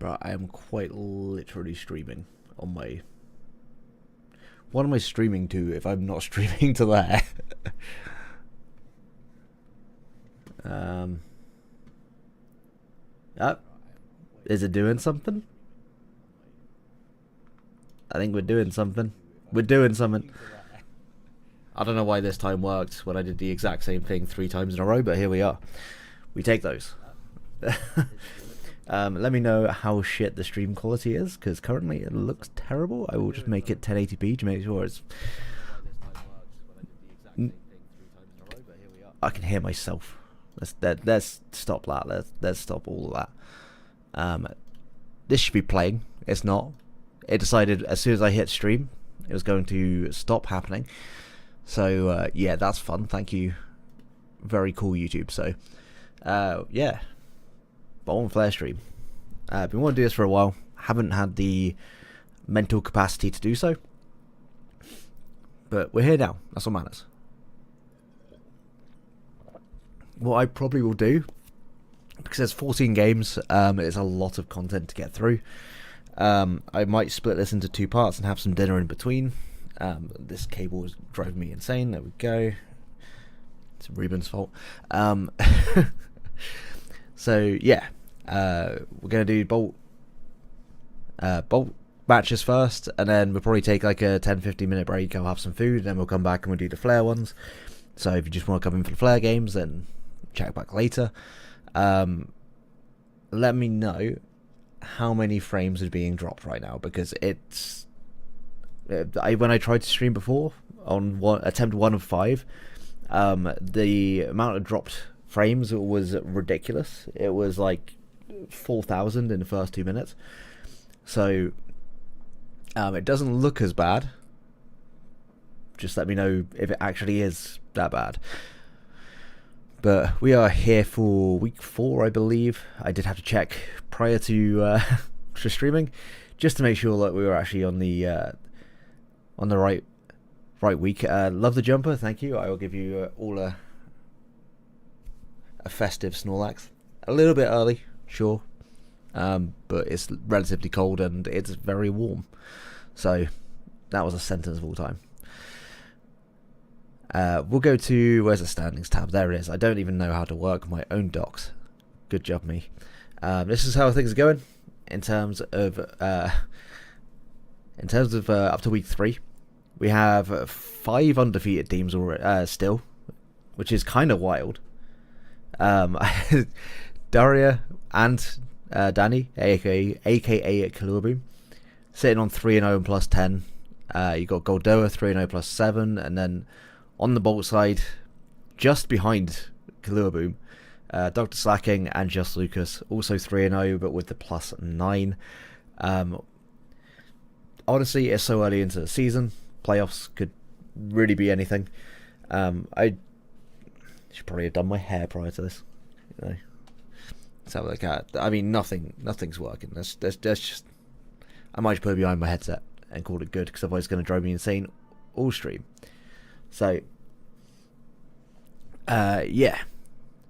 But I am quite literally streaming on my... What am I streaming to if I'm not streaming to there? Oh, is it doing something? I think we're doing something. We're doing something. I don't know why this time worked when I did the exact same thing 3 times in a row, but here we are. We take those. Let me know how shit the stream quality is, because currently it looks terrible. I will just make it 1080p to make sure it's... I can hear myself. Let's stop that. Let's stop all of that. This should be playing. It's not. It decided as soon as I hit stream, it was going to stop happening. So yeah, that's fun. Thank you. Very cool, YouTube. So yeah, Bolt and Flare stream. Been wanting to do this for a while. Haven't had the mental capacity to do so, but we're here now. That's what matters. What I probably will do, because there's 14 games, it's a lot of content to get through. I might split this into 2 parts and have some dinner in between. This cable is driving me insane. There we go. It's Ruben's fault. So yeah, we're gonna do bolt matches first, and then we'll probably take like a 10-15 minute break. I'll have some food, and then we'll come back and we'll do the flare ones. So if you just want to come in for the flare games, then check back later. Let me know how many frames are being dropped right now, because it's when I tried to stream before on attempt 1 of 5, the amount of dropped frames was ridiculous. It was like 4,000 in the first 2 minutes. So it doesn't look as bad. Just let me know if it actually is that bad. But we are here for week 4, I believe. I did have to check prior to streaming, just to make sure that we were actually on the right week. Love the jumper, thank you. I will give you all a festive Snorlax. A little bit early, sure, but it's relatively cold and it's very warm. So that was a sentence of all time. We'll go to, where's the standings tab? There it is. I don't even know how to work my own docs. Good job, me. This is how things are going in terms of up to week 3. We have 5 undefeated teams still, which is kind of wild. Daria and Danny, aka Kaluaboom, sitting on 3-0 and plus 10. You got Goldoa 3-0 plus 7, and then on the Bolt side, just behind Kaluaboom, Dr. Slacking and Just Lucas, also 3-0, but with the plus 9. Honestly, it's so early into the season. Playoffs could really be anything. I should probably have done my hair prior to this. You know, let's have a look at. I mean, nothing's working. That's just. I might just put it behind my headset and call it good, because otherwise it's going to drive me insane all stream. So, yeah,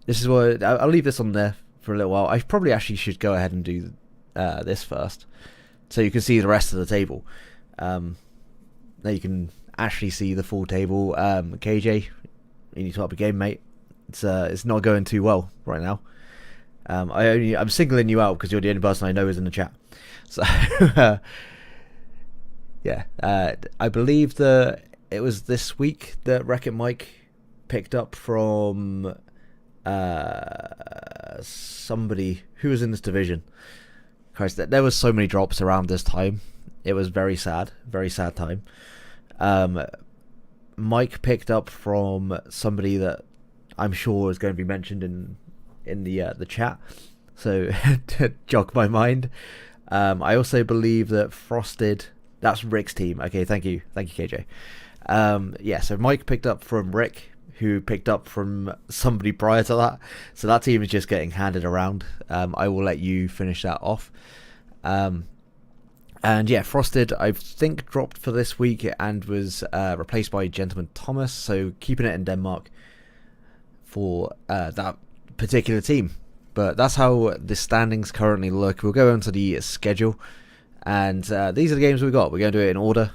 this is what I'll leave this on there for a little while. I probably actually should go ahead and do this first, so you can see the rest of the table. Now you can actually see the full table. KJ, you need to up a game, mate. It's not going too well right now. I'm singling you out because you're the only person I know is in the chat. So, yeah, I believe that it was this week that Wreck-It Mike picked up from somebody who was in this division. Christ, there was so many drops around this time. It was very sad time. Mike picked up from somebody that I'm sure is going to be mentioned in the chat, so to jog my mind. I also believe that Frosted, that's Rick's team. Okay, thank you KJ. Yeah, so Mike picked up from Rick, who picked up from somebody prior to that, so that team is just getting handed around. I will let you finish that off. And yeah, Frosted, I think, dropped for this week and was replaced by Gentleman Thomas, so keeping it in Denmark for that particular team. But that's how the standings currently look. We'll go into the schedule, and these are the games we've got. We're going to do it in order,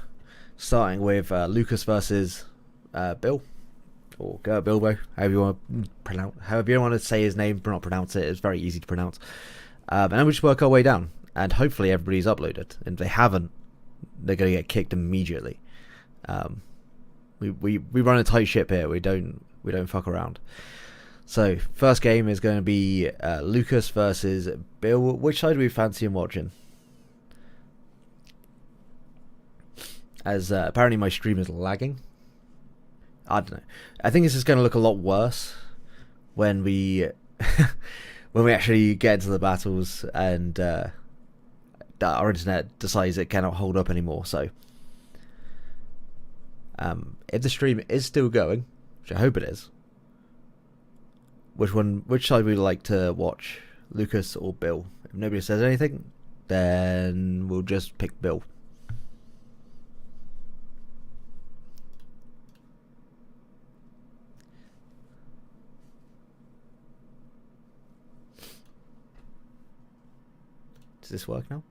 starting with Lucas versus Bill, or Gert Bilbo, however you want to pronounce, however you want to say his name, but not pronounce it. It's very easy to pronounce. And then we just work our way down, and hopefully everybody's uploaded. And if they haven't, they're going to get kicked immediately. We run a tight ship here. We don't fuck around. So first game is going to be Lucas versus Bill. Which side do we fancy him watching? As apparently my stream is lagging. I don't know. I think this is going to look a lot worse when we when we actually get into the battles and our internet decides it cannot hold up anymore. So if the stream is still going, which I hope it is, which side would we like to watch, Lucas or Bill? If nobody says anything, then we'll just pick Bill. Does this work now?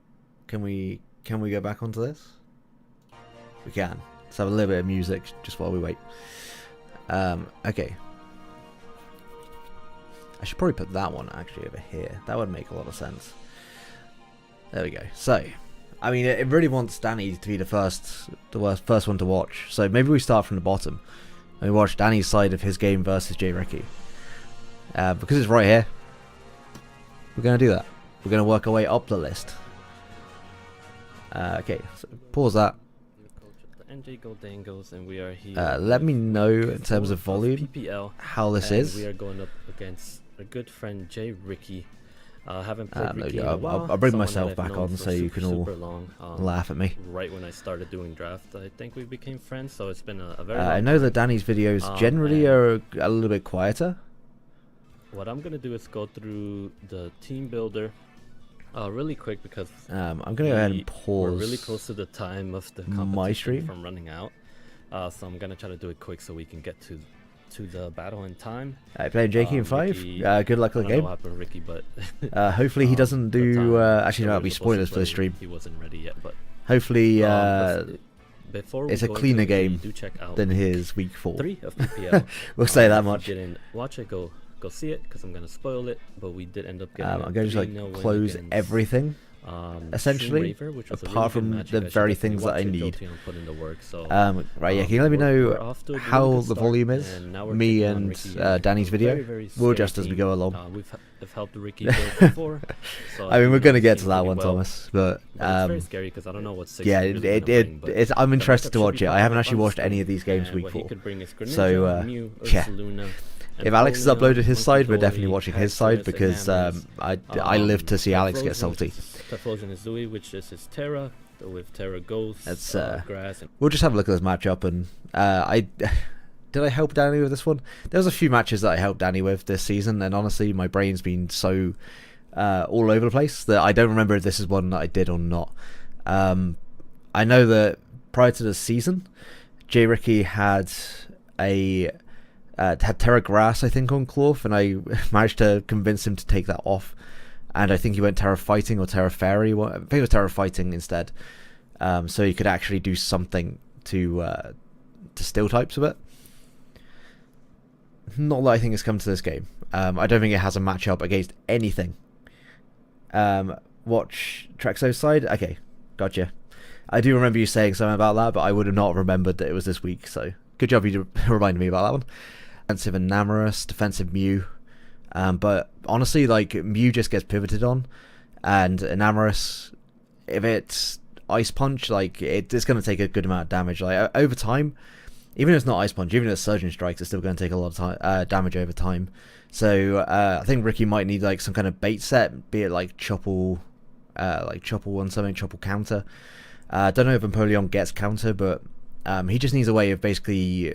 Can we go back onto this? We can. Let's have a little bit of music just while we wait. Okay. I should probably put that one actually over here. That would make a lot of sense. There we go. So, I mean, it really wants Danny to be the first one to watch. So maybe we start from the bottom and we watch Danny's side of his game versus J Ricky. Because it's right here, we're going to do that. We're going to work our way up the list. Okay, so pause that. NJ Goldangles, and we are here. Let me know in terms of volume PPL, how this is. We are going up against a good friend J Ricky. Haven't played Ricky in a I'll while. bring myself back on so you can all laugh at me. Right when I started doing draft, I think we became friends. So it's been a very. I know that Danny's videos generally are a little bit quieter. What I'm gonna do is go through the team builder. Really quick because I'm gonna go ahead and pause. We're really close to the time of the competition from running out, so I'm gonna try to do it quick so we can get to the battle in time. Playing Jakey in 5. Good luck with the game. What happened, Ricky, but hopefully he doesn't do. Actually, no, that'll be spoilers for the stream. He wasn't ready yet, but hopefully before it's a cleaner game than his week 4. 3 of PPL. We'll say that much. If you didn't watch it, go see it because I'm gonna spoil it. But we did end up getting. I'm going to just close everything, essentially, apart from the very things that I need. Right, yeah. Can you let me know how the volume is? Me and Danny's video. We'll adjust as we go along. We've helped Ricky before. So I mean, we're gonna get to that one, Thomas. But it's very scary because I don't know what. Yeah, it's. I'm interested to watch it. I haven't actually watched any of these games week 4. So yeah. If Alex has uploaded his side, we're definitely watching his side because I live to see Alex get salty. Typhlosion is Zui, which is his Terra, with Terra Ghost, Grass. We'll just have a look at this matchup, and did I help Danny with this one? There was a few matches that I helped Danny with this season, and honestly, my brain's been so all over the place that I don't remember if this is one that I did or not. I know that prior to the season, J Ricky had had Terra Grass, I think, on Cloth, and I managed to convince him to take that off. And I think he went Terra Fighting or Terra Fairy. I think it was Terra Fighting instead. So he could actually do something to steel types with it. Not that I think it's come to this game. I don't think it has a matchup against anything. Watch Trexo's side. Okay, gotcha. I do remember you saying something about that, but I would have not remembered that it was this week. So good job you reminded me about that one. Defensive Enamorous, defensive Mew. But honestly, like, Mew just gets pivoted on, and Enamorous, if it's Ice Punch, like, it's going to take a good amount of damage. Like, over time, even if it's not Ice Punch, even if it's Surgeon Strikes, it's still going to take a lot of damage over time. So I think Ricky might need like some kind of bait set, be it like Chopple on something, Chopple counter. I don't know if Empoleon gets counter, but he just needs a way of basically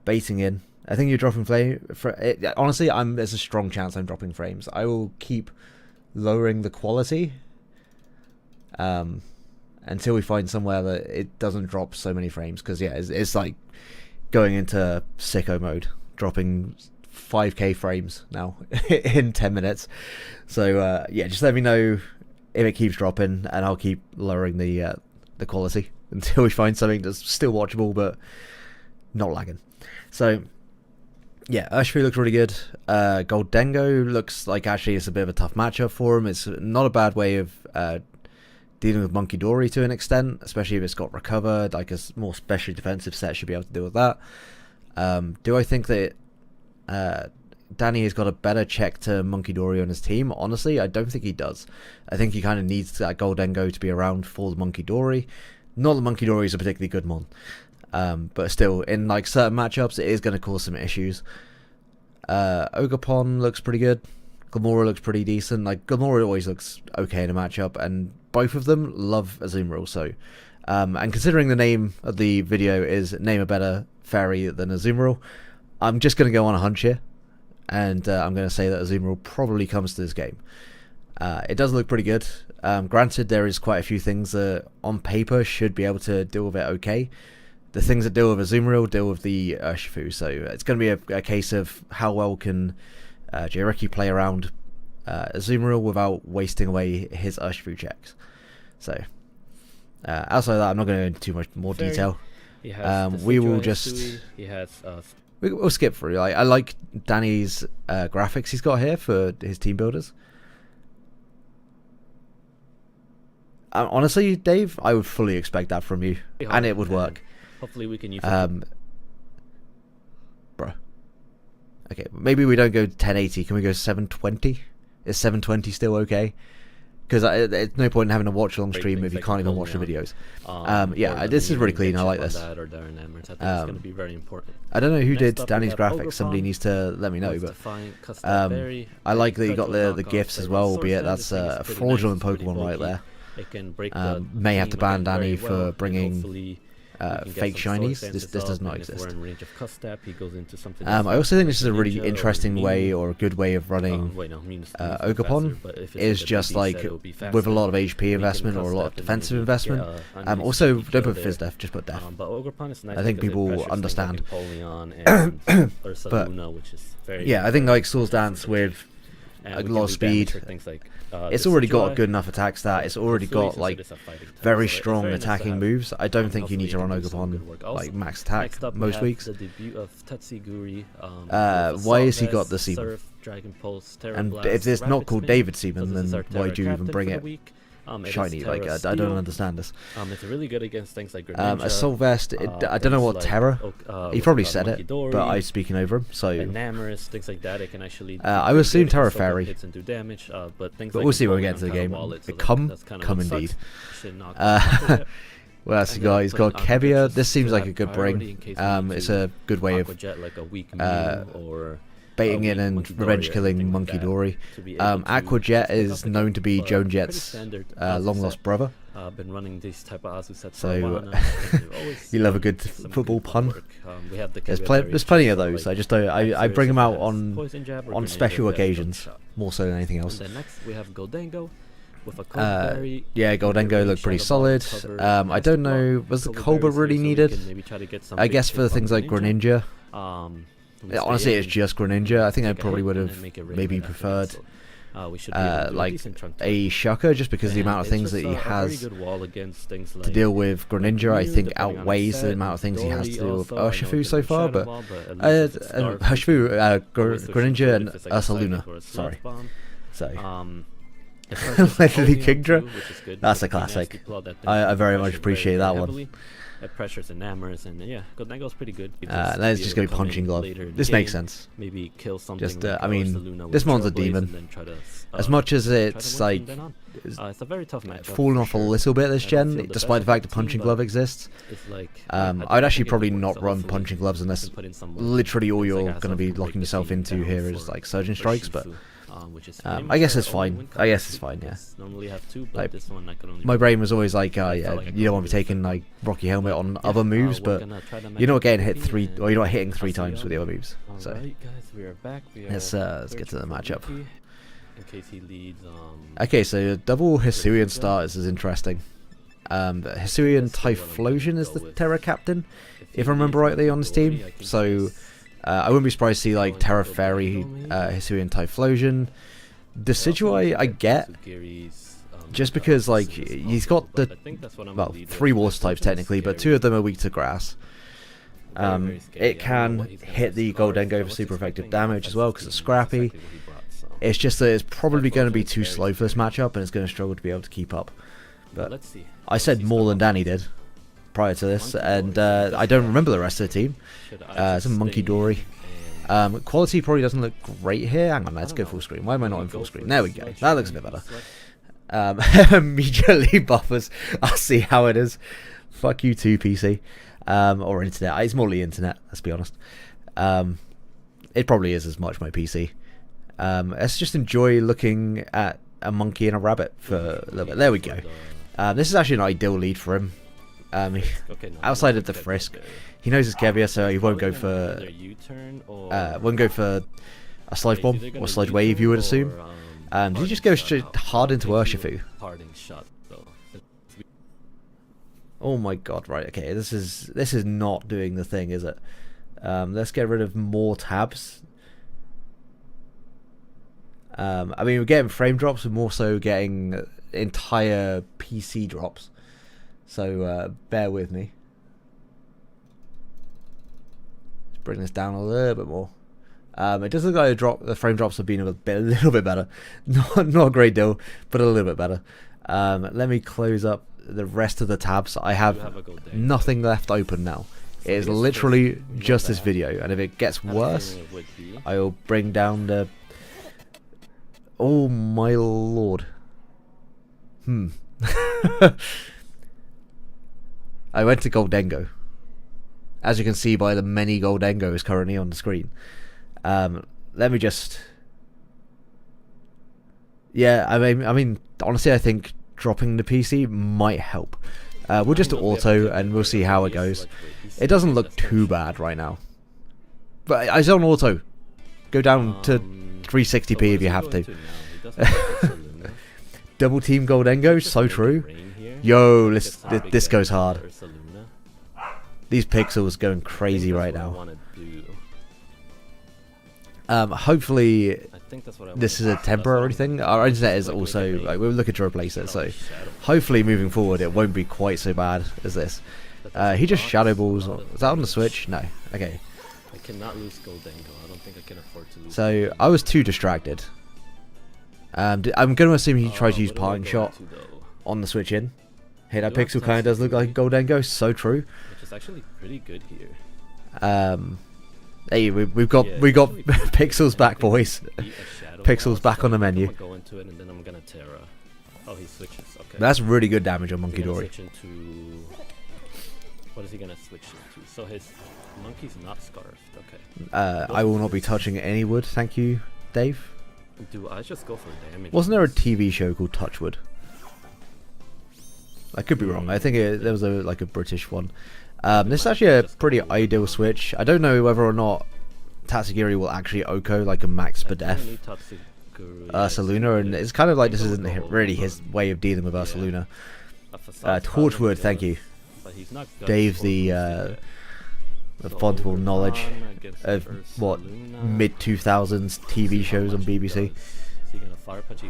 baiting in. I think you're dropping flame. Honestly, there's a strong chance I'm dropping frames. I will keep lowering the quality until we find somewhere that it doesn't drop so many frames. Because yeah, it's like going into sicko mode, dropping 5k frames now in 10 minutes. So yeah, just let me know if it keeps dropping, and I'll keep lowering the quality until we find something that's still watchable but not lagging. So yeah, Urshifu looks really good. Goldengo looks like actually it's a bit of a tough matchup for him. It's not a bad way of dealing with Monkey Dory to an extent, especially if it's got Recover. Like a more specially defensive set should be able to deal with that. Do I think that Danny has got a better check to Monkey Dory on his team? Honestly, I don't think he does. I think he kind of needs that Goldengo to be around for the Monkey Dory. Not that Monkey Dory is a particularly good mon. But still, in like certain matchups, it is going to cause some issues. Ogerpon looks pretty good. Glamora looks pretty decent. Like Glamora always looks okay in a matchup, and both of them love Azumarill. So, and considering the name of the video is "Name a Better Fairy Than Azumarill," I'm just going to go on a hunch here, and I'm going to say that Azumarill probably comes to this game. It does look pretty good. Granted, there is quite a few things that on paper should be able to deal with it okay. The things that deal with Azumarill deal with the Urshifu, so it's going to be a case of how well can Jiraiya play around Azumarill without wasting away his Urshifu checks. So outside of that, I'm not going to go into too much more detail. We will just we'll skip through. I like Danny's graphics he's got here for his team builders. Honestly, Dave, I would fully expect that from you, and it would work. Hopefully we can use it. Bruh. Okay, maybe we don't go 1080. Can we go 720? Is 720 still okay? Because there's no point in having a watch along stream if you can't even watch the videos. Yeah, this is really clean. I like this. I think it's going to be very important. I don't know who did Danny's graphics. Somebody needs to let me know. But I like that you got the gifts as well, albeit that's a fraudulent Pokemon right there. May have to ban Danny for bringing fake shinies. This does not exist. I also think this is a really interesting way, or a good way of running Ogerpon, is just like with a lot of HP investment or a lot of defensive investment. Also, don't put Fizz Def, just put Def. I think people will understand. But yeah, I think like Swords Dance with a lot of speed, it's already got a good enough attack stat. It's already got like very strong attacking moves. I don't think you need to run Ogerpon like max attack most weeks. Why has he got the Seaman? And if it's not called David Seaman, then why do you even bring it shiny? Like I don't understand this. It's really good against things like Assault Vest. I don't know what Terra. He probably said it, but I'm speaking over him. So Enamorous, things like that. It can actually. I would assume Terra Fairy. Hits and do damage, but we'll see when we get into the game. Come indeed. Well, that's the guy. He's got Kevia. This seems like a good bring. It's a good way of baiting in and revenge killing Monkey Dory. Aqua Jet is known to be Joan Jet's long lost brother. Been running these type of Azu sets so you love a good football pun. There's plenty of those. I just don't. I bring them out on special occasions more so than anything else. Then next we have Goldengo. Yeah, Goldengo looked pretty solid. I don't know, was the Cobra really needed? I guess for things like Greninja. Honestly, it's just Greninja. I think I probably would have maybe preferred like a Shucker, just because the amount of things that he has to deal with Greninja, I think outweighs the amount of things he has to deal with Urshifu so far. But Urshifu, Greninja, and Ursaluna. Sorry. So. Legendary Kingdra, that's a classic. I very much appreciate that one. It pressures Enamorous, and yeah, Goldengo's pretty good. That's just gonna be Punching Glove. This makes sense. Maybe kill something. Just I mean, this mon's a demon. As much as it's like it's a very tough match. Fallen off a little bit this gen, despite the fact that Punching Glove exists. I'd actually probably not run Punching Gloves unless literally all you're gonna be locking yourself into here is like Surging Strikes, but. I guess it's fine. Yeah. Normally have two, but this one I can only. My brain was always like, yeah, you don't want to be taking like Rocky Helmet on other moves, but you're not getting hit three, or you're not hitting 3 times with the other moves. So guys, we are back. Let's get to the matchup. In case he leads. Okay, so double Hisuian starters is interesting. Hisuian Typhlosion is the Terra captain, if I remember rightly, on this team. So I wouldn't be surprised to see like Terra Fairy, Hisuian Typhlosion. Decidueye I get, just because like he's got the, well, 3 water types technically, but 2 of them are weak to grass. It can hit the Goldengo for super effective damage as well because it's scrappy. It's just that it's probably going to be too slow for this matchup, and it's going to struggle to be able to keep up. But I said more than Danny did prior to this, and I don't remember the rest of the team. It's a Monkey Dory. Quality probably doesn't look great here. Hang on, let's go full screen. Why am I not in full screen? There we go. That looks a bit better. Immediately buffers. I'll see how it is. Fuck you too, PC. Or internet. It's more the internet, let's be honest. It probably is as much my PC. Let's just enjoy looking at a monkey and a rabbit for a little bit. There we go. This is actually an ideal lead for him. Outside of the frisk, he knows it's Kevia, so he won't go for a Sludge Bomb or Sludge Wave, you would assume. He just goes straight hard into Urshifu. Oh my god, right, okay, this is not doing the thing, is it? Let's get rid of more tabs. I mean, we're getting frame drops, we're more so getting entire PC drops. So bear with me. Let's bring this down a little bit more. It does look like the frame drops have been a little bit better. Not a great deal, but a little bit better. Let me close up the rest of the tabs. I have nothing left open now. It is literally just this video, and if it gets worse, I will bring down the... Oh my lord. I went to Goldengo, as you can see by the many Goldengos currently on the screen. Let me just... Yeah, I mean, honestly, I think dropping the PC might help. We'll just do auto, and we'll see how it goes. It doesn't look too bad right now. But I on auto. Go down to 360p if you have to. Double team Goldengo, so true. Yo, this goes hard. These pixels going crazy right now. Hopefully this is a temporary thing. Our internet is also, like, we're looking to replace it, so hopefully moving forward it won't be quite so bad as this. He just Shadow Balls. Is that on the Switch? No. Okay. I cannot lose Goldengo. I don't think I can afford to lose. So I was too distracted. I'm going to assume he tries to use Parting Shot on the switch in. Hey, that pixel kind of does look like Goldengo. So true. Which is actually pretty good here. Hey, we got pixels back, boys. Pixels back on the menu. I'm gonna go into it and then I'm gonna Terra. Oh, he switches. Okay. That's really good damage on Monkey Dory. What is he gonna switch into? So his monkey's not scarfed. Okay. I will not be touching any wood. Thank you, Dave. Do I just go for damage? Wasn't there a TV show called Touchwood? I could be wrong. I think there was a British one. This is actually a pretty ideal switch. I don't know whether or not Tatsugiri will actually Oko like a max per def Ursaluna, and it's kind of like this isn't really his way of dealing with Ursaluna. Torchwood, thank you. Dave, the fontable knowledge of what mid-2000s TV shows on BBC.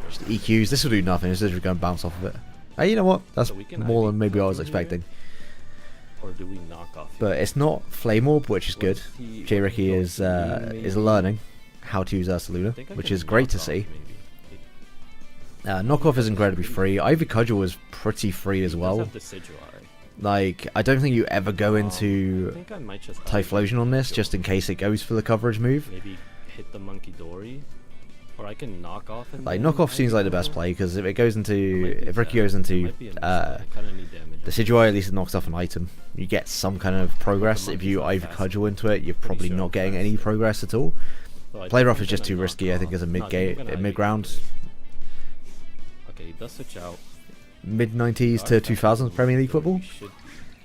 Just EQs. This will do nothing. This is just going to bounce off of it. Hey, you know what? That's more than maybe I was expecting. Or do we knock off? But it's not Flame Orb, which is good. J. Ricky is learning how to use Ursaluna, which is great to see. Knockoff is incredibly free. Ivy Cudgel is pretty free as well. Like, I don't think you ever go into Typhlosion on this, just in case it goes for the coverage move. Maybe hit the Monkey Dory. Or I can knock off. Like, knockoff seems like the best play, because if Ricky goes into the Decidueye, at least it knocks off an item. You get some kind of progress. If you Ivy Cudgel into it, you're probably not getting any progress at all. Play Rough is just too risky, I think, as a mid-round. Okay, he does switch out. Mid-90s to 2000s Premier League football.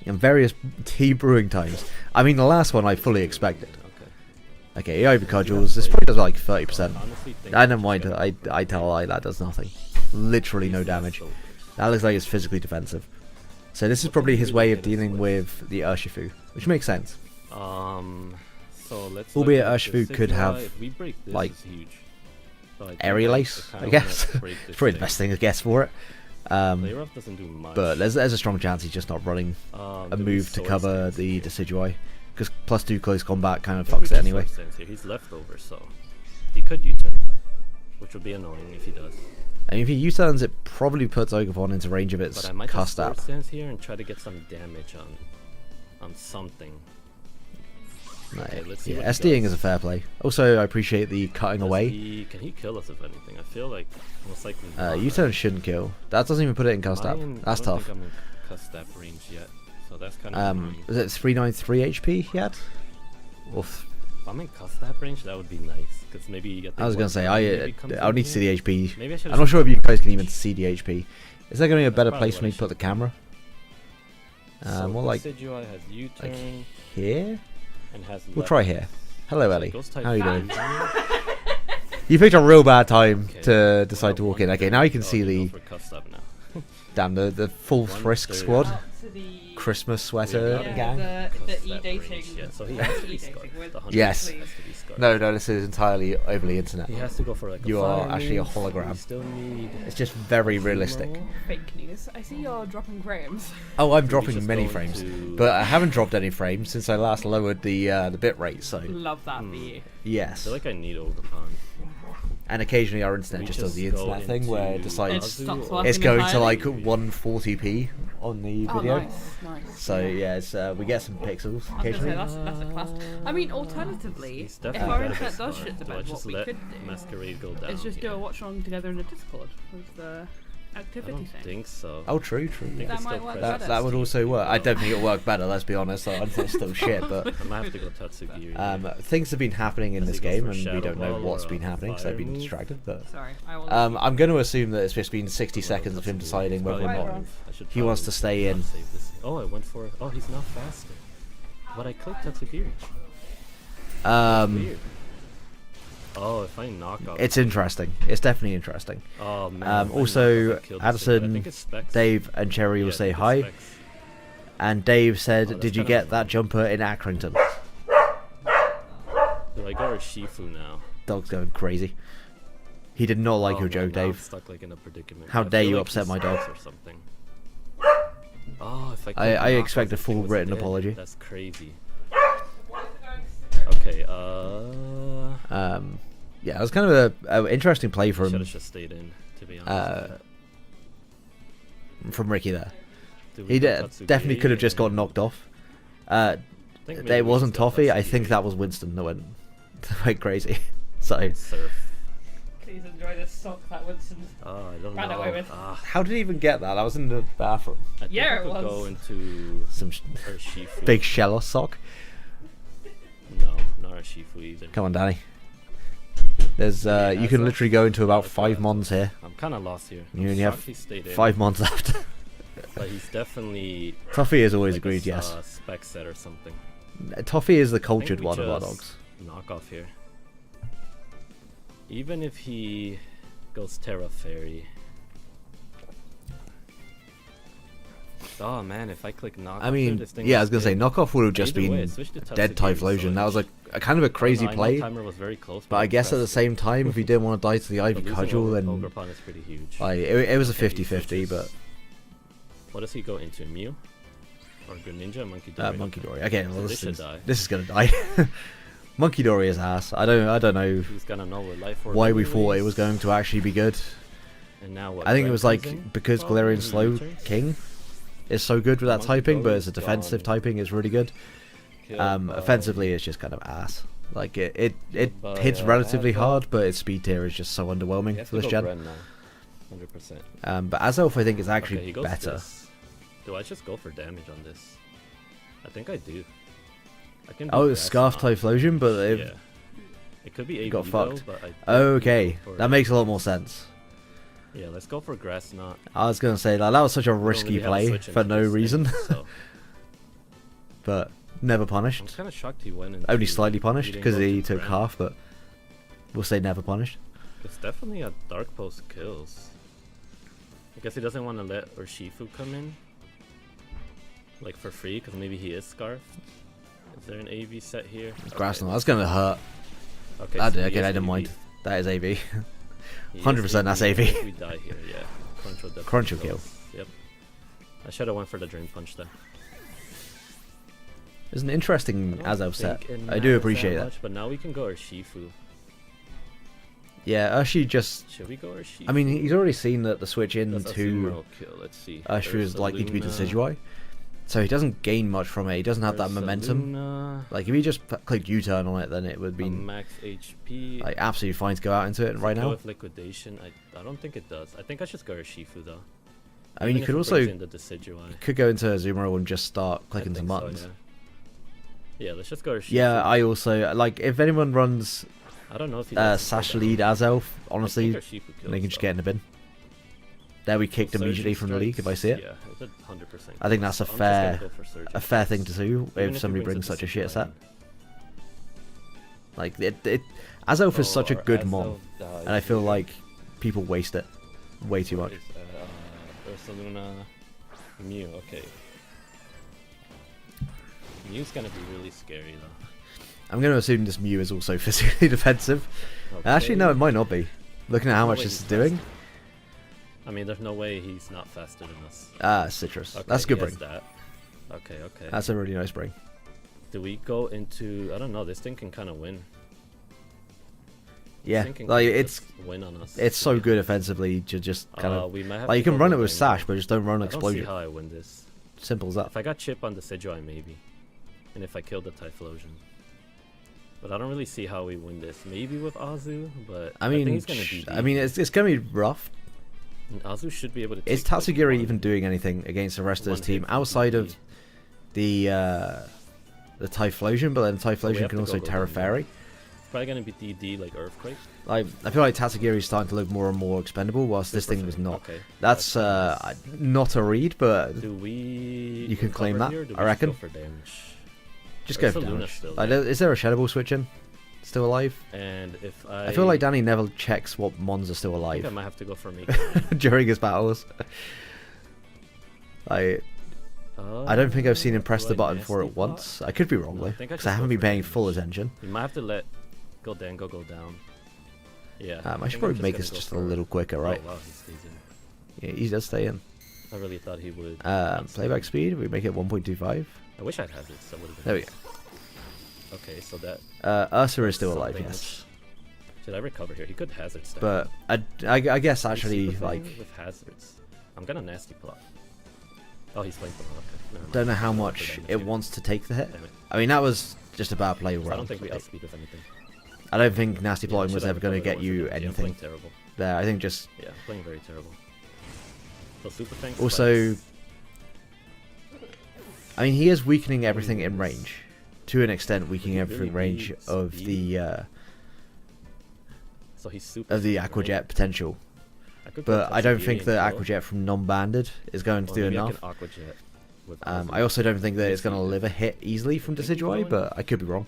And various tea brewing times. I mean, the last one I fully expected. Okay, he Ivy Cudgels. This probably does like 30%. I don't mind. I tell a lie, that does nothing. Literally no damage. That looks like it's physically defensive. So this is probably his way of dealing with the Urshifu, which makes sense. So let's albeit look at Urshifu this could Sigma. have If we break this, like it's huge. So I think aerial I ace, kinda I guess. wanna break this Probably the thing. best thing to guess for it. Play rough doesn't do much. But there's a strong chance he's just not running a do we move to sword cover stance the here? Decidueye, because +2 close combat kind of I think we fucks it can anyway. sword stance here. He's leftover, so he could U-turn, which would be annoying if he does. And if he U-turns, it probably puts Ogapon into range of its But I might just cast sword app. stance here and try to get some damage on something. No, Okay, let's see yeah, what he SDing does. is a fair play. Also, I appreciate the cutting away. Can he kill us if anything? I feel like most likely. U-turn shouldn't kill. That doesn't even put it in cast app. That's I don't tough. think I'm in cast app range yet, so that's kind of. Was it 393 HP he had? If I'm in cast app range, that would be nice, because maybe you get. The I was gonna say I'll need to see the HP. Maybe I should. I'm not sure if you guys can even see the HP. Is there going to be a better probably place for me what I to put the should. camera? So More like Decidueye has U-turn here. and has. We'll try here. Hello, So Ellie. it goes How are you doing? Typhoon. You picked a real bad time Okay, to decide to well, walk in. Okay, now you can see you the go for cast app now. damn the full One Frisk third. squad, Out to the Christmas sweater Yeah, gang. the Cast app e-dating. range, yeah, so he has to be E-dating scarred. with The 100 Yes. has to be scarred. No, this is entirely overly internet. He has to go for like a You are fire actually a move. hologram. We still need. It's just very realistic. Sumo. Fake news. I see you're dropping frames. Oh, I'm we dropping just many go frames, into- but I haven't dropped any frames since I last lowered the bit rate. So Love that for you. I yes, feel like I need Ogapon. and occasionally our internet We just does the just go internet thing where it into decides It stops Azu working it's going to entirely? like 140p on the Oh, video. nice. So yeah, it's, we get some pixels I was gonna say occasionally. that's a class. I mean, alternatively, He's if definitely our gotta internet be does smart. shit the Do I bed, just what we let could do Masquerade go down is just do here? a watch along together in a Discord with the I activity don't thing. think so. Oh, true. I think That it's might still work present. better. That would also work. I don't think it'll work better. Let's be honest. Our internet's still shit, but I might have to go Tatsugiri. things have been happening in Does this he go game, for and we Shadow don't know Ball what's or been a happening because I've fire been move? distracted. But Sorry, I will. I'm going to assume that it's just been 60 seconds of him deciding whether or Right, not Ron. he wants to stay in. Save this. Oh, I went for. Oh, he's not faster. But I clicked Tatsugiri. Weird. Oh, if I knock off. It's interesting. It's definitely interesting. Oh man. if I Also, knock off, I kill this thing, but I Addison, think it's Specs. Dave, and Cherry will Yeah, I say think it's hi. Specs. And Dave said, Oh, that's "Did you kinda get fun. that jumper in Accrington?" Do I go or Shifu now? Dog's going crazy. He did not like Oh, your man, joke, now I'm Dave. stuck like in a predicament. How I dare feel you like upset he my dog. sucks or something. Oh, if I I click knock expect off, a this full thing was written dead. apology. That's crazy. Okay. Yeah, it was kind of a interesting play Should from have just stayed in, to be honest. Ricky there. Do we He go Tatsugiri definitely could have just got and- knocked off. I think maybe It we wasn't just go Toffee. I think Tatsugiri. that was Winston that went crazy. So Surf. Please enjoy this sock that Winston. Oh, I don't Ran know. away with. how did he even get that? I was in the bathroom. I think Yeah, I it could was. go into Some Urshifu. big Shellos sock. No, not Urshifu either. Come on, Danny. There's Yeah, you can Azov? literally go into about Azov. 5 mons here. I'm kind of lost here. You I'm only have shocked he stayed in, 5 mons left. But he's definitely Toffee has always like agreed, a yes. spec set or something. Toffee is the I think cultured we one of our just dogs. Knock off here. Even if he goes Terra Fairy. Oh man, if I click knock I off mean, here, this thing yeah, I was was gonna say dead. knockoff would have just Either way, been switch to dead Tatsugiri, Typhlosion. so That was like- a kind of a crazy I know play, timer was very close, but I guess at the impressive. same time, if he didn't want to die to the But Ivy losing Cudgel, then Ogrepawn is pretty huge. like it was a Okay, he 50-50, but switches. What does he go into? Mew? Or Greninja? Monkey Dory? Monkey Dory. Okay, well, this should die. this is gonna die. Monkey Dory is ass. I don't know Who's gonna know what life orb why we anyways? thought it was going to actually be good. And now what? I think it Red was comes like in? because Oh, Galarian he Slow U-turns? King is so good with that Monkey typing, but Dory as a is defensive gone. typing, it's really good. Killed by- Offensively, it's just kind of ass. Like it Killed by, hits relatively Azov. hard, but its speed tier is just so We underwhelming have for to this go gen. Ren now. 100%. But Azelf, I think, is Okay, actually he goes better. this. Do I just go for damage on this? I think I do. I can. Oh, do it's Scarf Grass Knot. Typhlosion, but it Yeah. It could be AV got fucked. Though, but I think okay, we go for- that makes a lot more sense. Yeah, let's go for Grass Knot. I was gonna say that was such a We don't risky really have a play switch for into no this thing, reason, so but never I'm punished. kind of shocked he went into. Only slightly punished didn't because go he to took Ren. half, but we'll say never punished. It's definitely a Dark Post kills. I guess he doesn't want to let Urshifu come in, like for free, because maybe he is Scarfed. Is there an AV set here? Grass Okay. that's gonna hurt. Okay, I so didn't he is mind. AV. That is AV. He is 100% that's AV. If we die here, yeah. Crunch will definitely Crunch will kill kill. us. Yep. I should have went for the drain punch there. It's an interesting I don't Azelf set. think it I do matters appreciate that. much, but now we can go Urshifu. Yeah, Urshu just... Should we go Urshifu? I mean, he's already seen that the switch That's into Azumarill kill. Let's see. Urshu is likely to be Ursaluna, Decidueye. So he doesn't gain much from it. He doesn't have that momentum. Ursaluna, Like, if he just clicked U-turn on it, then it would a be max HP. like absolutely fine to go out into it Does right it go now. with liquidation, I don't think it does. I think I should go Urshifu though. I mean, Even you if could it also brings in the Decidueye. could go into Azumarill and just start I clicking some think so, buttons. yeah, let's just go Urshifu. Yeah, I also like if anyone runs I don't know if he does Sash kill lead that. Azelf, I honestly, think Urshifu kills, they can just though. get in the bin. There we kicked Surging immediately from the league if I see it. Yeah, it's a 100%. I think that's a So I'm just gonna fair go for Surging a fair Strikes. thing to do Even if somebody he brings a such a shit Decidueye set. in. Like Azelf is such a Or good Azelf mon, dies and I feel here. like people waste it way too much. Is, Ursaluna, Mew, okay. Mew's gonna be really scary though. I'm going to assume this Mew is also physically defensive. Actually, no, it might not be. Looking at how much this is doing. I mean, there's no way he's not faster than us. Ah, Citrus. Okay, That's a good he has bring. that. Okay, okay. That's a really nice bring. Do we go into... I don't know, this thing can kind of win. This Yeah, thing can like kinda it's just win on us. it's so good offensively to just kind of we might have like to you can go run it Golden with Sash, Ring. but just don't run I don't see Explosion. how I win this. Simple as that. If I got chip on the Decidueye, maybe. And if I killed the Typhlosion. But I don't really see how we win this. Maybe with Azu, but I think mean, he's gonna DD. I mean, it's gonna be rough. And Azu should be able to. Is take, like, Tatsugiri one- even doing anything against the rest of one his team hit from outside DD? of the Typhlosion? But then we Typhlosion have can to also go Terra Golden Fairy. It's probably gonna be DD like Earthquake. Like I feel like Tatsugiri is starting to look more and more expendable, whilst this thing was Perfect. not. Okay. That's not a read, but Do we? You can claim recover that, here, or do I we reckon. Just go for damage. just go for Ursaluna's damage. still Like, there. is there a Shadow Ball switch in? Still alive? And if I feel like Danny never checks what mons are still I think I alive might have to go for Make. during his battles. I don't think I've seen him press do the I button for nasty it once. I could be wrong No, though, I think I because I just haven't go been for paying damage. full attention. You might have to let Goldango go down. Yeah. I think should I'm probably make gonna this go just a for- little quicker, right? Oh wow, he stays in. Yeah, he does stay in. I really thought he would. Playback speed, we make it 1.25. I wish I'd had this. That would have been. There we nice. Okay, so that. Ursa is still some alive, damage. yes. Should I recover here? He could hazard stack. But I guess You see actually, the thing like, with hazards. I'm gonna nasty plot. Oh, he's playing for okay. Never mind. don't know how I'll go for much damage it here. wants to take the hit. Damn it. I mean, that was just a bad play. So I Round. don't think we outspeed with anything. I don't think nasty Yeah, plotting should was I ever going to recover get one for you damage? Yeah, I'm anything playing terrible. there. I think just Yeah, playing very terrible. So super thanks. also, I mean, he is weakening everything in range, to an extent, weakening he everything really range needs of speed? So he's super. the speed, right? Aquajet potential. I could go But I don't Tatsugiri think and the go. Aquajet from non-banded is going to Or do maybe I enough. can Aquajet with I Azu. also don't think that Maybe it's going to he- live a hit easily from You think he's Decidueye, going? but I could be wrong.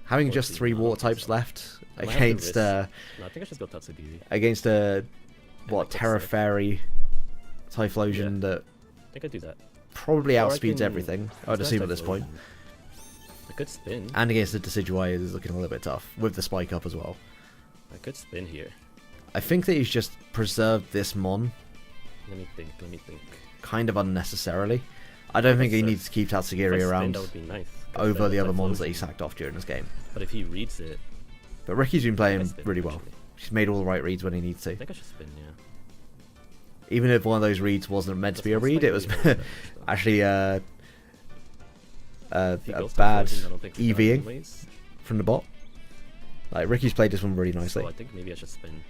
Having Or just is he? 3 I don't water think types so. left Might have to against risk. No, I think I should go Tatsugiri. against what like Terra Surf. Fairy Typhlosion that I think I do that. probably Or I outspeeds can- everything, I'd Let's go assume at this point. Typhlosion. I could spin. And against the Decidueye is looking a little bit tough, with the spike up as well. I could spin here. I think that he's just preserved this mon Let me think. Let me think. kind of unnecessarily. I don't think he Surf. needs to keep If I Tatsugiri spin, around that would be nice. 'cause over then the other mons Typhlosion- that he sacked off during this game. But if he reads it, But Ricky's been I playing spin, really well. actually. He's made all the right reads when he needs I to. think I should spin. Yeah. Even if one of those reads wasn't meant to be a read, it was actually If he a goes bad Typhlosion, I don't think we got EVing anyways. from the bot. Like, Ricky's played this one really nicely. So I think maybe I should spin.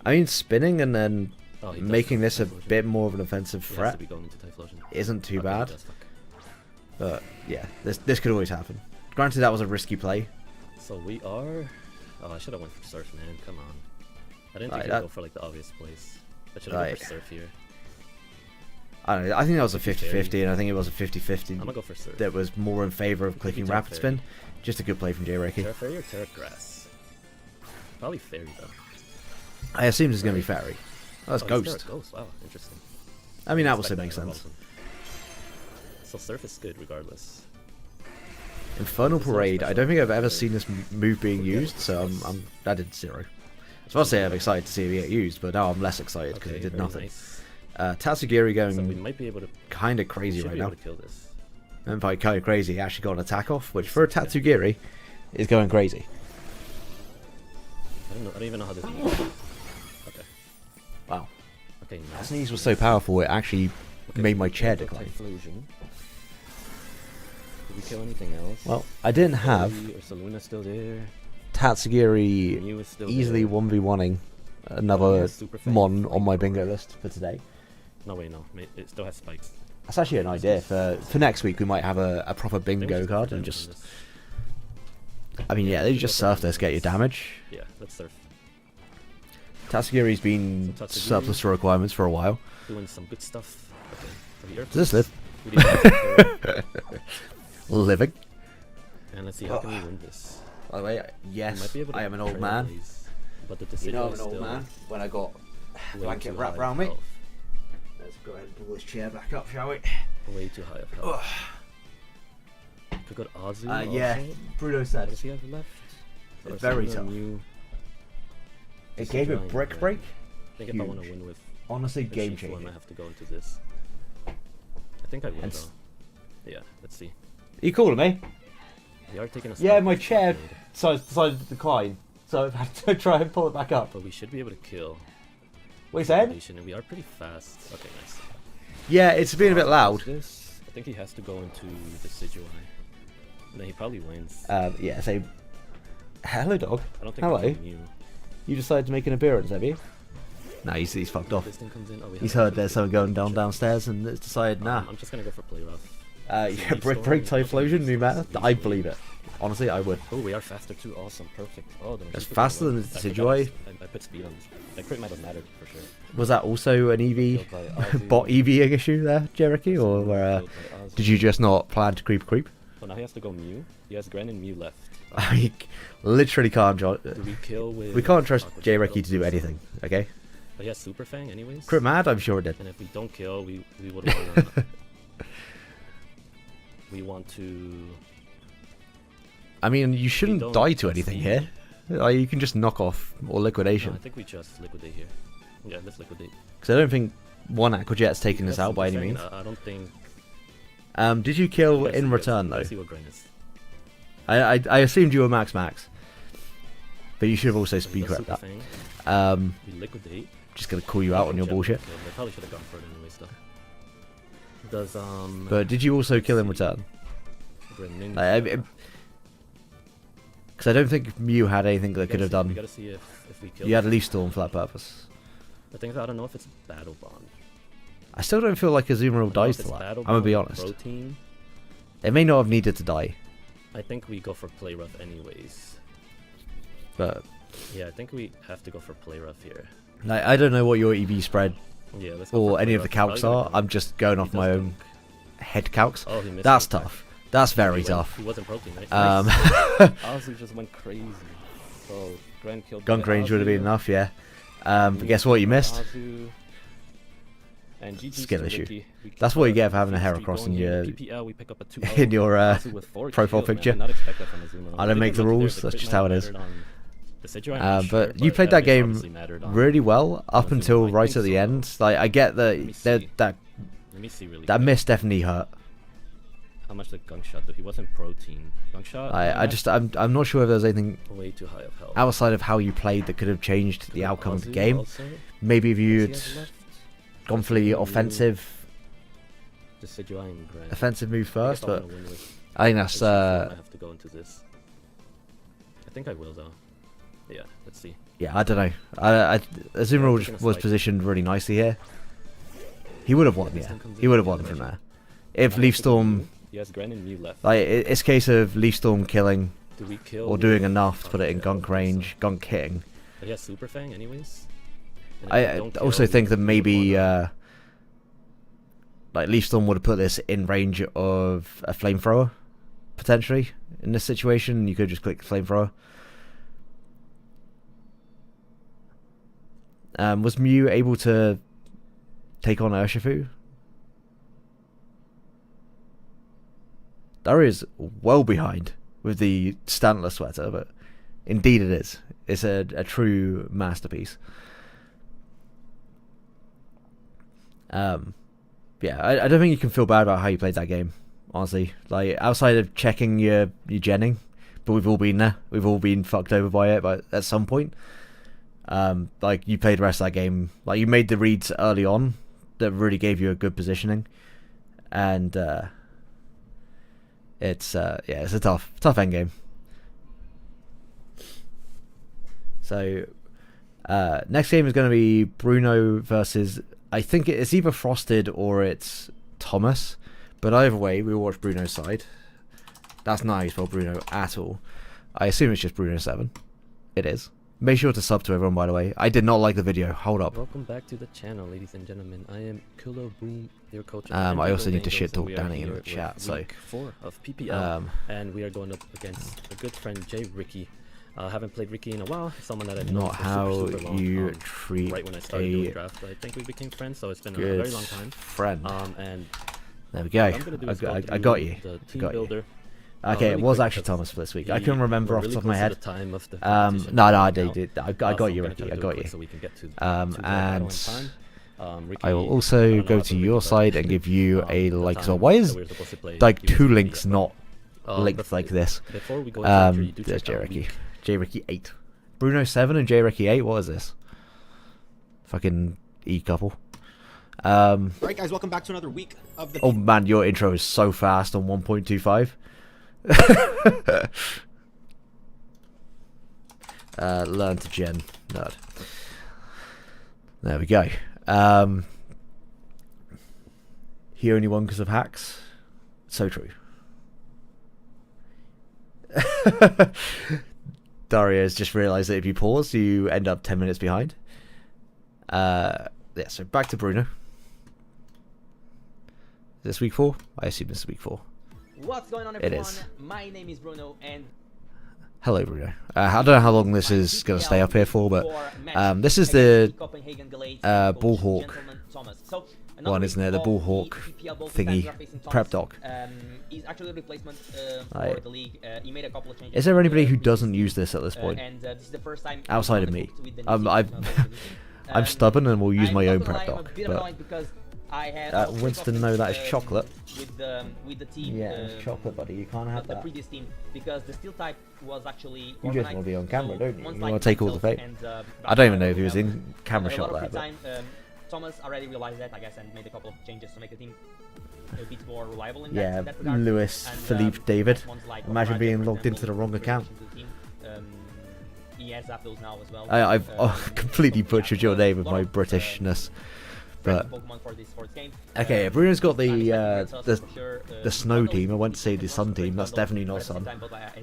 I mean, spinning and then Oh, he does making have this a Typhlosion. bit more of an offensive He has threat to be going into Typhlosion. isn't too Okay, he bad. does, fuck. But yeah, this could always happen. Granted, that was a risky play. So we are. Oh, I should have went for Surf, man. Come on. I didn't think Right, he'd that- go for like the obvious place. I should have Right. gone for Surf here. I don't know. I think that was a 50-50, 50-50, and I think it was a 50-50 I'm gonna go for Surf. that was more in favour of clicking Terra Rapid Fairy. Spin. Just a good play from J. Ricky. Terra Fairy or Terra Grass? Probably Fairy though. I assume it's going to be Fairy. Oh, that's Oh, it's Ghost. Terra Ghost. Wow, interesting. I mean, that Expect also makes more sense. often. So Surf is good regardless. Infernal This is our Parade. I special. don't think I've ever seen this move being used, so I did 0. I was about to say I'm excited to see it get used, but now I'm less excited because Okay, it did very nothing. nice. Tatsugiri So we going might be able to. kind of crazy Should right be now. able to kill this. And by kind of crazy, he actually got an attack off, which for a Tatsugiri is going crazy. I don't even know how this works. Okay. Wow. Okay, That nice. sneeze was so powerful it actually Okay, made so my we chair killed the decline. Typhlosion. Did we kill anything else? Well, I didn't have Ursaluna's still there. Tatsugiri Mew is still easily there. 1v1ing Oh, another yeah, Super Fang. mon on my bingo list for today. No, wait, no. It still has spikes. That's actually an idea. For next week, we might have a proper I think we bingo should card put and that just... in this. I mean, yeah, they should just go for surf this, get your this. damage. Yeah, let's surf. Tatsugiri's been So Tatsugiri- surplus to requirements for a while. Doing some good stuff. Okay. So the Earth Does this live? we did that. Living. And let's see, how can we win this? By the way, We might yes, be able to I am an old man. trailblaze, but the You decision know I'm is an old still man when I got way blanket too wrapped high around of me. health. Let's go ahead and pull this chair back up, shall we? Way too high of health. Could go to Azu Yeah, also. Bruno What said does he have left? it's very Ursaluna, tough. Mew. It gave a Giant brick Ren. break. I think if I want to Huge. win with Honestly, the game Chief one, I changing. have to go into this. I think I will And though. Yeah, let's see. Are you calling me? They are taking a Yeah, spike my with chair Blockade, decided to decline, so I've had to try and pull it back up. but we should be able to kill. What you saying? And we are pretty fast. Okay, nice. Yeah, it's been a bit loud. This, I think he has to go into the Decidueye. And then he probably wins. Yeah, say hello, dog. I don't think Hello. we can Mew. You decided to make an appearance, have you? Nah, he's fucked off. This thing comes in. Oh, we He's have heard there's something going down downstairs and it's decided, nah. I'm just gonna go for play rough. Yeah, brick break Typhlosion, new meta. I believe it. Honestly, I would. Oh, we are faster too. Awesome, perfect. Oh, then we That's should put faster more. than the I forgot Decidueye. I put speed on this. That crit might have mattered for sure. Was that also an EV Killed by Azu. bot EVing issue there, Jericho, or Killed by Azu. did you just not plan to creep? Oh, now he has to go Mew. He has Gren and Mew left. I literally can't. Do we kill with? We can't trust Aqua J-Reki Tail? to do anything, okay? But he has Super Fang anyways. Crit mad? I'm sure it did. And if we don't kill, we would want. We want to. I mean, you shouldn't don't die to anything concede. here. Like, you can just knock off or No, liquidation. I think we just liquidate here. Yeah, let's liquidate. Because I don't think one Aquajet's taking this That's out by any Super means. Fang, I don't think. Did you kill Let's see, in return, let's though? see what Gren is. I assumed you were max. But you should have also So he speed does crept Super that. Fang, we liquidate. Just gonna call you out on your Jet bullshit. killed. They probably should have gone for it anyways though. Does But did you also kill in let's see. return? Greninja. Because I don't think Mew had anything that could have We done. gotta see if we kill. You had Leaf Storm for that purpose. I think I don't know if it's Battle Bond. I still don't feel like Azumarill I don't know dies if to it's that. Battle I'm gonna be Bond, honest. Protein. It may not have needed to die, I think we go for play rough anyways. but Yeah, I think we have to go for play rough here. I don't know what your EV spread Yeah, let's go or for any play of the rough. He's calcs probably are. gonna I'm just going He off does my own dunk. head calcs. Oh, he missed. That's the attack. tough. That's very He tough. He wasn't protein, right? Um, Nice. Azu just went crazy. So Gren killed. Gunk by range would have been Azu. enough, yeah. But Mew guess what? You killed by missed. Azu. And GG's Skill to issue. Ricky. We That's keep what you our get for having a hair streak across going in here. your PPL, we pick up a 2 in your Azu with 4 profile kills, man. picture. Did not expect that from Azumarill. I don't Maybe make the look there, rules, the that's crit just might how have it is. mattered on the Decidueye, I'm not But sure, you played that miss game obviously mattered on- really well up Azumarill. until I right think at the so. end. Like I get Let me that see. that Let me see really that quick. miss definitely hurt. How much did Gunk shot do? He wasn't protein. Gunk shot? I'm not sure if there's anything way too high of health. outside of how you played that could have changed Could the have outcome of the Azu game. also. Maybe if What you'd does he have left? gone for the Mew, offensive Decidueye and Gren. offensive move I first, guess I but wanna win with I think that's H4, I have to go into this. I think I will though. Yeah, let's see. yeah, I don't know. Azumarill taking a was spike. positioned really nicely here. He would have won, this yeah. thing comes He in, would have yeah, won from imagine. there. If I have Leaf to go Storm, Mew. He has Gren and Mew left. like it's a case of Leaf Storm killing Do we kill or doing with- enough to put it in yeah, gunk okay, so- range, gunk hitting. But he has Super Fang anyways. And if I we don't also kill, think that we would maybe wanna- like Leaf Storm would have put this in range of a flamethrower potentially in this situation. You could just click flamethrower. Was Mew able to take on Urshifu? Daria is well behind with the Stantler sweater, but indeed it is. It's a true masterpiece. Yeah, I don't think you can feel bad about how you played that game, honestly. Like, outside of checking your genning, but we've all been there. We've all been fucked over by it, but at some point. Like, you played the rest of that game. Like, you made the reads early on that really gave you a good positioning. And, it's a tough end game. So, next game is going to be Bruno versus, I think it's either Frosted or it's Thomas. But either way, we'll watch Bruno's side. That's not how you spell Bruno at all. I assume it's just Bruno7. It is. Make sure to sub to everyone, by the way. I did not like the video. Hold up. Welcome back to the channel, ladies and gentlemen. I am Kulo Boom, your coach. I also need to shit talk Danny in the chat. So week 4 of PPL, and we are going up against a good friend, Jay Ricky. I haven't played Ricky in a while. Someone that I've known not for how super long, you treat right when I started doing draft. I think we became friends, so it's been a very long time. Friend. And there we go. I got you. The team builder. Okay, it was actually Thomas for this week. I couldn't remember off the top of my head. No, I did. I got you, Ricky. I got you. And I will also go to your side and give you a like. So why is like 2 links not linked like this? There's J Ricky. J Ricky 8. Bruno 7 and J Ricky 8. What is this? Fucking E couple. Alright guys, welcome back to another week of the... Oh man, your intro is so fast on 1.25. Learn to gen nerd. There we go. He only won because of hacks. So true. Daria has just realised that if you pause, you end up 10 minutes behind. Yeah, so back to Bruno. Is this week 4? I assume this is week 4. What's going on, everyone? It is. My name is Bruno, and hello, Bruno. I don't know how long this is going to stay up here for, but this is the Bullhawk one, isn't it? The Bullhawk thingy prep doc. He's actually a replacement for the league. He made a couple of changes. Is there anybody who doesn't use this at this point? This is the first time outside of me. I'm stubborn and will use my own prep doc. But Winston, no, that is chocolate. With the team. Yeah, it's chocolate, buddy. You can't have that. The previous team, because the steel type was actually. You just want to be on camera, don't you? You want to take all the fame. I don't even know if he was in camera shot there. But Thomas already realized that, I guess, and made a couple of changes to make the team a bit more reliable in that. That Lewis, Philippe, David. Imagine being logged into the wrong account. He has those now as well. I've completely butchered your name with my Britishness. But okay, Bruno's got the snow team. I went to say the sun team. That's definitely not sun.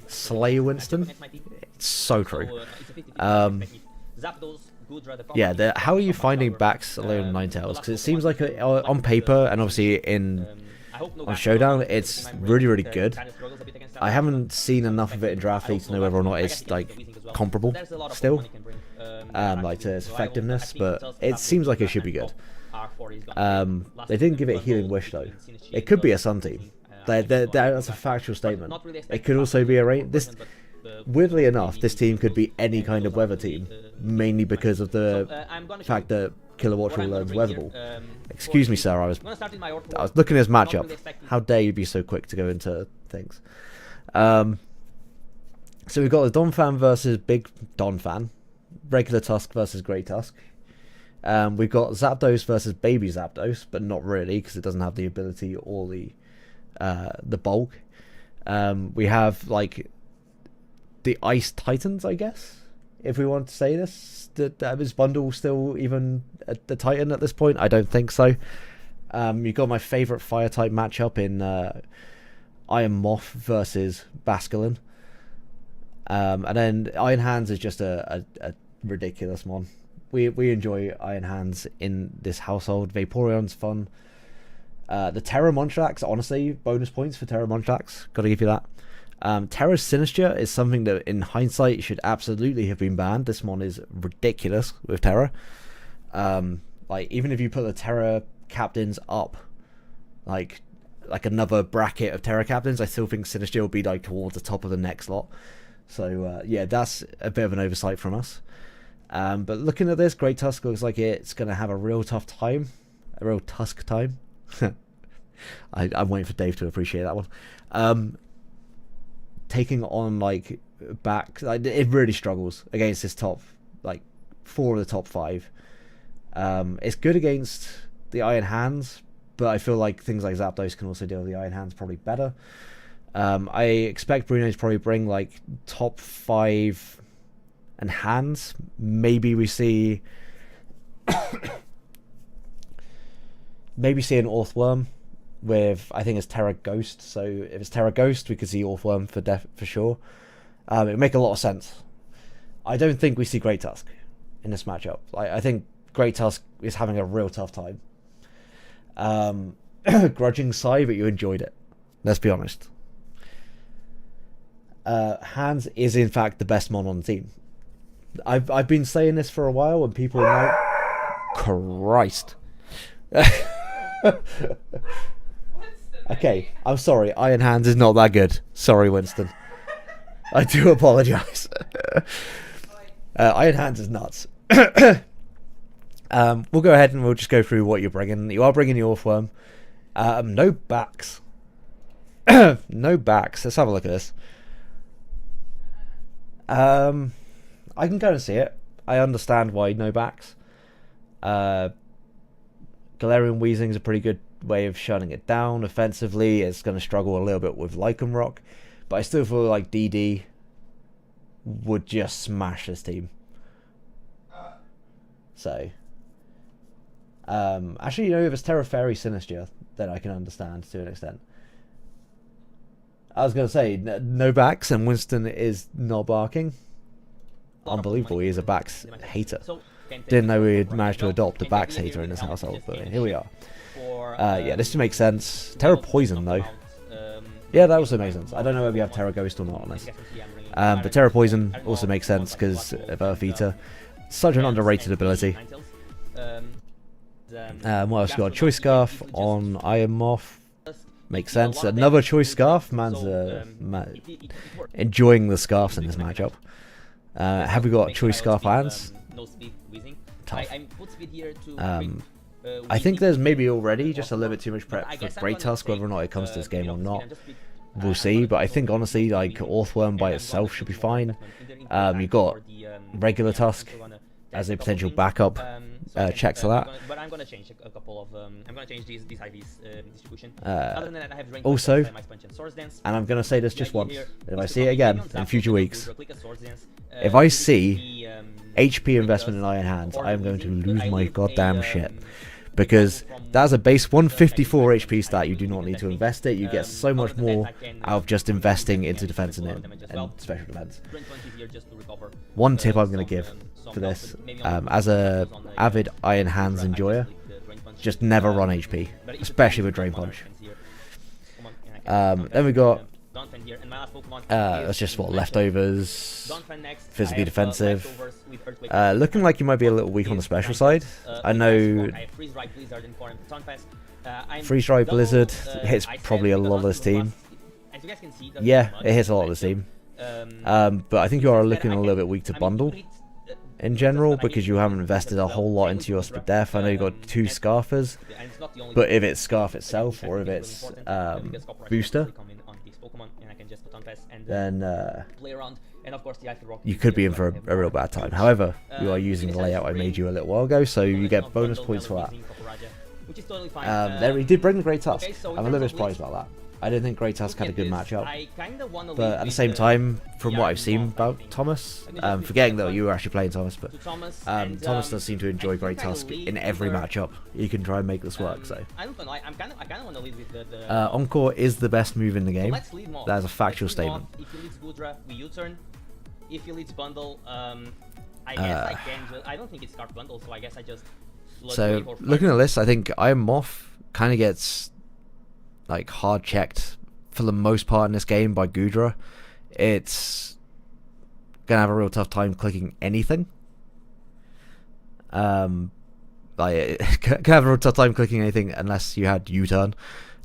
Slay Winston. It's so true. Yeah, how are you finding backs alone Ninetales? Because it seems like on paper and obviously on Showdown, it's really good. I haven't seen enough of it in Draft League to know whether or not it's like comparable still, like to its effectiveness. But it seems like it should be good. They didn't give it Healing Wish though. It could be a Sun team. That's a factual statement. It could also be a rain. Weirdly enough, this team could be any kind of weather team, mainly because of the fact that Kilowatt learns Weather Ball. Excuse me, sir. I was looking at his matchup. How dare you be so quick to go into things? So we've got the Don Fan versus Big Don Fan, regular Tusk versus Grey Tusk. We've got Zapdos versus Baby Zapdos, but not really because it doesn't have the ability or the bulk. We have like the Ice Titans, I guess, if we want to say this. Is Bundle still even the Titan at this point? I don't think so. You've got my favourite Fire type matchup in Iron Moth versus Basculin. And then Iron Hands is just a ridiculous one. We enjoy Iron Hands in this household. Vaporeon's fun. The Terra Munchlax, honestly, bonus points for Terra Munchlax. Gotta give you that. Terra Sinister is something that in hindsight should absolutely have been banned. This one is ridiculous with Terra. Like, even if you put the Terra captains up, like, like another bracket of Terra Captains, I still think Sinisteel will be like towards the top of the next lot. So yeah, that's a bit of an oversight from us. But looking at this, Great Tusk looks like it's going to have a real tough time. A real Tusk time. I'm waiting for Dave to appreciate that one. Taking on like it really struggles against this top, like 4 of the top 5. It's good against the Iron Hands, but I feel like things like Zapdos can also deal with the Iron Hands probably better. I expect Bruno to probably bring like top 5 and hands. Maybe we see maybe see an Orthworm with, I think it's Terra Ghost. So if it's Terra Ghost, we could see Orthworm for sure. It would make a lot of sense. I don't think we see Great Tusk in this matchup. I think Great Tusk is having a real tough time. Grudging sigh, but you enjoyed it. Let's be honest. Hands is in fact the best mon on the team. I've been saying this for a while, and people are now. Christ. Okay, I'm sorry. Iron Hands is not that good. Sorry, Winston. I do apologise. Iron Hands is nuts. We'll go ahead and we'll just go through what you're bringing. You are bringing the Orthworm. No backs. No backs. Let's have a look at this. I can go and see it. I understand why no backs. Galarian Weezing is a pretty good way of shutting it down. Offensively, it's going to struggle a little bit with Lycanroc, but I still feel like DD would just smash this team. So, actually, if it's Terra Fairy Sinisteel, then I can understand to an extent. I was going to say, no backs, and Winston is not barking. Unbelievable, he is a backs hater. Didn't know we'd managed to adopt a backs hater in this household, but here we are. Yeah, this makes sense. Terra Poison, though. Yeah, that also makes sense. I don't know whether we have Terra Ghost or not on this. But Terra Poison also makes sense because of Earth Eater. Such an underrated ability. What else we got? Choice Scarf on Iron Moth. Makes sense. Another Choice Scarf. Man's enjoying the scarves in this matchup. Have we got Choice Scarf hands? Tough. I think there's maybe already just a little bit too much prep for Great Tusk, whether or not it comes to this game or not. We'll see, but I think honestly, like Orthworm by itself should be fine. You've got regular Tusk as a potential backup. Check for that. But I'm gonna change a couple of. I'm gonna change these IVs distribution. Also, and I'm gonna say this just once. If I see it again in future weeks, if I see HP investment in Iron Hands, I am going to lose my goddamn shit. Because that's a base 154 HP stat. You do not need to invest it. You get so much more out of just investing into defense and special defense. One tip I'm going to give for this, as a avid Iron Hands enjoyer, just never run HP, especially with Drain Punch. Then we got that's just what leftovers, physically defensive. Looking like you might be a little weak on the special side. I know Freeze Drive Blizzard hits probably a lot of this team. Yeah, it hits a lot of this team. But I think you are looking a little bit weak to bundle in general because you haven't invested a whole lot into your Spit Def. I know you got 2 Scarfers, but if it's Scarf itself or if it's Booster, then you could be in for a real bad time. However, you are using the layout I made you a little while ago, so you get bonus points for that. There we did bring the Great Tusk. I'm a little bit surprised about that. I didn't think Great Tusk had a good matchup, but at the same time, from what I've seen about Thomas, forgetting that you were actually playing Thomas, but Thomas does seem to enjoy Great Tusk in every matchup. You can try and make this work. So Encore is the best move in the game. That is a factual statement. If he leads Gudra, we U-turn. If he leads Bundle, I guess I can. I don't think it's Scarf Bundle, so I guess I just. So looking at this, I think Iron Moth kind of gets like hard checked for the most part in this game by Gudra. It's gonna have a real tough time clicking anything. Like can have a real tough time clicking anything unless you had U-turn.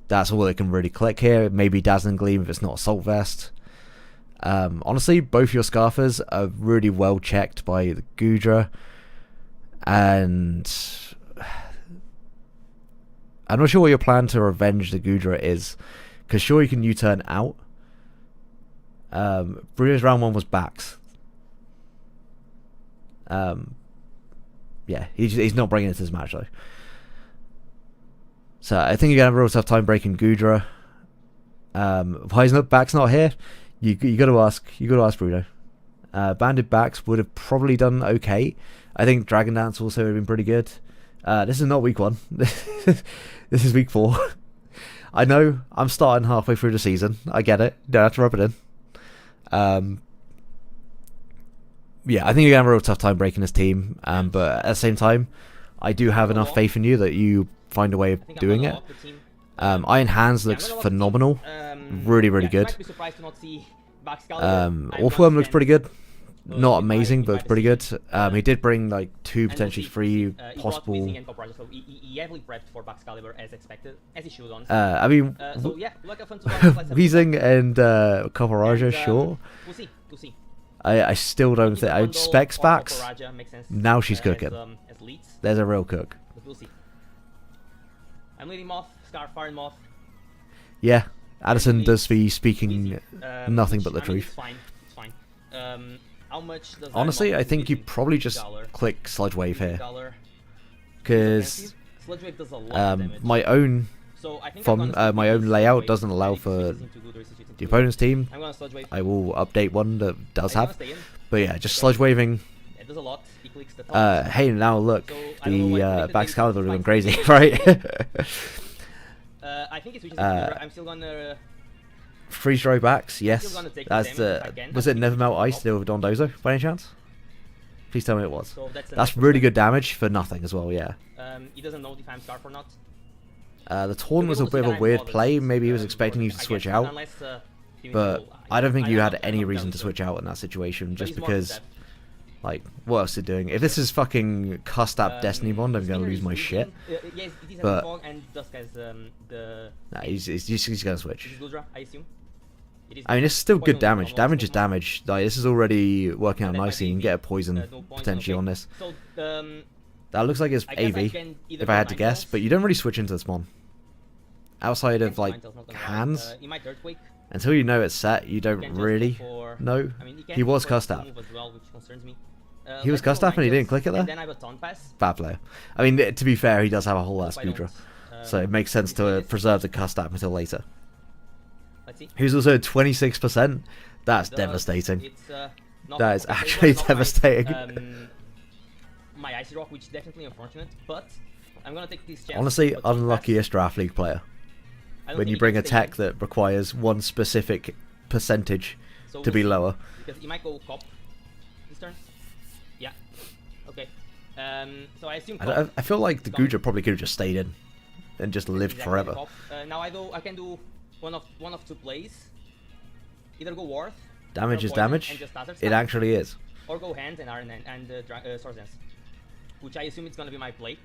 That's all that can really click here. Maybe Dazzling Gleam if it's not Assault Vest. Honestly, both your Scarfers are really well checked by the Gudra, and I'm not sure what your plan to revenge the Gudra is, because sure you can U-turn out. Bruno's round 1 was backs. Yeah, he's not bringing it to this match though. So I think you're gonna have a real tough time breaking Gudra. Why is back's not here? You got to ask Bruno. Banded backs would have probably done okay. I think Dragon Dance also would have been pretty good. This is not week 1. This is week 4. I know I'm starting halfway through the season. I get it. Don't have to rub it in. Yeah, I think you're gonna have a real tough time breaking this team. But at the same time, I do have enough faith in you that you find a way of doing it. Iron Hands looks phenomenal. Really, really good. Orpheum looks pretty good. Not amazing, but pretty good. He did bring like 2, potentially 3 possible. He heavily prepped for Baxcalibur as expected, as he should on. I mean, so yeah, like a fun Weezing and Copper sure. We'll see. I still don't think. I Specs backs. Now she's cooking. There's a real cook. But we'll see. I'm leading Moth, Scarfire and Moth. Yeah, Addison does be speaking nothing but the truth. It's fine. How much does honestly, I think you probably just click Sludge Wave here, because my own my own layout doesn't allow for the opponent's team. I will update one that does have, but yeah, just Sludge Waving. Hey, now look, the Baxcalibur would have been crazy, right? I think it's I'm still gonna freeze dry backs, yes. That's the was it Never Melt Ice still with Dondozo by any chance? Please tell me it was. So that's really good damage for nothing as well, yeah. He doesn't know if I'm Scarf or not. The Taunt was a bit of a weird play. Maybe he was expecting you to switch out, but I don't think you had any reason to switch out in that situation, just because, like, what else is it doing? If this is fucking Cust App Destiny Bond, I'm gonna lose my shit. But nah, he's gonna switch. I mean, it's still good damage. Damage is damage. Like, this is already working out nicely. You can get a poison potentially on this. That looks like it's AV, if I had to guess, but you don't really switch into this mon. Outside of, like, hands, until you know it's set, you don't really know. He was Cust App. He was Cust App and he didn't click it there? Bad player. I mean, to be fair, he does have a whole ass Gudra, so it makes sense to preserve the Cust App until later. Who's also 26%? That's devastating. That is actually devastating. My Icy Rock, which is definitely unfortunate, but I'm gonna take this chance. Honestly, unluckiest draft league player. When you bring a tech that requires one specific percentage to be lower. Because he might go cop this turn. Yeah. Okay. So I assume. I feel like the Gudra probably could have just stayed in and just lived forever. Now I can do one of 2 plays. Either go Worth. Damage is damage. It actually is. Or go Hands and Iron and Sword Dance, which I assume it's gonna be my play.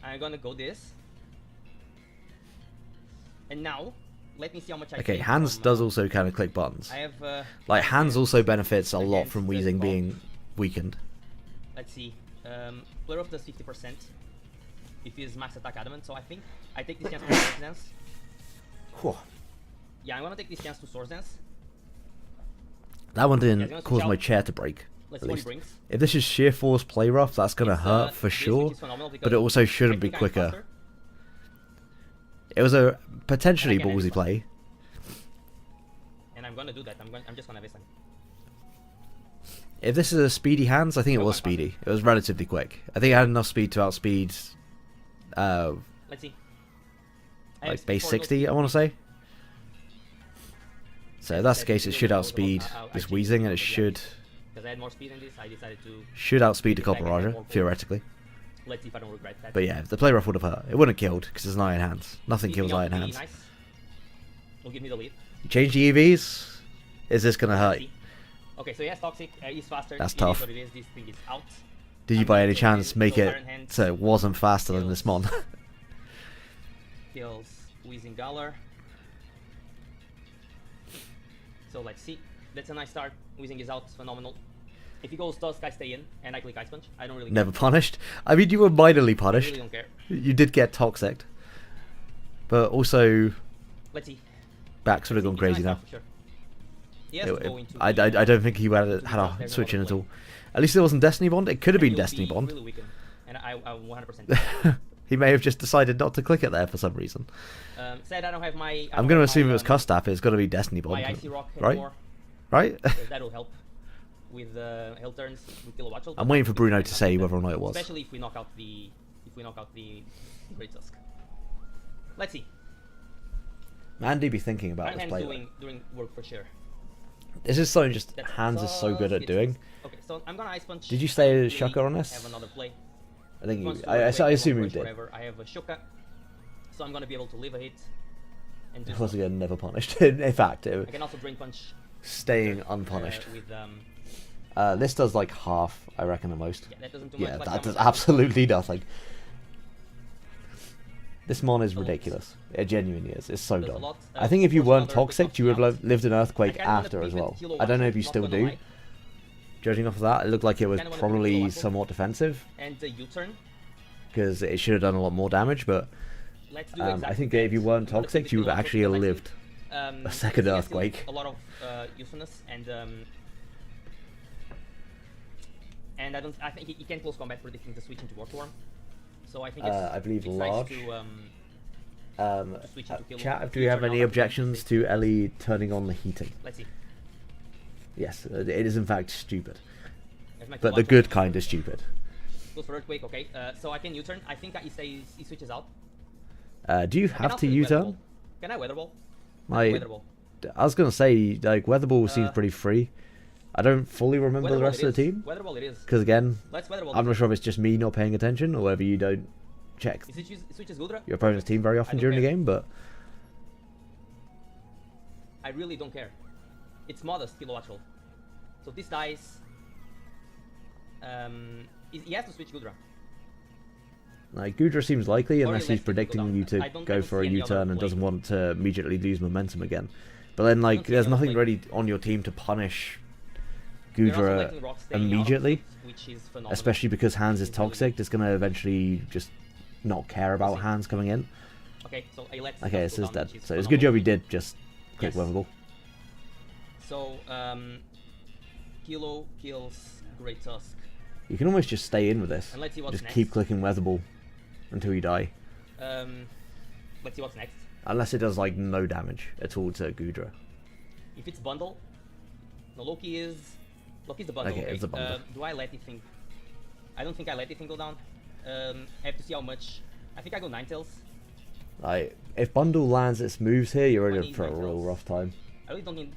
I'm gonna go this. And now, let me see how much I okay, Hands does also kind of click buttons. I have like Hands also benefits a lot from Weezing being weakened. Let's see. Flare of does 50% if he's max attack adamant, so I think I take this chance to Sword Dance. Yeah, I'm gonna take this chance to Sword Dance. That one didn't cause my chair to break. At least. If this is sheer force play rough, that's gonna hurt for sure, but it also shouldn't be quicker. It was a potentially ballsy play. And I'm gonna do that. I'm just gonna waste time. If this is a speedy Hands, I think it was speedy. It was relatively quick. I think it had enough speed to outspeed. Let's see. Like base 60, I want to say. So if that's the case, it should outspeed this Weezing, and it should. Because I had more speed in this, I decided to. Should outspeed the Copper Raja, theoretically. Let's see if I don't regret that. But yeah, if the play rough would have hurt. It wouldn't have killed because it's an Iron Hands. Nothing kills Iron Hands. Will give me the lead. You change the EVs. Is this gonna hurt? Okay, so yes, Toxic is faster. That's tough. This thing is out. Did you by any chance make it so it wasn't faster than this mon? Kills Whizzing Galar. So let's see. That's a nice start. Whizzing is out, phenomenal. If he goes Tusk, I stay in, and I click Ice Punch. I don't really Never punished. I mean, you were minorly punished. I really don't care. You did get toxic. But also... Let's see. Backs would have gone crazy now. Sure. Yes, I don't think he had a switch in at all. At least it wasn't Destiny Bond. It could have been Destiny Bond. Really weakened, and I 100%. He may have just decided not to click it there for some reason. Said I don't have my... I'm going to assume it was Custap. It's got to be Destiny Bond. My Icy Rock right? anymore. Right? That'll help with hill turns with Kilowatt. I'm waiting for Bruno to say whether or not it was. Especially if we knock out the Great Tusk. Let's see. Andy be thinking about this play. Doing work for sure. This is something just Hans is so good at doing. Okay, so I'm gonna Ice Punch. Did you say Shuka on this? Have another play. I think you. I assume you did. Whatever. I have a Shuka, so I'm gonna be able to live a hit. And just once again, never punished. In fact, I can also Drain Punch. Staying unpunished. With this does like half, I reckon, at most. Yeah, that doesn't do much. Yeah, that does absolutely nothing. This mon is ridiculous. It genuinely is. It's so dumb. I think if you weren't toxic, you would have lived an earthquake after as well. I don't know if you still do. Judging off of that, it looked like it was probably somewhat defensive. And the U-turn. Because it should have done a lot more damage, but I think if you weren't toxic, you would have actually lived a second earthquake. A lot of usefulness and I think he can close combat predicting the switch into Wartorm. So I think it's, I believe it's large. Nice to Chat, do you have any objections to Ellie turning on the heating? Let's see. Yes, it is in fact stupid. But the good kind of stupid. Goes for Earthquake, okay. So I can U-turn. I think he switches out. Do you have to U-turn? Can I Weather Ball? I was going to say, like, Weather Ball seems pretty free. I don't fully remember the rest of the team. Weather Ball it is. Because again, I'm not sure if it's just me not paying attention or whether you don't check your opponent's team very often during the game, but... I really don't care. It's modest Kilowattrel. So this dies... he has to switch Gudra. Like, Gudra seems likely unless he's predicting you to go for a U-turn and doesn't want to immediately lose momentum again. But then, like, there's nothing ready on your team to punish Gudra immediately, especially because Hans is toxic. It's going to eventually just not care about Hans coming in. Okay, so this is dead. So it's a good job he did just click Weather Ball. So, Kilo kills Great Tusk. You can almost just stay in with this. And let's see what's just next. keep clicking Weather Ball until you die. Let's see what's next. Unless it does like no damage at all to Gudra. If it's bundle, no, Loki's the bundle. Okay, it's a bundle. Do I let it think? I don't think I let it go down. I have to see how much. I think I go Ninetales. Like, if bundle lands its moves here, you're in for a real rough time. I really don't need.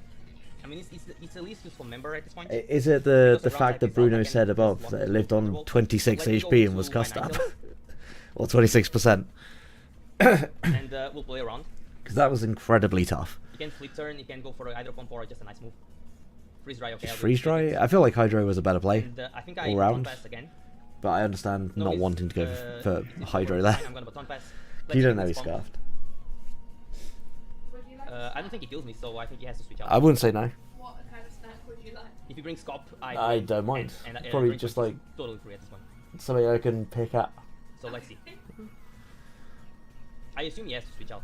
I mean, it's the least useful member at this point. Is it the fact that Bruno said above that it lived on 26 HP and was Custap? Or 26%? And we'll play around. Because that was incredibly tough. You can flip turn, you can go for a Hydro Pump or just a nice move. Freeze Dry, okay. Just Freeze Dry? I feel like Hydro was a better play. And, I think I all round. Pass again. But I understand not wanting to go for Hydro there. I'm gonna Baton Pass. You don't know he's scarfed. I don't think he kills me, so I think he has to switch out. I wouldn't say no. What kind of snack would you like? If he brings Scop, I don't mind. And probably just like totally free at this point. Something I can pick up. So let's see. I assume he has to switch out.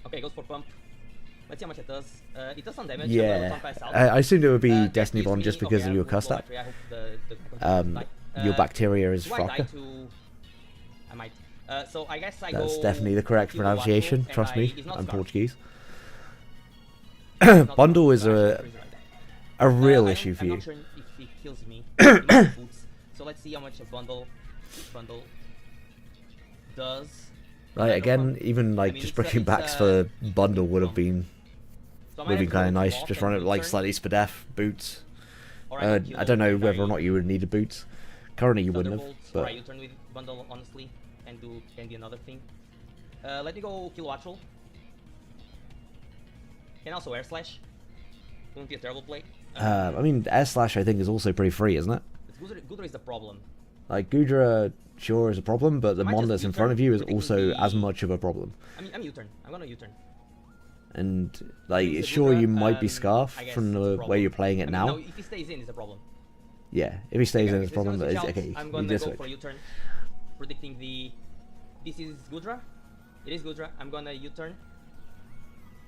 Okay, goes for Pump. Let's see how much it does. It does some damage. Yeah, I assumed it would be Destiny Bond just because of your Custap. Your Bacteria is Frocker. I might. So I guess That's definitely the correct pronunciation. Trust me, I'm Portuguese. Bundle is a real issue for you. I'm not sure if he kills me. So let's see how much a bundle does. Like again, even like just bringing backs for bundle would have been kind of nice. Just run it like slightly Spadef boots. I don't know whether or not you would need a boots. Currently you wouldn't have. But you turn with bundle honestly and can be another thing. Let me go Kilowattrel. Can also Air Slash. Wouldn't be a terrible play. I mean Air Slash I think is also pretty free, isn't it? Gudra is the problem. Like Gudra, sure, is a problem, but the Might mon just that's in U-turn, front of you is predicting also as the- much of a problem. I'm U-turn. I'm gonna U-turn. And Brings like, the sure, you Gudra, might be scarf I guess from it's a the way problem. you're playing it I mean, now. no, if he stays in, it's a problem. Yeah, if he stays Okay, in, it's a problem. But switch it's, out. okay, I'm you gonna just go switch. for U-turn. Predicting the... This is Gudra. It is Gudra. I'm gonna U-turn.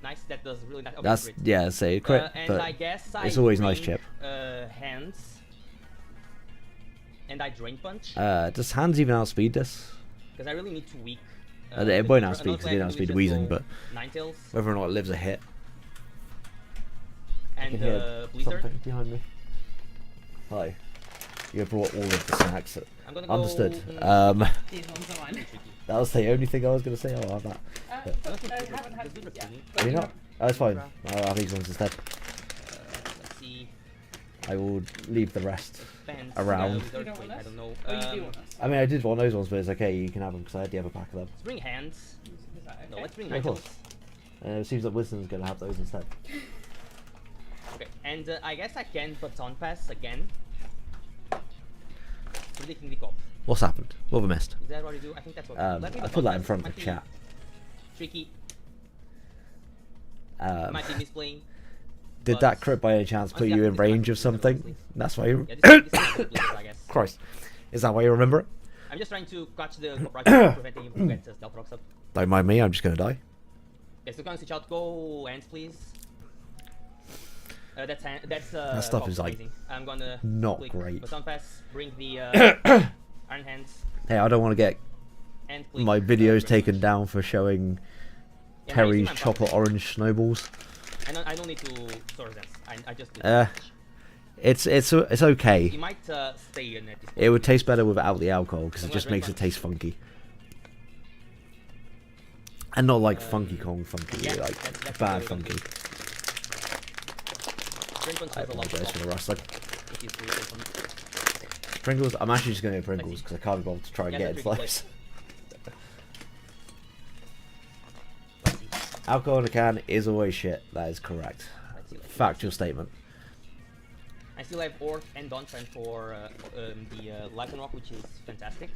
Nice, that does really nice. Okay, That's great. yeah, say crit, And but I guess it's I always nice bring, chip. Hands. And I drain punch. Does hands even outspeed this? Because I really need to weak. It won't outspeed because it didn't outspeed Weezing, but Ninetales. whether or not it lives a hit. And Blizzard. Something behind me. Hi. You brought all of the snacks. I'm gonna go... Understood. These ones are mine. That was the only thing I was going to say. I'll have that. But I haven't had Gudra yeah. for me. Are you not? Oh, that's fine. I'll have these ones instead. Let's see. I will leave the rest Fans, around. You don't want I us? don't know. Oh, you do want us? I mean, I did want those ones, but it's okay. You can have them because I had the other pack of them. Let's bring hands. Is that okay? No, let's bring Yeah, of course. Ninetales. It seems like Wisdom's going to have those instead. Okay, and I guess I can baton pass again. Predicting the cop. What's happened? What have I missed? Is that what you do? I think that's what. I Let me put baton that in pass. front of Might the be chat. Tricky. Um, Might be misplaying. Did but that crit by any chance put honestly, you I in think it's range fine. of something? That's why you... Yeah, this is Blizzard, I guess. Christ. Is that why you remember it? I'm just trying to catch the cooperation, preventing him from getting stealth rocks up. Don't mind me, I'm just going to die. Yes, so can switch out. Go hands, please. That's That stuff cop, is, like, amazing. I'm gonna not click great. Baton pass. Bring the iron hands Hey, I don't want to get and click. my videos Drain taken punch. down for showing Yeah, Terry's I'm chocolate orange snowballs. I don't need to source that. I just. Do It's okay. He might stay in it. It would taste better without the alcohol because I'm it gonna just drink makes it one. taste funky. And not like Funky Kong funky, yeah, like that's bad what we're gonna funky. Drain punch I has a lot apologise for the of rustling. if he's really fun. Pringles, I'm actually just going to go Pringles because I can't be bothered to try and Yeah, get that's into pretty those. Let's see. Alcohol in a can is always shit, that is correct. Let's see. Factual statement. I still have Orc and Donphan for the Light and Rock, which is fantastic.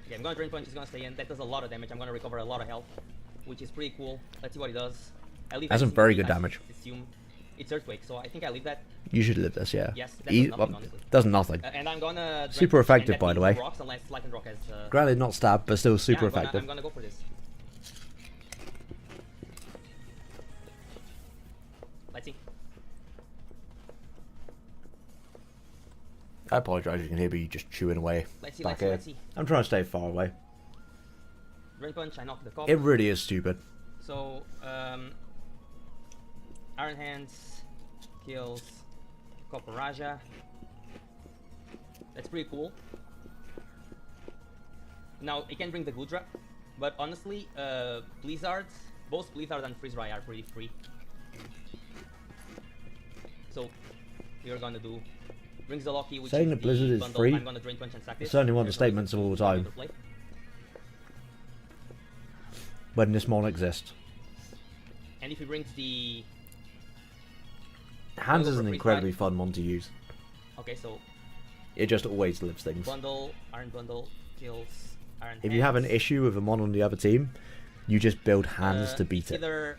Okay, I'm gonna Drain Punch, he's gonna stay in. That does a lot of damage. I'm gonna recover a lot of health, which is pretty cool. Let's see what he does. I leave That's some everything very to good the- I damage. Assume it's Earthquake, so I think I leave that. You should live this, yeah. Yes, that does nothing, well, honestly. does nothing. And I'm gonna Drain Super Punch, and effective, that by the means way. no Rocks unless Light and Rock has. Granted, not stab, but still super yeah, effective. I'm gonna go for this. Let's see. I apologise, you can hear me just chewing away. Let's see. back Let's see. here. Let's see. I'm trying to stay far away. Drain Punch. I knock the cop. It really is stupid. So, Iron Hands kills Copper Raja. That's pretty cool. Now, it can bring the Gudra, but honestly, Blizzards, both Blizzard and Freeze Rai are pretty free. So, we're gonna do brings the Loki, which Saying is that Blizzard the is bundle. free, I'm gonna Drain Punch and sack this. it's certainly one of the There's no reason statements of all to time. underplay. When this mon exists. And if he brings the Hands go is for an free incredibly fight. fun mon to use. okay, so It just always lives things. Bundle, Iron Bundle kills Iron If you have an Hands. issue with a mon on the other team, you just build hands to beat it's it.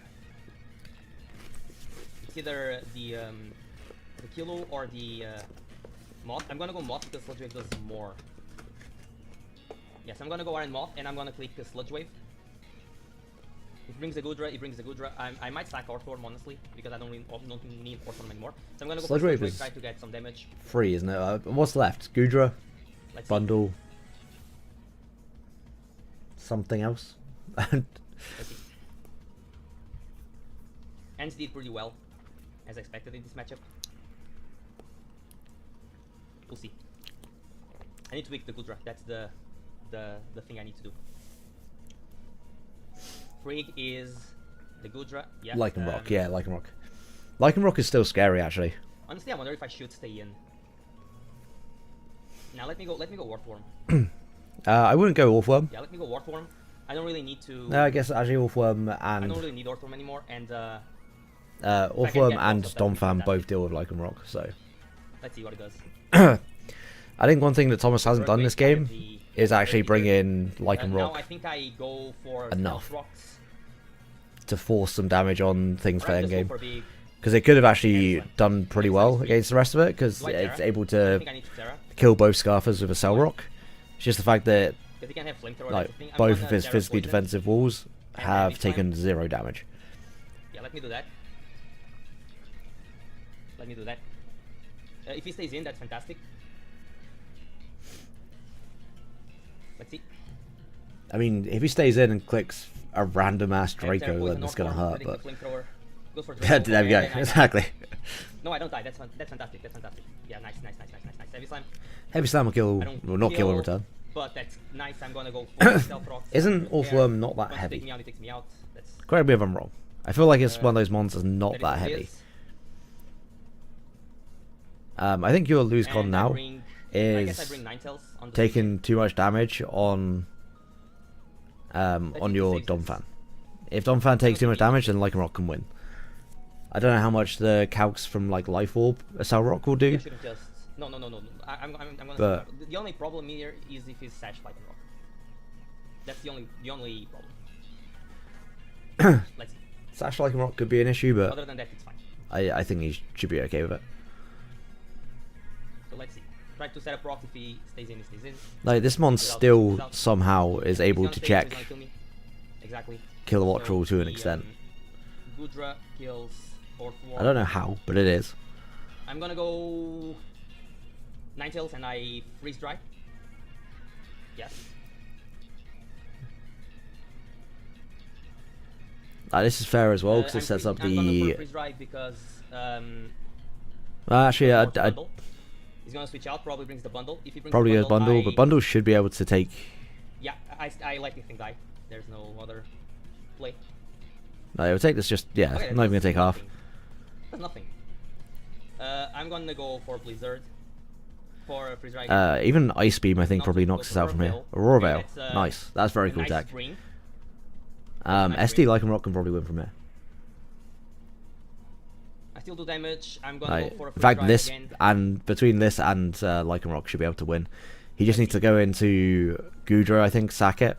It's either the Kilo or the Moth. I'm gonna go Moth because Sludge Wave does more. Yes, I'm gonna go Iron Moth and I'm gonna click Sludge Wave. It brings the Gudra, it brings the Gudra. I might sack Orthworm honestly because I don't need Orthworm anymore. So I'm gonna go Sludge for Wave Sludge Wave, is- try to get some damage. Free, isn't it? What's left? Gudra, Let's see. Bundle, something else? Let's see. Ants did pretty well, as expected in this matchup. We'll see. I need to tweak the Gudra. That's the thing I need to do. Frigg is the Gudra. Yeah. Lycan Rock, yeah, Lycan Rock. Lycan Rock is still scary, actually. Honestly, I wonder if I should stay in. Now let me go Warthworm. I wouldn't go Orthworm. Yeah, let me go Warthworm. I don't really need to. No, I guess actually Orthworm I and don't really need Orthworm anymore. And Orthworm get and both of them, Domfam fantastic. both deal with Lycan Rock, so let's see what it does. I think one thing that Thomas hasn't done this Earthquake, game is actually bring in Lycan now Rock I think I go for enough stealth rocks. to force some damage on things for Or I just go endgame. for big. Because it could have actually Excellent. done pretty well against the rest of it, because Do I it's Terra? able I to think I need to Terra. kill both Scarfers with a Cell Rock. It's just the fact that Because he can have flamethrower. like that's the thing. I'm both gonna of his Terra physically poison. defensive walls And have damage time. taken 0 damage. Yeah, let me do that. Let me do that. If he stays in, that's fantastic. Let's see. I mean, if he stays in and clicks a random ass I have Terra Draco, poison, then it's North gonna Lawn, hurt. predict But the flamethrower. Goes for there Draco, we go, and then I die. exactly. No, I don't die. That's fantastic. That's fantastic. Yeah, nice. Heavy slam. Heavy Slam will I kill, don't will not kill in return. But that's nice. I'm gonna go for stealth rocks. Isn't Orthworm not that Wants to heavy? Take me out, he takes me out. That's Correct me if I'm wrong. I feel like it's one of those monsters that not is that what it heavy. is. I think your lose con And I now bring- I guess I is bring Ninetales on the taking too much damage on think he your saves this. Domfan. If Domfan takes too much damage, then Lycan Rock can win. I don't know how much the calcs from like Life Orb a Cell Rock will do. I should have just no. I'm gonna. But- The only problem here is if he's Sash like a rock. That's the only problem. Let's see. Sash Lycan Rock could be an issue, but Other than that, it's fine. I think he should be okay with it. So let's see. Try to set up rock. If he stays in, he stays in. Like this mon still somehow is able to check He's gonna kill me. Exactly. Kilowatt So Rule to an the, extent. Gudra kills Orthworm. I don't know how, but it is. I'm gonna go Ninetales and I freeze dry. Yes. This is fair as well because I'm it sets free- up I'm gonna the. for freeze dry because Actually, North I bundle. He's gonna switch out. Probably brings the bundle. If he brings probably the goes bundle, but bundle should be able to take. Yeah, I like this thing die. There's no other play. No, it will take this just yeah. Okay, I'm not even gonna take half. nothing. That's nothing. I'm gonna go for Blizzard. For freeze dry. again. Even Ice Beam, I think, Not probably to knocks go us out for from here. Veil. Aurora Okay, Veil, that's, nice. That's very a cool nice tech. spring. SD Lycan Rock can probably win from here. I still do damage. I'm gonna go for a In freeze fact, dry this again. and between this and Lycan Rock should be able to win. He just needs to go into Gudra, I think, sack it,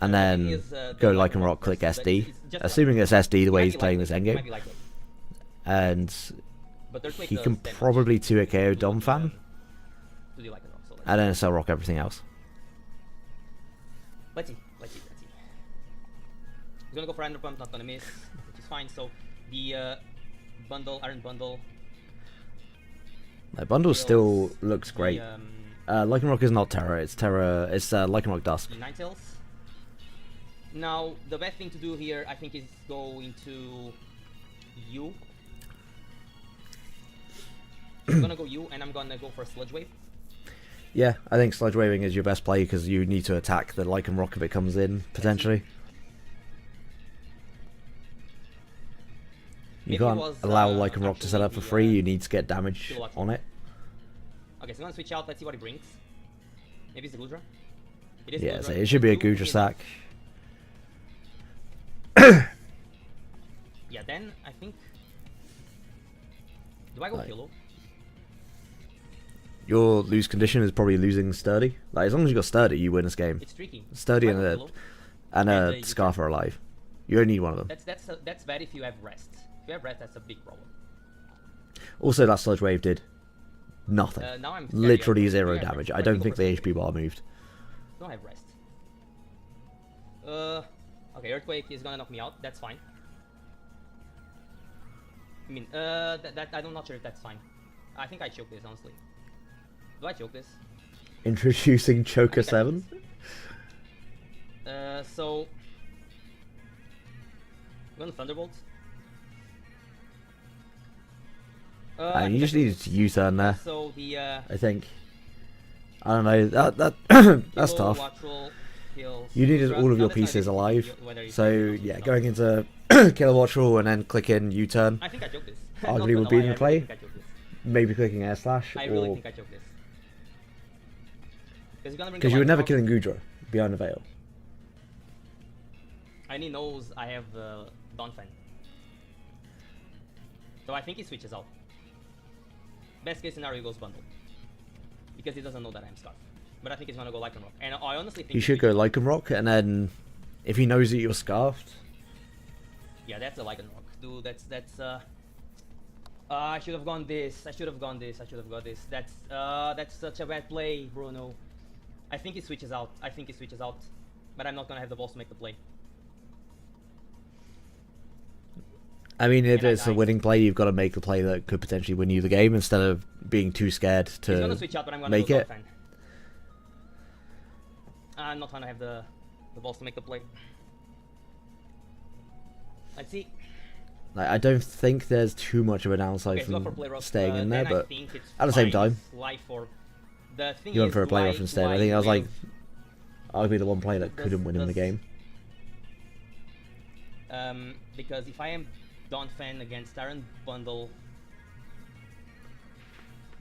and The then thing is, go the Lycan Rock, click versus- SD. it's just Assuming it's SD the way he's playing this Might endgame, be likely. and But Earthquake he does can damage probably 2 KO to Domfan, to the Lycan Rock, so and then Cell Rock everything else. let's see. He's gonna go for Ender Pump, not gonna miss, which is fine. So the bundle, Iron Bundle. Like, bundle still looks great. The, Lycan Rock is not Terra. It's Terra. It's Lycan Rock Dusk. the Ninetales. Now the best thing to do here, I think, is go into U. I'm gonna go U, and I'm gonna go for Sludge Wave. Yeah, I think Sludge Waving is your best play because you need to attack the Lycan Rock if it comes in potentially. You Maybe it can't was, allow Lycan Rock to set actually up for the, free. You need to get damage kilowatt on it. Okay, so I'm gonna switch out. Let's see what it brings. Maybe it's the Gudra. It is Yeah, Gudra. so it should be a Two Gudra is sack. Yeah, then I think. Do I go Like, Kilo? Your lose condition is probably losing Sturdy. Like as long as you got Sturdy, you win this game. It's tricky. Sturdy Do I and go a Kilo? and And a Scarf are alive. You only need one of them. That's bad if you have rest. If you have rest, that's a big problem. Also, that Sludge Wave did nothing. Now I'm scared. Literally Yeah, 0 yeah, damage. let I me don't go think for the Sludge HP bar moved. Don't have rest. Okay, Earthquake is gonna knock me out. That's fine. I mean, that I'm not sure if that's fine. I think I choke this, honestly. Do I choke this? Introducing Choker I think I 7. choke this. So I'm gonna Thunderbolt. I And think you I just choke need this. to U-turn there. So the I think. I don't know. That that's Kilo, tough. Watchroll, kills You needed Gudra. all of Now your that's not pieces a big alive. deal whether you So choke it or yeah, not. going into Kilowatt Rule and then clicking U-turn, I think I choke this. Arguably Not gonna would be lie, in I play. really think I choke this. maybe clicking Air Slash, I really or think I choke this. because you were never killing Gudra behind the veil. And he knows I have Donphan. So I think he switches out. Best case scenario goes bundle. because he doesn't know that I'm Scarf. But I think he's gonna go Lycanroc. And I honestly think he should go Lycanroc, and then if he knows that you're Scarfed. Yeah, that's a Lycanroc. Dude, that's I should have gone this. I should have gone this. I should have got this. That's such a bad play, Bruno. I think he switches out. I think he switches out. But I'm not gonna have the balls to make the play. I mean, if it's a winning play, you've got to make a play that could potentially win you the game instead of being too scared to He's gonna switch out, but I'm gonna make it. I'm not gonna have the balls to make the play. Let's see. Like, I don't think there's too much of a downside from staying in there, but at the same time, you went for a play rough instead. I think I was like, arguably the one play that couldn't win him the game. Because if I am Don Fan against Tyrant Bundle,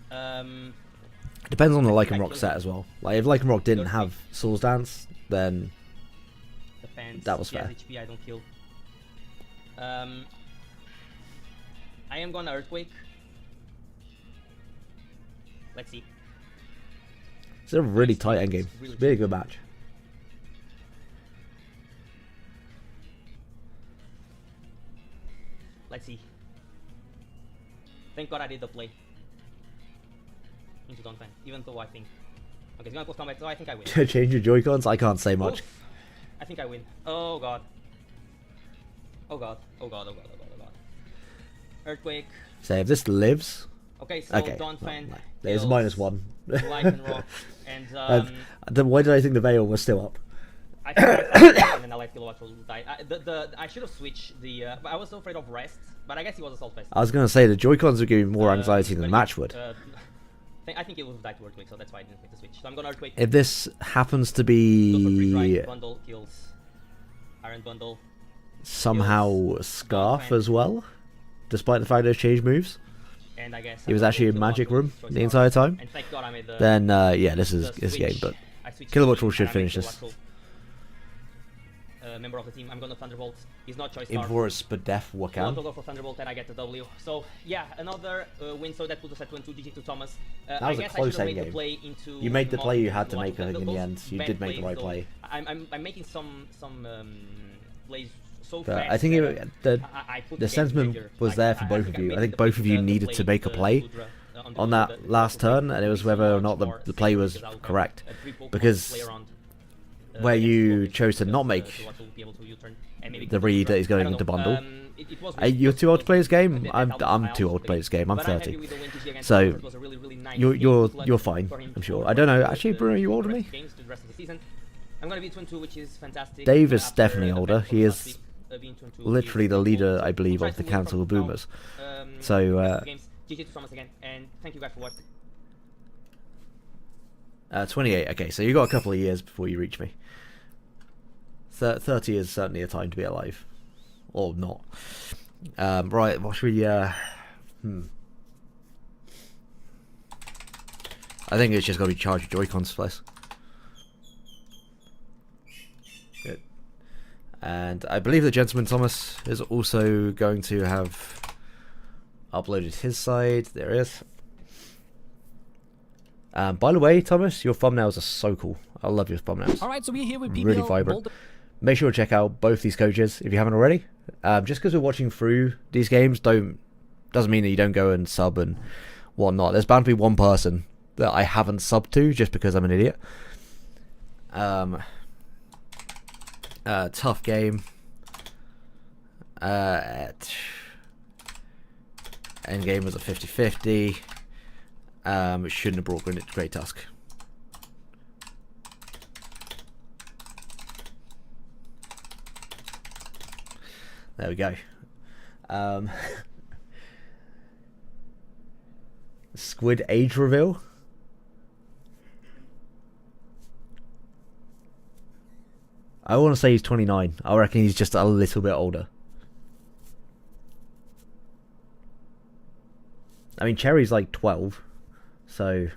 depends on the Lycanroc set as well. Like if Lycanroc didn't have Soul's Dance, then that was fair. HP I don't kill. I am gonna Earthquake. Let's see. It's a really tight endgame. It's a really good match. Let's see. Thank God I did the play. Into Don Fan, even though I think. Okay, he's gonna close combat, so I think I win. Change your Joy-Cons? I can't say much. Oof. I think I win. Oh God. Oh God. Oh God. Oh God. Oh God. Oh God. Earthquake. So if this lives. Okay, so okay. Don Fan. There's -1. Lycanroc, and why did I think the Veil was still up? I think and then I Kilowatt will die. I should have switched the. I was so afraid of Rest, but I guess he was Assault Vest. I was gonna say the Joy-Cons would give me more anxiety than the match would. I think it would have died to Earthquake, so that's why I didn't make the switch. So I'm gonna Earthquake. If this happens to be Bundle kills Iron Bundle. Somehow Scarf as well, despite the fact they've changed moves. And I guess he was actually in Magic Room the entire time. And thank God I made the, then yeah, this is game. But Kilowatt should finish this. Member of the team, I'm gonna Thunderbolt. He's not choice star. Invorus Spadef I Wakan. go for Thunderbolt and I get the W. So yeah, another win. So that puts us at 2-2 GG to Thomas. That was a close end game. You made the play you had to make. I think in the end, you did make the right play. I'm making some plays so but fast. I think the sentiment was there for both of you. I think both of you needed to make a play on that last turn, and it was whether or not the play was correct. Because where you chose to not make the read that he's going into bundle. You're too old to play this game. I'm too old to play this game. I'm 30, so you're fine. I'm sure. I don't know. Actually, Bruno, are you older than me? I'm gonna be 2-2, which is fantastic. Dave is definitely older. He is literally the leader, I believe, of the Council of Boomers. So. GG to Thomas again, and thank you guys for watching. 28. Okay, so you got a couple of years before you reach me. 30 is certainly a time to be alive, or not. Right, what should we? I think it's just got to be charged Joy-Cons first. Good. And I believe the Gentleman Thomas is also going to have uploaded his side. There it is. By the way, Thomas, your thumbnails are so cool. I love your thumbnails. All right, so we're here with PPL really vibrant. Bolt. Make sure to check out both these coaches if you haven't already. Just because we're watching through these games doesn't mean that you don't go and sub and whatnot. There's bound to be one person that I haven't subbed to just because I'm an idiot. Tough game. Endgame was a 50-50. It shouldn't have brought Great Tusk. There we go. Squid age reveal. I want to say he's 29. I reckon he's just a little bit older. I mean, Cherry's like 12, so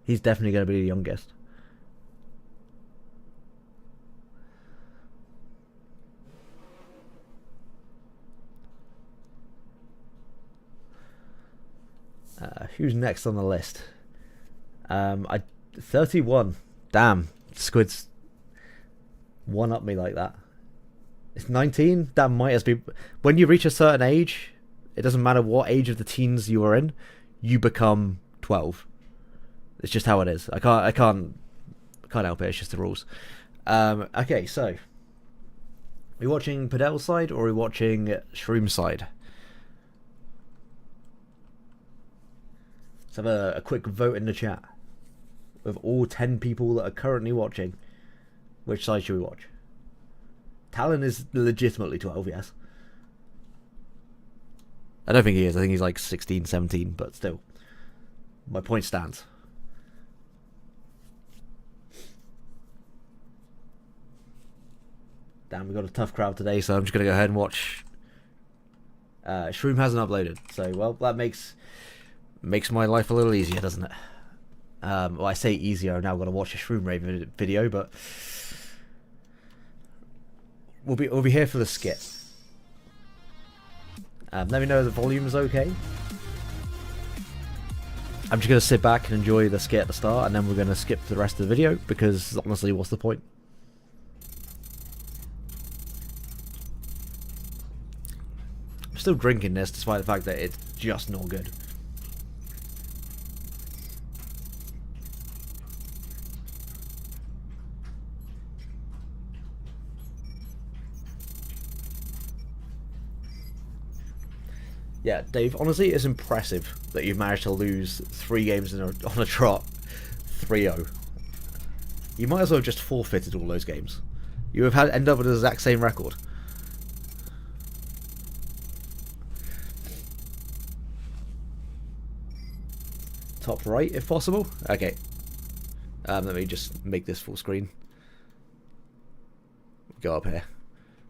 he's definitely going to be the youngest. Who's next on the list? I 31. Damn, Squid's one up me like that. It's 19. That might as be. When you reach a certain age, it doesn't matter what age of the teens you are in, you become 12. It's just how it is. I can't help it. It's just the rules. Okay, so are we watching Padel side or are we watching Shroom side? Let's have a quick vote in the chat with all 10 people that are currently watching. Which side should we watch? Talon is legitimately 12, yes. I don't think he is. I think he's like 16, 17, but still. My point stands. Damn, we got a tough crowd today, so I'm just going to go ahead and watch. Shroom hasn't uploaded, so, well, that makes my life a little easier, doesn't it? Well, I say easier, I've now got to watch a Shroom Rave video, but we'll be here for the skit. Let me know the volume is okay. I'm just going to sit back and enjoy the skit at the start, and then we're going to skip the rest of the video, because honestly, what's the point? I'm still drinking this, despite the fact that it's just not good. Yeah, Dave, honestly, it's impressive that you've managed to lose 3 games on a trot 3-0. You might as well have just forfeited all those games. You have end up with the exact same record. Top right, if possible. Okay. Let me just make this full screen. Go up here.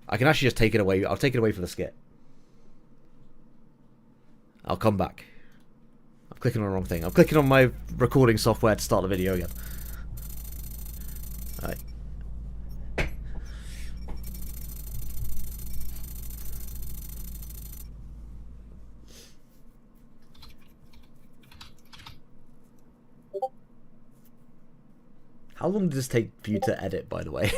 I can actually just take it away. I'll take it away for the skit. I'll come back. I'm clicking on the wrong thing. I'm clicking on my recording software to start the video again. Alright. How long does this take for you to edit, by the way?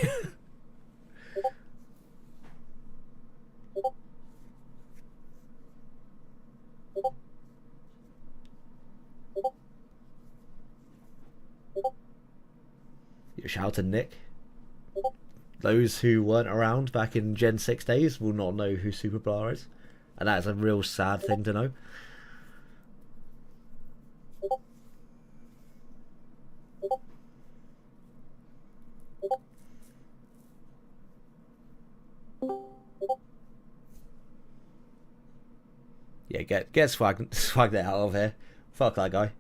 Shout out to Nick. Those who weren't around back in Gen 6 days will not know who Super Blar is. And that's a real sad thing to know. Yeah, get swag that out of here. Fuck that guy.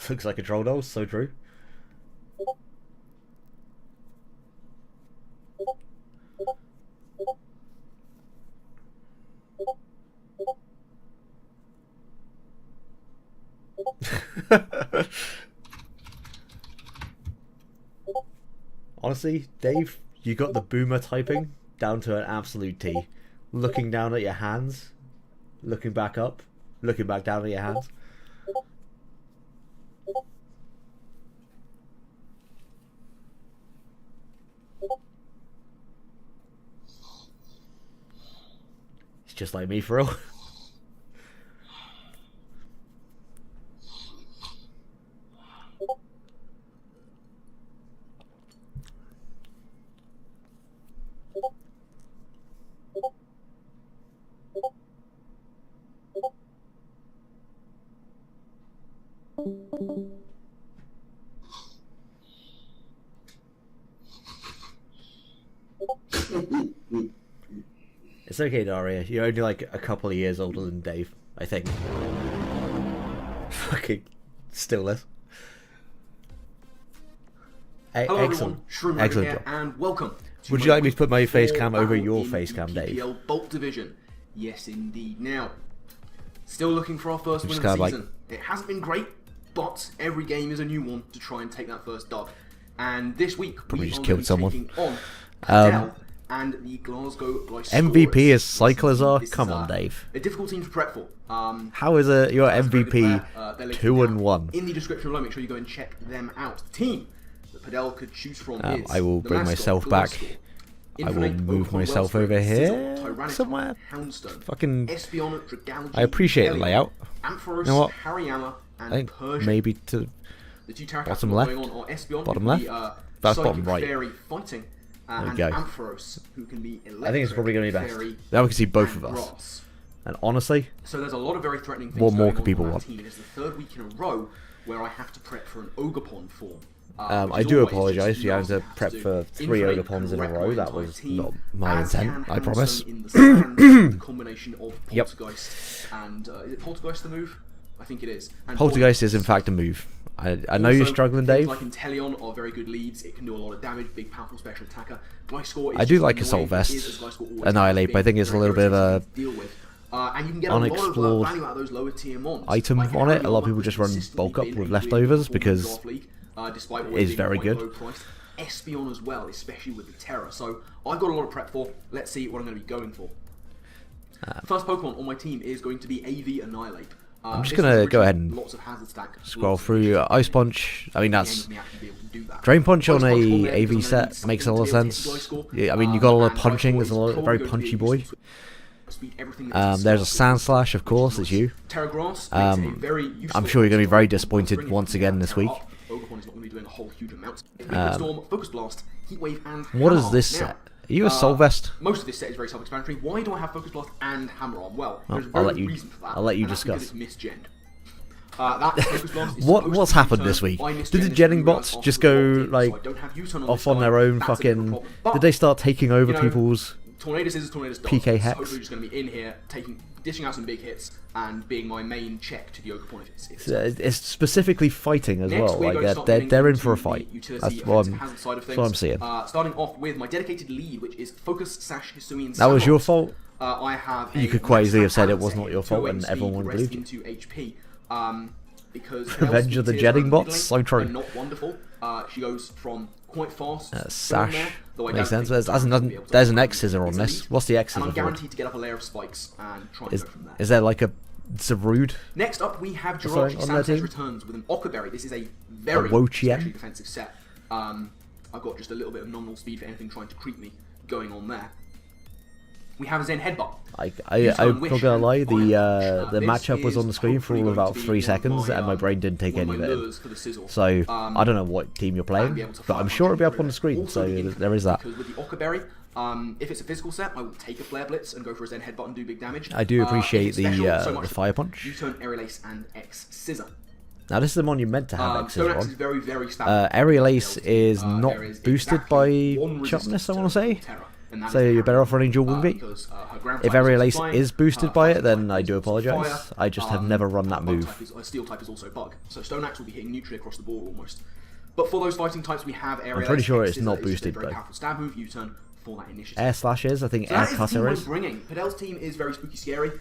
Looks like a troll doll, so true. Honestly, Dave, you got the boomer typing down to an absolute T. Looking down at your hands, looking back up, looking back down at your hands. It's just like me for real. It's okay, Daria. You're only like a couple of years older than Dave, I think. Fucking still less. Hello Excellent. everyone, Excellent here, job. and welcome to Would my you like me week to put my face 4 cam over battle your in face the cam, Dave? PPL Bolt Division. Yes, indeed. Now, still looking for our first win just of the kinda like- season. It hasn't been great, but every game is a new one to try and take that first dub. And this week, Probably we just are killed going to be someone. taking on PPL and the Glasgow Glycerolus. MVP as Yes, cyclers are? this is, Come on, Dave. A difficult team to prep for. How is your That's a very good MVP player. They're listed 2-1? down in the description below. Make sure you go and check them out. The team that Padel could choose from is I will the bring mascot, myself back. Glasgow, I will Infinite, move Oakmont, myself Wellspring, over Sizzle, here Tyrannical, somewhere. Houndstone, Fucking. Espion, Dragalge, I appreciate the Helion, layout. Ampharos, You know what? Hariyama, I and think Persian. maybe to The two Terra bottom captains left? going on are Espion, Bottom who can be, left? That's Psychic bottom right. Fairy fighting, There we and go. Ampharos, who can be electric, I think it's probably going to be best. fairy, Now we can see both and of us. grass. And honestly, So there's a lot of very threatening things what more going could on people that want? team. It is the third week in a row where I have to prep for an Ogerpon form. I do apologise for having to prep for 3 Ogerpons in a row. That was not my intent, I promise. The combination of Yep. Poltergeist and is it Poltergeist the move? I think it is. And Poltergeist is in fact a move. I know you're also, struggling, things Dave. Like Inteleon are very good leads. It can do a lot of damage. Big, powerful special attacker. Glycor is I do just like annoying, Assault but it is, Vest. as Glycor always Annihilate, has but I think been, it's a very little bit of irritating a to deal with. And you can get a lot unexplored of value out of those lower tier mons. item Like on it. A lot of Hariyama, people just run consistently bulk up been with a leftovers really good because draft league, despite it always is being very quite good. low priced. Espion as well, especially with the Terror. So I've got a lot of prep for. Let's see what I'm going to be going for. First Pokemon on my team is going to be AV Annihilate. I'm just this gonna is go ahead and lots of hazard stack, scroll lots of through initiative. Ice Punch. I mean, that's The aim of me actually being able to do that. Drain Punch on Ice Punch on a there AV because I'm gonna set need makes a lot of something to hit sense. the Glycor. Yeah, I mean, you got a lot of And punching. Glycor There's a is lot, probably very going to be punchy a boy. useless speed, everything that is There's a Glycor, Sand Slash, of which is course, it's nice. you. Terragrass Um, makes it a very useful I'm sure you're going to be very start. disappointed Bringing once Terra again this up. week. Ogerpon is not going to be doing a whole huge amount. Liquid Storm, Focus Blast, Heat Wave, and What is Hammer this Arm. set? Are you a Soul Vest? Most of this set is very self-explanatory. Why do I have Focus Blast and Hammer Arm? Well, there's a I'll very let good you- reason for that. I'll let you and that's discuss. because it's misgenned. That Focus Blast is What- supposed what's to be happened U-turn. this week? I Did misgenned the this Jenning really bots well just after the go, locked in, like, so I don't have U-turn Off this on time. their own That's a bit of a fucking... problem. But, Did they start taking over you know, people's... Tornadus is a Tornadus dog. PK It's Hex? hopefully just going to be in here, dishing out some big hits, and being my main check to the Ogerpon if it's It's specifically fighting as Next, well. we're Like going to start they're getting in for a into the fight. utility That's what offensive hazard side of that's what I'm things. seeing. Starting off with my dedicated lead, which is Focus Sash Hisuian. That was your fault. I have. You a could quite easily have said it max was not your attack, fault 2 and speed, everyone would have rest believed you. into HP. Because Revenge of the Jetting bots, so true. Not wonderful. She goes from quite fast. Sash there, though I makes don't sense. think There's Sash will be able to there's an overcome X scissor on its this. lead. What's the X And scissor I'm for? guaranteed to get up a layer of spikes and try and Is go from there. is there like a Zarude? Next up, we have Sorry, Jirachi on that Sanchez team? returns with an Ockerberry. This is a very Wochien? especially defensive set. I've got just a little bit of nominal speed for anything trying to creep me going on there. We have a Zen Headbutt. I'm not gonna lie, the matchup was on the screen for all about 3 seconds, and my brain didn't take any of it in. So I don't know what team you're playing, but I'm sure it'll be up on the screen. So there is that. Because with the Ockerberry, if it's a physical set, I will take a Flare Blitz and go for a Zen Headbutt and do big damage. I do If appreciate it's special, so much the Fire Punch. U-turn, Aerial Ace, and X Scissor. Now this is the one you meant to have X scissor Stoneaxe is on. very, very standard. Aerial Ace is not There is boosted exactly by one resistance sharpness, I want to say. Terra, and that So is you're better Harry. off running dual wing beat. Because, her ground If type Aerial also Ace fire, is boosted her by it, fire then type I is do also apologise. fire, I just have never run that her bug move. type is- her steel type is also bug. So Stoneaxe will be hitting neutral across the board almost. But for those fighting types, we have Aerial pretty Ace, sure X it's not Scissor is just a boosted, very though. powerful stab move, U-turn for that initiative. Air Slashes, I think So Air that is the team Cutter I'm is. bringing. Padel's team is very spooky scary.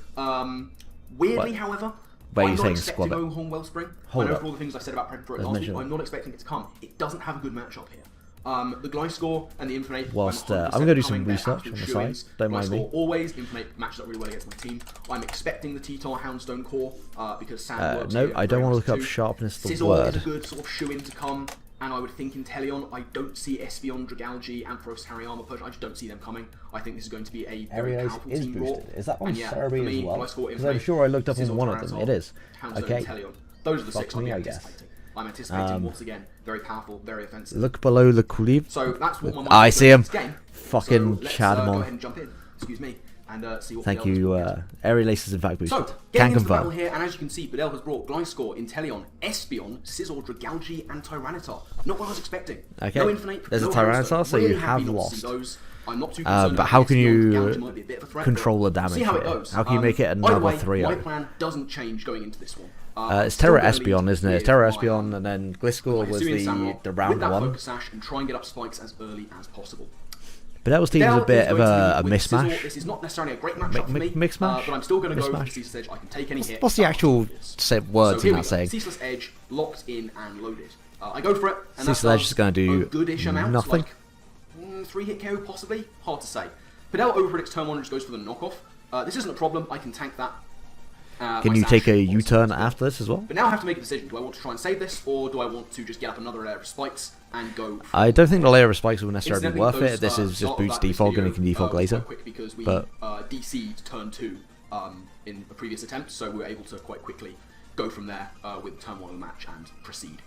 Weirdly, What? however, Where are I'm you not saying expecting squab it? Ohorn Wellspring. Hold I know up. for all the things I said about prepping for it Let's last week, measure it. I'm not expecting it to come. It doesn't have a good matchup here. The Glycor and the Infinite. Whilst, I'm I'm gonna do 100% some coming. They're research absolute on the shoo-ins. side, don't mind me. Glycor always, Infinite matches up really well against my team. I'm expecting the T-Tar Houndstone core because Sand works No, here I don't very want to much look up too. sharpness, the Sizzle is a word. good sort of shoe-in to come, and I would think Inteleon. I don't see Espion, Dragalge, Ampharos, Hariyama push. I just don't see them coming. I think this is going to be a very Aerial Ace powerful is team boosted. brought. Is that on And yeah, Cerebi for me, as well? Glycor, Because I'm Infinite, sure I looked up on Sizzle, one of them. Tyrannosaur, It is. Houndstone, Okay. Inteleon. Those are the Fuck 6 I'll me, be I guess. anticipating. I'm anticipating once again very powerful, very offensive. Look below the Kulev. So that's what my I mind see is him. for this game. Fucking so let's, Chadmon. go ahead and jump in. Excuse me. and see what Thank Fidel has you, brought. Area Laces in fact boosted. So, Can getting into the battle confirm. here, and as you can see, Fidel has brought Gliscor, Inteleon, Espeon, Scizor, Dragalge, and Tyranitar. Not what I was expecting. Okay, No Infinite, there's a no Tyranitar, Hamster. so Really you happy have not to see lost. those. I'm not too concerned But about how can Espeon. you Dragalge might be a bit of a threat, control but the damage see how it here? goes. How can you make it Either another way, 3-0? my plan doesn't change going into this one. It's Terra Espeon, isn't it? It's Terra Espeon, and then Gliscor was the round with that 1. Focus Sash and try and get up spikes as early as possible. But that was team was a bit of a This mismatch. is not necessarily a great matchup for me, Mixmash? but I'm still going to go for Mismatch? the Ceaseless Edge. I can take any hit. What's the actual words so in here that we go. saying? Ceaseless Edge, locked in and loaded. I go for it, and Ceaseless that Edge is gonna do a goodish amount, nothing. like 3-hit KO possibly. Hard to say. Fidel overpredicts turn 1 and just goes for the knockoff. This isn't a problem. I can tank that. Can you take a U-turn after this as well? But now I have to make a decision. Do I want to try and save this, or do I want to just get up another layer of spikes and go? I don't think the layer of spikes will necessarily be Incidentally, worth it. This is just boots defog and you can defog later. Quick because we But DC'd turn 2 in a previous attempt, so we were able to quite quickly go from there with turn 1 of the match and proceed.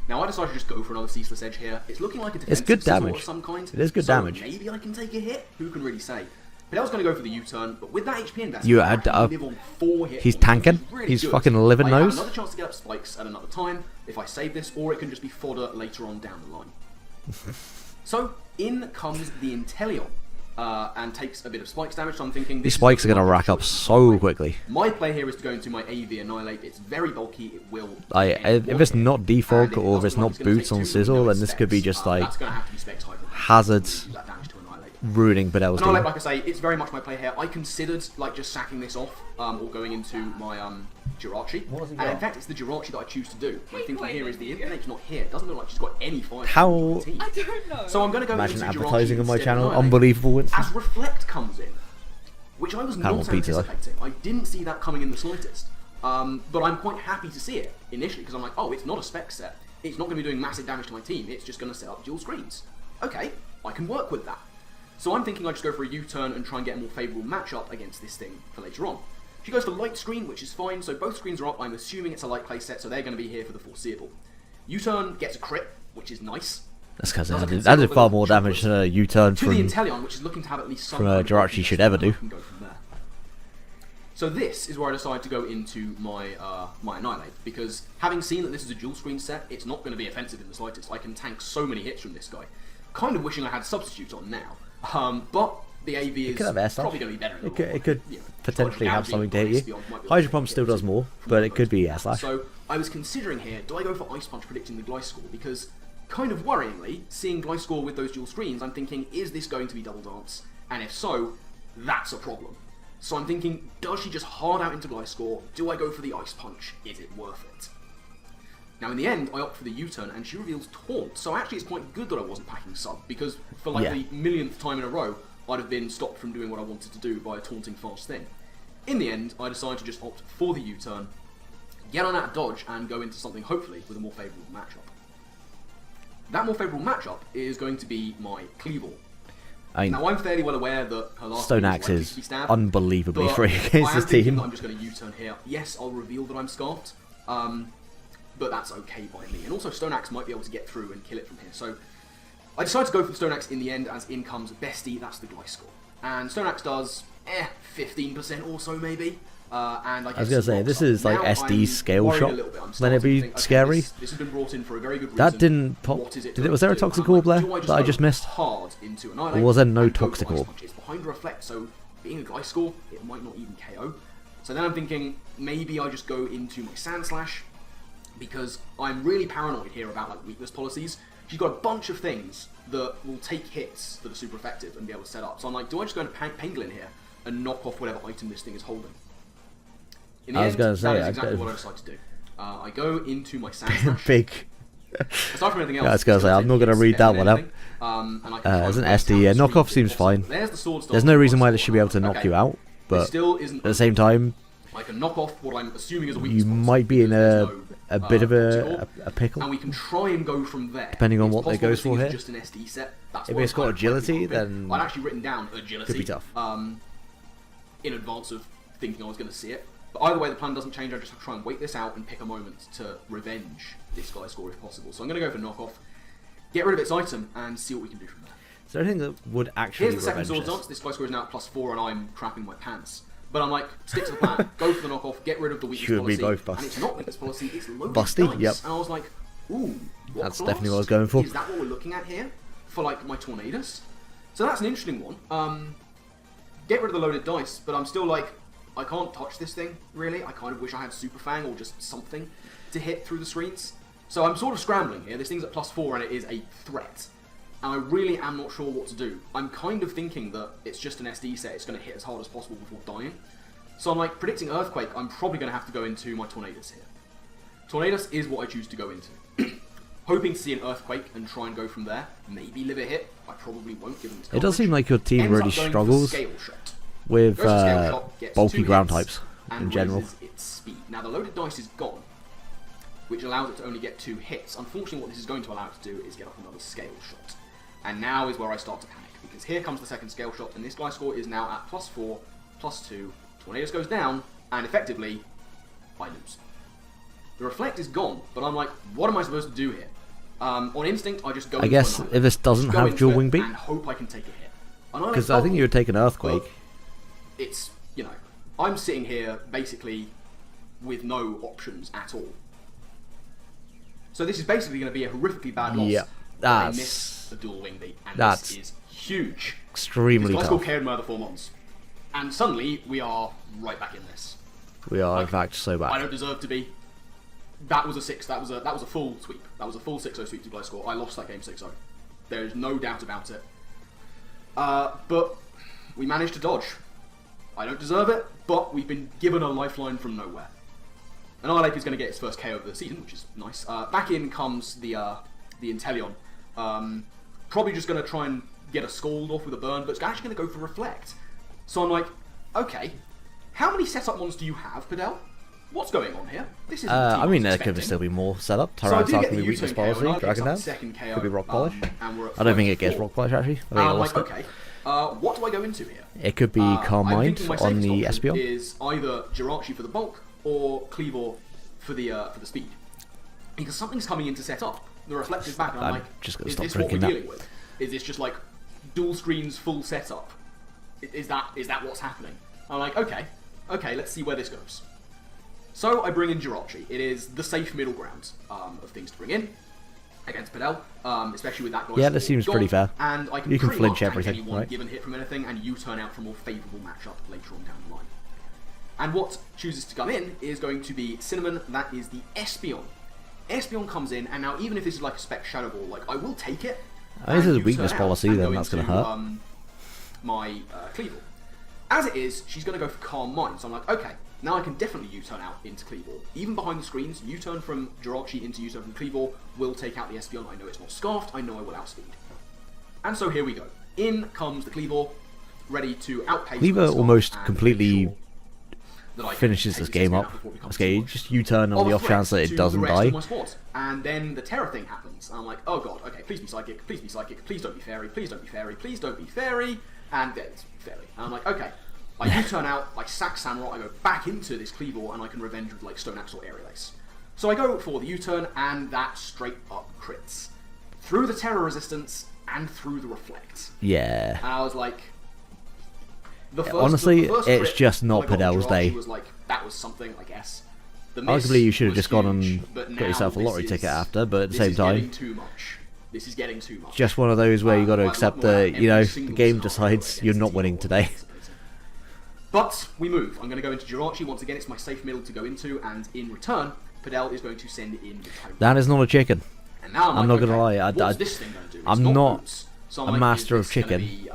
Now I decided to just go for another Ceaseless Edge here. It's looking like a defensive good Scizor damage. of some kind. It is good so damage. Maybe I can take a hit. Who can really say? But I was going to go for the U-turn, but with that HP investment, You I had, actually live on 4 hit he's points, tanking. which is really He's good. fucking living I have those. another chance to get up spikes at another time if I save this, or it can just be fodder later on down the line. So in comes the Inteleon, and takes a bit of spikes damage. So I'm thinking these spikes are going to rack up so quickly. My play here is to go into my AV Annihilate. It's very bulky. It will. If it's not defog and or if it's not boots on Sizzle, then this could be just like that's going to have to be spec type. hazards Use that damage to annihilate. ruining Fidel's Annihilate, team. like I say, it's very much my play here. I considered like just sacking this off or going into my Jirachi. And in fact, it's the Jirachi that I choose to do. My thinking here is the Infinite's not here. It doesn't look like she's got any fire. How- I don't know. So I'm going to go Imagine into advertising Jirachi on my instead of channel. Annihilate. Unbelievable, Winston. As Reflect comes in, which I was Animal not pizza, though. anticipating. I didn't see that coming in the slightest. But I'm quite happy to see it initially because I'm like, oh, it's not a spec set. It's not going to be doing massive damage to my team. It's just going to set up dual screens. Okay, I can work with that. So I'm thinking I just go for a U-turn and try and get a more favourable matchup against this thing for later on. She goes for light screen, which is fine. So both screens are up. I'm assuming it's a light play set, so they're going to be here for the foreseeable. U-turn gets a crit, which is nice. That's because Another that did considerable far bit more of damage than a U-turn to the from... Inteleon, which is looking to have at least some from kind of Jirachi defense, should ever and do. I can go from there. So this is where I decided to go into my my Annihilate, because having seen that this is a dual screen set, it's not going to be offensive in the slightest. I can tank so many hits from this guy. Kind of wishing I had Substitute on now. But the AV is could have air probably slash. going to be better. In the It could, long it could run. potentially have Dragalge something to or hit you. Espeon might be able to Hydro Pump hit still does from more, from but one it of could those. be air slash. So I was considering here, do I go for Ice Punch predicting the Gliscor? Because kind of worryingly, seeing Gliscor with those dual screens, I'm thinking, is this going to be Double Dance? And if so, that's a problem. So I'm thinking, does she just hard out into Gliscor? Do I go for the Ice Punch? Is it worth it? Now in the end, I opt for the U-turn and she reveals Taunt. So actually it's quite good that I wasn't packing sub, because for like Yeah. the millionth time in a row, I'd have been stopped from doing what I wanted to do by a taunting fast thing. In the end, I decided to just opt for the U-turn, get on that dodge, and go into something hopefully with a more favourable matchup. That more favourable matchup is going to be my Cleaval. Now I'm fairly well aware that her last Stone move Axe likely is to be stabbed, unbelievably but free I against am this thinking team. that I'm just going to U-turn here. Yes, I'll reveal that I'm scarfed, but that's okay by me. And also Stone Axe might be able to get through and kill it from here. So I decided to go for the Stone Axe in the end, as in comes Bestie, that's the Gliscor. And Stone Axe does 15% or so maybe. And I was going to say, this is like SD's scale shot. Then Then it'd be scary. This has been brought in for a very good reason. That didn't pop. What is it Was there a going to Toxic do? And Orb I'm there like, do that I go just missed? hard into Annihilate Or was there no and go for Toxic Ice Orb? Punch? It's behind a Reflect, so being a Gliscor, it might not even KO. So then I'm thinking, maybe I just go into my Sand Slash, because I'm really paranoid here about like weakness policies. She's got a bunch of things that will take hits that are super effective and be able to set up. So I'm like, do I just go into Pangolin here and knock off whatever item this thing is holding? In the I was end, gonna say, that is I exactly don't- what I decided to do. I go into my Sand Slash. Big. Aside from anything else, Yeah, I was gonna it's say, I'm take not gonna hits read better that than one out. anything. And I can try As and an break SD, down yeah, the knockoff screen seems if possible. fine. There's the sword There's stance no of reason why Gliscor. this should be able to knock Okay. you out, This but still isn't at the same time, I can knock off what I'm assuming is a you weakness policy, might be in because a there's no, bit of Toxic Orb, a pickle. and we can try and go from there. Depending on It's what they possible go this thing for is here. Just an SD set. That's If what it's I'm got kind of agility, hoping. then I'd actually written down agility. could be tough. In advance of thinking I was going to see it. But either way, the plan doesn't change. I just have to try and wait this out and pick a moment to revenge this Gliscor if possible. So I'm going to go for knockoff, get rid of its item, and see what we can do from there. Is there anything that would actually Here's the second revenge sword dance. This guy score is now at +4 and I'm crapping my pants. But I'm like, stick to the plan, go for the knockoff, get rid of the weakness Should policy. be both bust. And it's not weakness policy, it's loaded Busty, dice. yep. And I was like, ooh, what That's class? definitely what I was going for. Is that what we're looking at here? For like my Tornadoes? So that's an interesting one. Get rid of the loaded dice, but I'm still like, I can't touch this thing, really. I kind of wish I had Super Fang or just something to hit through the screens. So I'm sort of scrambling here. This thing's at +4 and it is a threat. And I really am not sure what to do. I'm kind of thinking that it's just an SD set, it's going to hit as hard as possible before dying. So I'm like, predicting Earthquake, I'm probably going to have to go into my Tornadoes here. Tornadoes is what I choose to go into. Hoping to see an Earthquake and try and go from there. Maybe live a hit. I probably won't, given its It does seem like your team Ends really up going for struggles Scale Shot. with Goes for Scale Shot, gets bulky 2 ground hits, types and in general. raises its speed. Now the loaded dice is gone, which allows it to only get 2 hits. Unfortunately, what this is going to allow it to do is get off another Scale Shot. And now is where I start to panic, because here comes the second Scale Shot, and this guy's score is now at +4, +2. Tornadoes goes down, and effectively, I lose. The Reflect is gone, but I'm like, what am I supposed to do here? On instinct, I just go. I guess if this doesn't have dual wing beat, and hope I can take a hit. because I think you would take an Earthquake. It's, you know, I'm sitting here basically with no options at all. So this is basically going to be a horrifically bad loss. Yeah, I miss the dual wing beat, and that's this is huge. Extremely This guy's tough. called Karen Murder 4 Mons. And suddenly, we are right back in this. We are, in Like, fact, so I bad. don't deserve to be. That was a 6. That was a full sweep. That was a full 6-0 sweep to Glow score. I lost that game 6-0. There is no doubt about it. But we managed to dodge. I don't deserve it, but we've been given a lifeline from nowhere. Annihilate is going to get its first KO of the season, which is nice. Back in comes the Inteleon. Probably just going to try and get a Scald off with a burn, but it's actually going to go for Reflect. So I'm like, okay, how many setup mons do you have, Padel? What's going on here? This is. I mean, there could still be more setup. Tyrant's get can the be weakness U-turn KO, policy, and I Dragon get Dance. second KO, Could be Rock Polish. and we're at I don't think it 5-4. gets Rock Polish, actually. I think And I I'm lost like, it. okay, what do I go into here? It could be Calm I'm Mind thinking my on safest the option Espeon. is either Jirachi for the bulk or Cleavor for the speed, because something's coming in to set up. The Reflect is back, and I'm I'm like, just gonna is stop this what we're drinking that. dealing with? Is this just like dual screens, full setup? Is that what's happening? I'm like, okay, let's see where this goes. So I bring in Jirachi. It is the safe middle ground of things to bring in against Padel, especially with that guy. Yeah, that seems gone, pretty fair. And I can You can pretty flinch much tank everything, any one right? given hit from anything, and you turn out for a more favourable matchup later on down the line. And what chooses to come in is going to be Cinnamon. That is the Espeon. Espeon comes in, and now even if this is like a spec Shadow Ball, like I will take it. I think this is a and weakness U-turn out policy, and then go that's going to into, hurt. My Cleavor. As it is, she's going to go for Calm Mind. So I'm like, okay, now I can definitely U-turn out into Cleavor. Even behind the screens, U-turn from Jirachi into U-turn from Cleavor will take out the Espeon. I know it's not scarfed. I know I will outspeed. And so here we go. In comes the Cleavor, ready to outpace. Cleaver the Scarf almost and completely make sure that I can finishes take this game Espeon up. out before it becomes Okay, too much. just U-turn on the off chance that it doesn't the rest die. Of my squad. And then the Terror thing happens. And I'm like, oh god, okay, please be psychic, please be psychic, please don't be fairy, please don't be fairy, please don't be fairy. And then it's fairy. And I'm like, okay. I U-turn out, I sack Samurott, I go back into this Cleavor, and I can revenge with like Stone Axe or Aerial Ace. So I go for the U-turn, and that straight up crits. Through the Terror resistance, and through the Reflect. Yeah. And I was like... Honestly, the first it's crit just not I got on Padel's Jirachi day. Was like, that was something, I guess. The miss Arguably, you should have was just gone huge, and but got now yourself a this lottery is- ticket after, but at the this same is getting time, too much. This is getting too much. just one of those where you got to I'd accept love more that, out you know, every the single game scenario decides you're against not Team winning Rocket. today. But we move. I'm going to go into Jirachi once again. It's my safe middle to go into, and in return, Padel is going to send in the Tyrant. That is not a chicken. And now I'm like, not okay, gonna lie, what's this thing going to do? It's I'm not boots. So a I'm like, master is of this gonna chicken, be,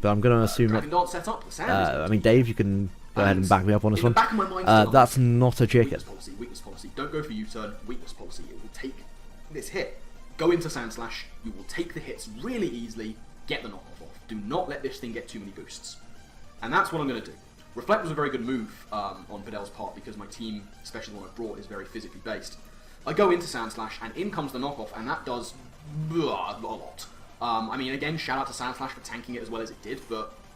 but I'm going to assume Dragon that. Dance setup? The sand is I going mean, to Dave, you can go ahead and back me up on this in one. the back of my mind still, I'm That's like, not a chicken. Weakness policy, weakness policy. Don't go for U-turn, weakness policy. It will take this hit. Go into Sand Slash. You will take the hits really easily. Get the knockoff off. Do not let this thing get too many boosts. And that's what I'm going to do. Reflect was a very good move on Padel's part because my team, especially the one I brought, is very physically based. I go into Sand Slash and in comes the knockoff, and that does a lot. I mean, again, shout out to Sand Slash for tanking it as well as it did,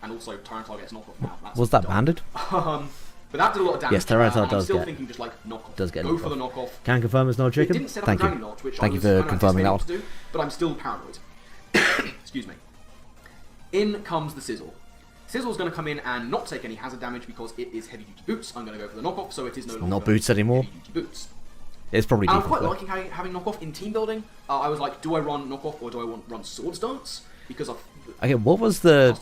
and also Tyranitar gets knockoff now. That's Was that done. banded? But that did a lot of damage. Yes, Tyranitar and does I'm still get- thinking just like knockoff. does get Go knockoff. for the knockoff. Can confirm it's not a It chicken. didn't set up Thank a you. Dragon Dodge, which Thank I you was for kind of confirming that anticipating one. it to do, but I'm still paranoid. Excuse me. In comes the Sizzle. Sizzle's going to come in and not take any hazard damage because it is heavy duty boots. I'm going to go for the knockoff, so it is no longer not boots anymore. heavy duty boots. It's probably I'm default. quite liking having knockoff in team building. I was like, do I run knockoff or do I run swords dance? Because Okay, what was the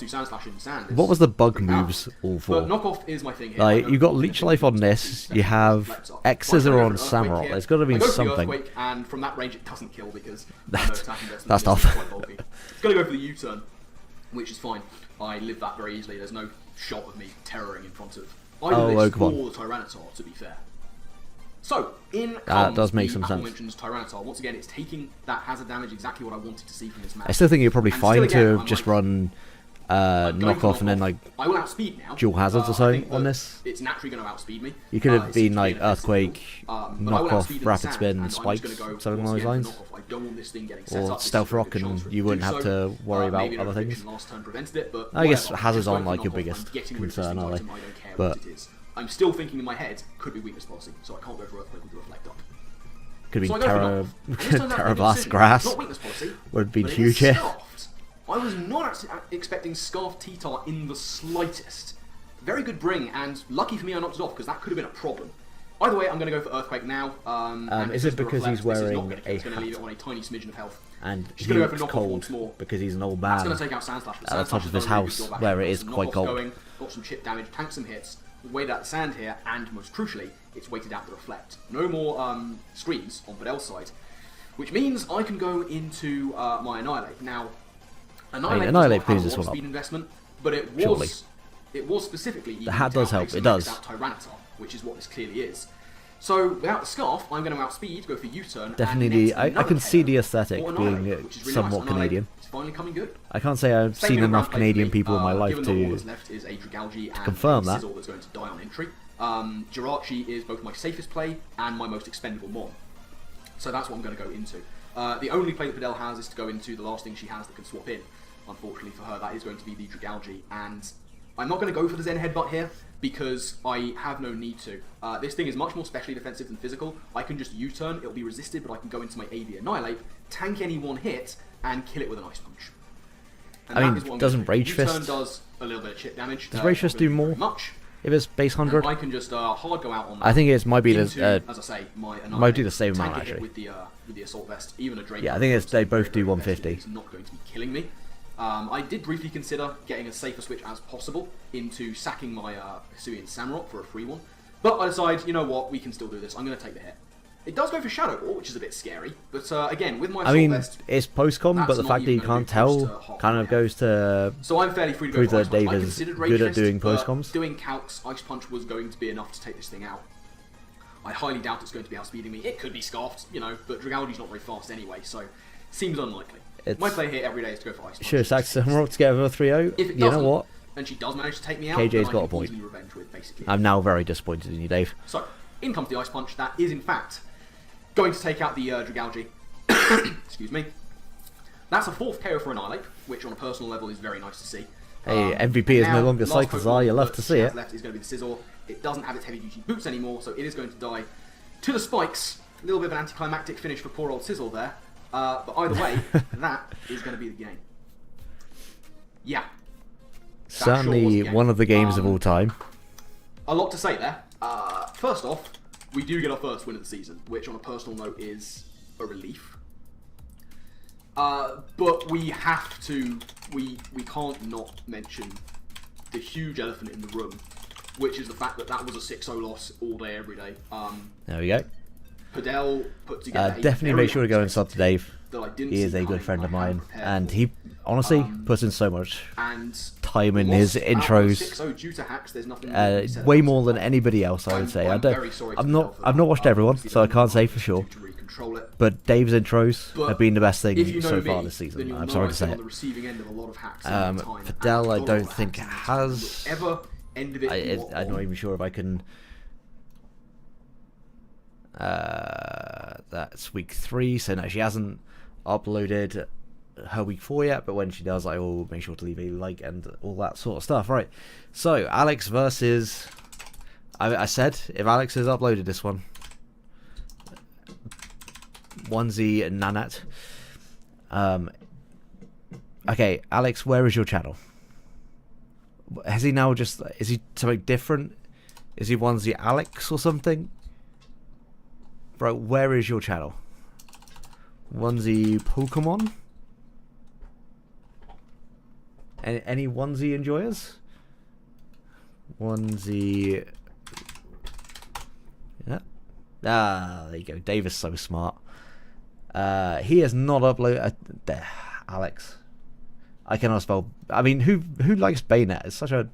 bug moves all for? But knockoff is my thing here. Like, you got leech life on this, you have X's are on Samurott. There's got to be something. Earthquake, and from that range it doesn't kill because that's tough. It's gonna go for the U-turn, which is fine. I live that very easily. There's no shot of me terroring in front of either this or the Tyranitar, to be fair. So, in comes does make the some sense. aforementioned Tyranitar. Once again, it's taking that hazard damage, exactly what I wanted to see from this match. I still think you're probably And fine still again, to I'm just like, run knockoff and then like I will outspeed now. dual hazards or I something think on that this. It's naturally going to outspeed me. You could have It been seems to like be an earthquake, but I will outspeed knockoff, in the rapid sand, spin, and I'm just spikes, gonna go something once along those again lines. for knockoff. I don't want this thing getting set Or up. This is stealth a rock, good and chance for it you to wouldn't do have so. to worry about Maybe an other earthquake things. last turn prevented it, but I guess whatever. hazards Just aren't going like for your knockoff, biggest I'm getting rid of concern, this are they? item, I don't care But what it is. I'm still thinking in my head, could be weakness policy, so I can't go for earthquake with the reflect up. Could be So I go for Terra, knockoff. And this turns out to be a Terra Blast decision. Grass. Not weakness policy, Would have been but it huge is here. Scarfed. I was not actually expecting Scarf T-Tar in the slightest. Very good bring, and lucky for me I knocked it off, because that could have been a problem. Either way, I'm going to go for Earthquake now. And is it because he's wearing a It's going to leave it hat? on a tiny smidgen of health. And She's he going to go for looks knockoff cold once more. because he's an old That's man going to take out Sand Slash. at the top of his house where it is quite cold. Got some chip damage, tanked some hits, weighted out the sand here, and most crucially, it's weighted out the reflect. No more screens on Padel's side, which means I can go into my Annihilate. Now, Annihilate cleans this one up. Speed investment, but it Surely. was specifically The hat does help, it does. Tyranitar, which is what this clearly is. So without the scarf, I'm going to outspeed, go for U-turn. Definitely, and I can see the KO aesthetic for being Annihilate, which is really somewhat nice. Annihilate Canadian. is finally coming good. I can't say I've Same seen with enough Rampage Canadian for me, people in my life given that all to that's left is a Dragalge and confirm a that. Sizzle that's going to die on entry. Jirachi is both my safest play and my most expendable mon. So that's what I'm going to go into. The only play that Padel has is to go into the last thing she has that can swap in. Unfortunately for her, that is going to be the Dragalge, and I'm not going to go for the Zen Headbutt here because I have no need to. This thing is much more specially defensive than physical. I can just U-turn, it'll be resisted, but I can go into my AV Annihilate, tank any one hit, and kill it with an Ice Punch. And I that mean, is what I'm doesn't going to do. Rage U-turn Fist- does a little bit of chip damage. Does Rage Fist do more? Much. if it's base 100. I can just hard go out on that. I think it might be into, the as I say, my might do the same tank amount, it actually. with the assault vest, even a Drake. Yeah, I think it's they both do 150. It's not going to be killing me. I did briefly consider getting as safe a switch as possible into sacking my Hisuian Samurott for a free one, but I decided, you know what, we can still do this. I'm going to take the hit. It does go for Shadow Ball, which is a bit scary, but again, with my assault I mean, vest, it's post-com, but that's the not fact that you even gonna can't do close tell to half kind my of health. goes to So I'm fairly free to go prove for that Ice Punch. Dave I is considered Rage good at Fist, doing but post-coms. doing calcs, Ice Punch was going to be enough to take this thing out. I highly doubt it's going to be outspeeding me. It could be scarfed, you know, but Dragalge's not very fast anyway, so seems unlikely. My play here every day is to go for Ice Punch. Should have sacked Samurott to get over 3-0. If it You know doesn't, what? and she does manage to take me out, KJ's then I got a can point. easily revenge with, basically. I'm now very disappointed in you, Dave. So, in comes the Ice Punch. That is, in fact, going to take out the Dragalge. Excuse me. That's a 4th KO for Annihilate, which on a personal level is very nice to see. Hey, MVP is no now, longer last Cycles Pokemon You'll have that to she see has it. left is going to be the Sizzle. It doesn't have its heavy duty boots anymore, so it is going to die to the spikes. A little bit of an anticlimactic finish for poor old Sizzle there. But either way, that is going to be the game. Yeah. That sure was Certainly the game. one of the games of all time. A lot to say there. First off, we do get our first win of the season, which on a personal note is a relief. But we have to, we can't not mention the huge elephant in the room, which is the fact that that was a 6-0 loss all day, every day. There we go. Padel put together a Definitely very make sure to go and sub to Dave. that I didn't He is see a good coming, friend of I hadn't mine, prepared and for. he honestly puts in so much And time in lost his out on intros. 6-0 due to hacks. There's nothing more to be said Way about more it. than anybody else, I would say. I'm very sorry to I've Padel not for I've that. not watched everyone, Obviously so I there's can't say nothing for to sure. do to really control it. But Dave's intros But have been the best thing if you know so far me, this then season. you'll I'm know sorry I've to say been it. on the receiving end of a lot of hacks in my time, Fidel, and I a lot don't of think hacks has. whatever end of it. I'm not even sure if I can. That's week 3, so no, she hasn't uploaded her week 4 yet, but when she does, I will make sure to leave a like and all that sort of stuff. Right, so Alex versus. I said if Alex has uploaded this one, Onesie and Nanat. Okay, Alex, where is your channel? Has he now just... Is he something different? Is he onesie Alex or something? Bro, where is your channel? Onesie Pokemon? Any onesie enjoyers? Onesie... Yeah. Ah, there you go. Dave is so smart. He has not uploaded... Alex. I cannot spell... I mean, who likes Bayonet? It's such a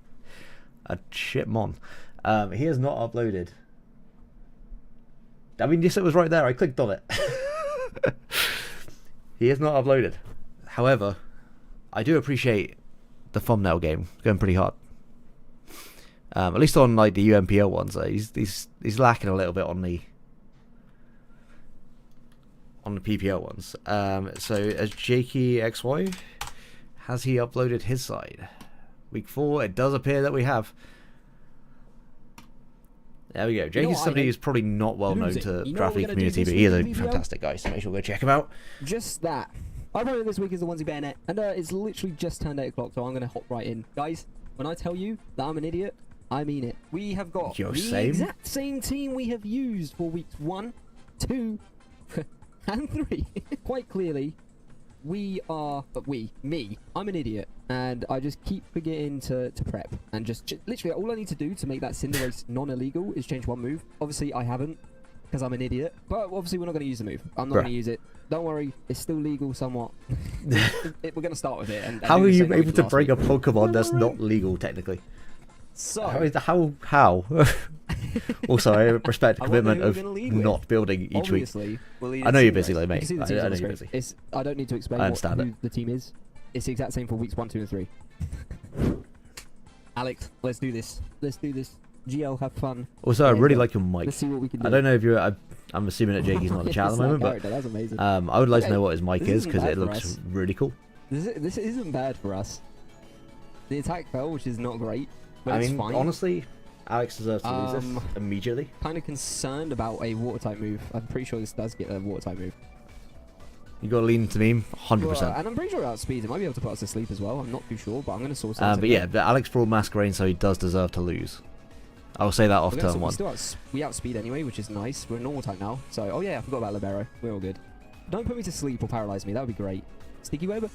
shit mon. He has not uploaded... I mean, yes, it was right there. I clicked on it. He has not uploaded. However, I do appreciate the thumbnail game. Going pretty hard. At least on like the UMPL ones, he's lacking a little bit on the PPL ones. So as Jakey XY, has he uploaded his side? Week 4, it does appear that we have. There we go. Jake is somebody who's probably not well known to the Draft League community, but he is a fantastic guy, so make sure to go check him out. Just that. Our opponent this week is the onesie Bayonet, and it's literally just turned 8 o'clock, so I'm going to hop right in. Guys, when I tell you that I'm an idiot, I mean it. We have got the exact same team we have used for weeks 1, 2, and 3. Quite clearly, I'm an idiot, and I just keep forgetting to prep, and just literally all I need to do to make that Cinder Race non-illegal is change one move. Obviously I haven't, because I'm an idiot, but obviously we're not going to use the move. I'm not going to use it. Don't worry, it's still legal somewhat. We're going to start with it. And how are you able to bring a Pokemon that's not legal technically? So how? Also, I respect the commitment of not building each week. I know you're busy, like mate. I know you're busy. I don't need to explain who the team is. It's the exact same for weeks 1, 2, and 3. Alex, let's do this. Let's do this. GL, have fun. Also, I really like your mic. Let's see what we can do. I don't know if you're... I'm assuming that Jakey's not in the chat at the moment, but that's amazing. I would like to know what his mic is, because it looks really cool. This isn't bad for us. The attack fell, which is not great, but I it's mean, fine. Honestly, Alex deserves to lose this immediately. Kind of concerned about a water type move. I'm pretty sure this does get a water type move. You got to lean into me, 100%. And I'm pretty sure it outspeeds. It might be able to put us to sleep as well. I'm not too sure, but I'm going to source it. But yeah, Alex brought Masquerade, so he does deserve to lose. I'll say that off turn 1. We outspeed anyway, which is nice. We're normal type now. So, oh yeah, I forgot about Libero. We're all good. Don't put me to sleep or paralyze me. That would be great. Sticky Web?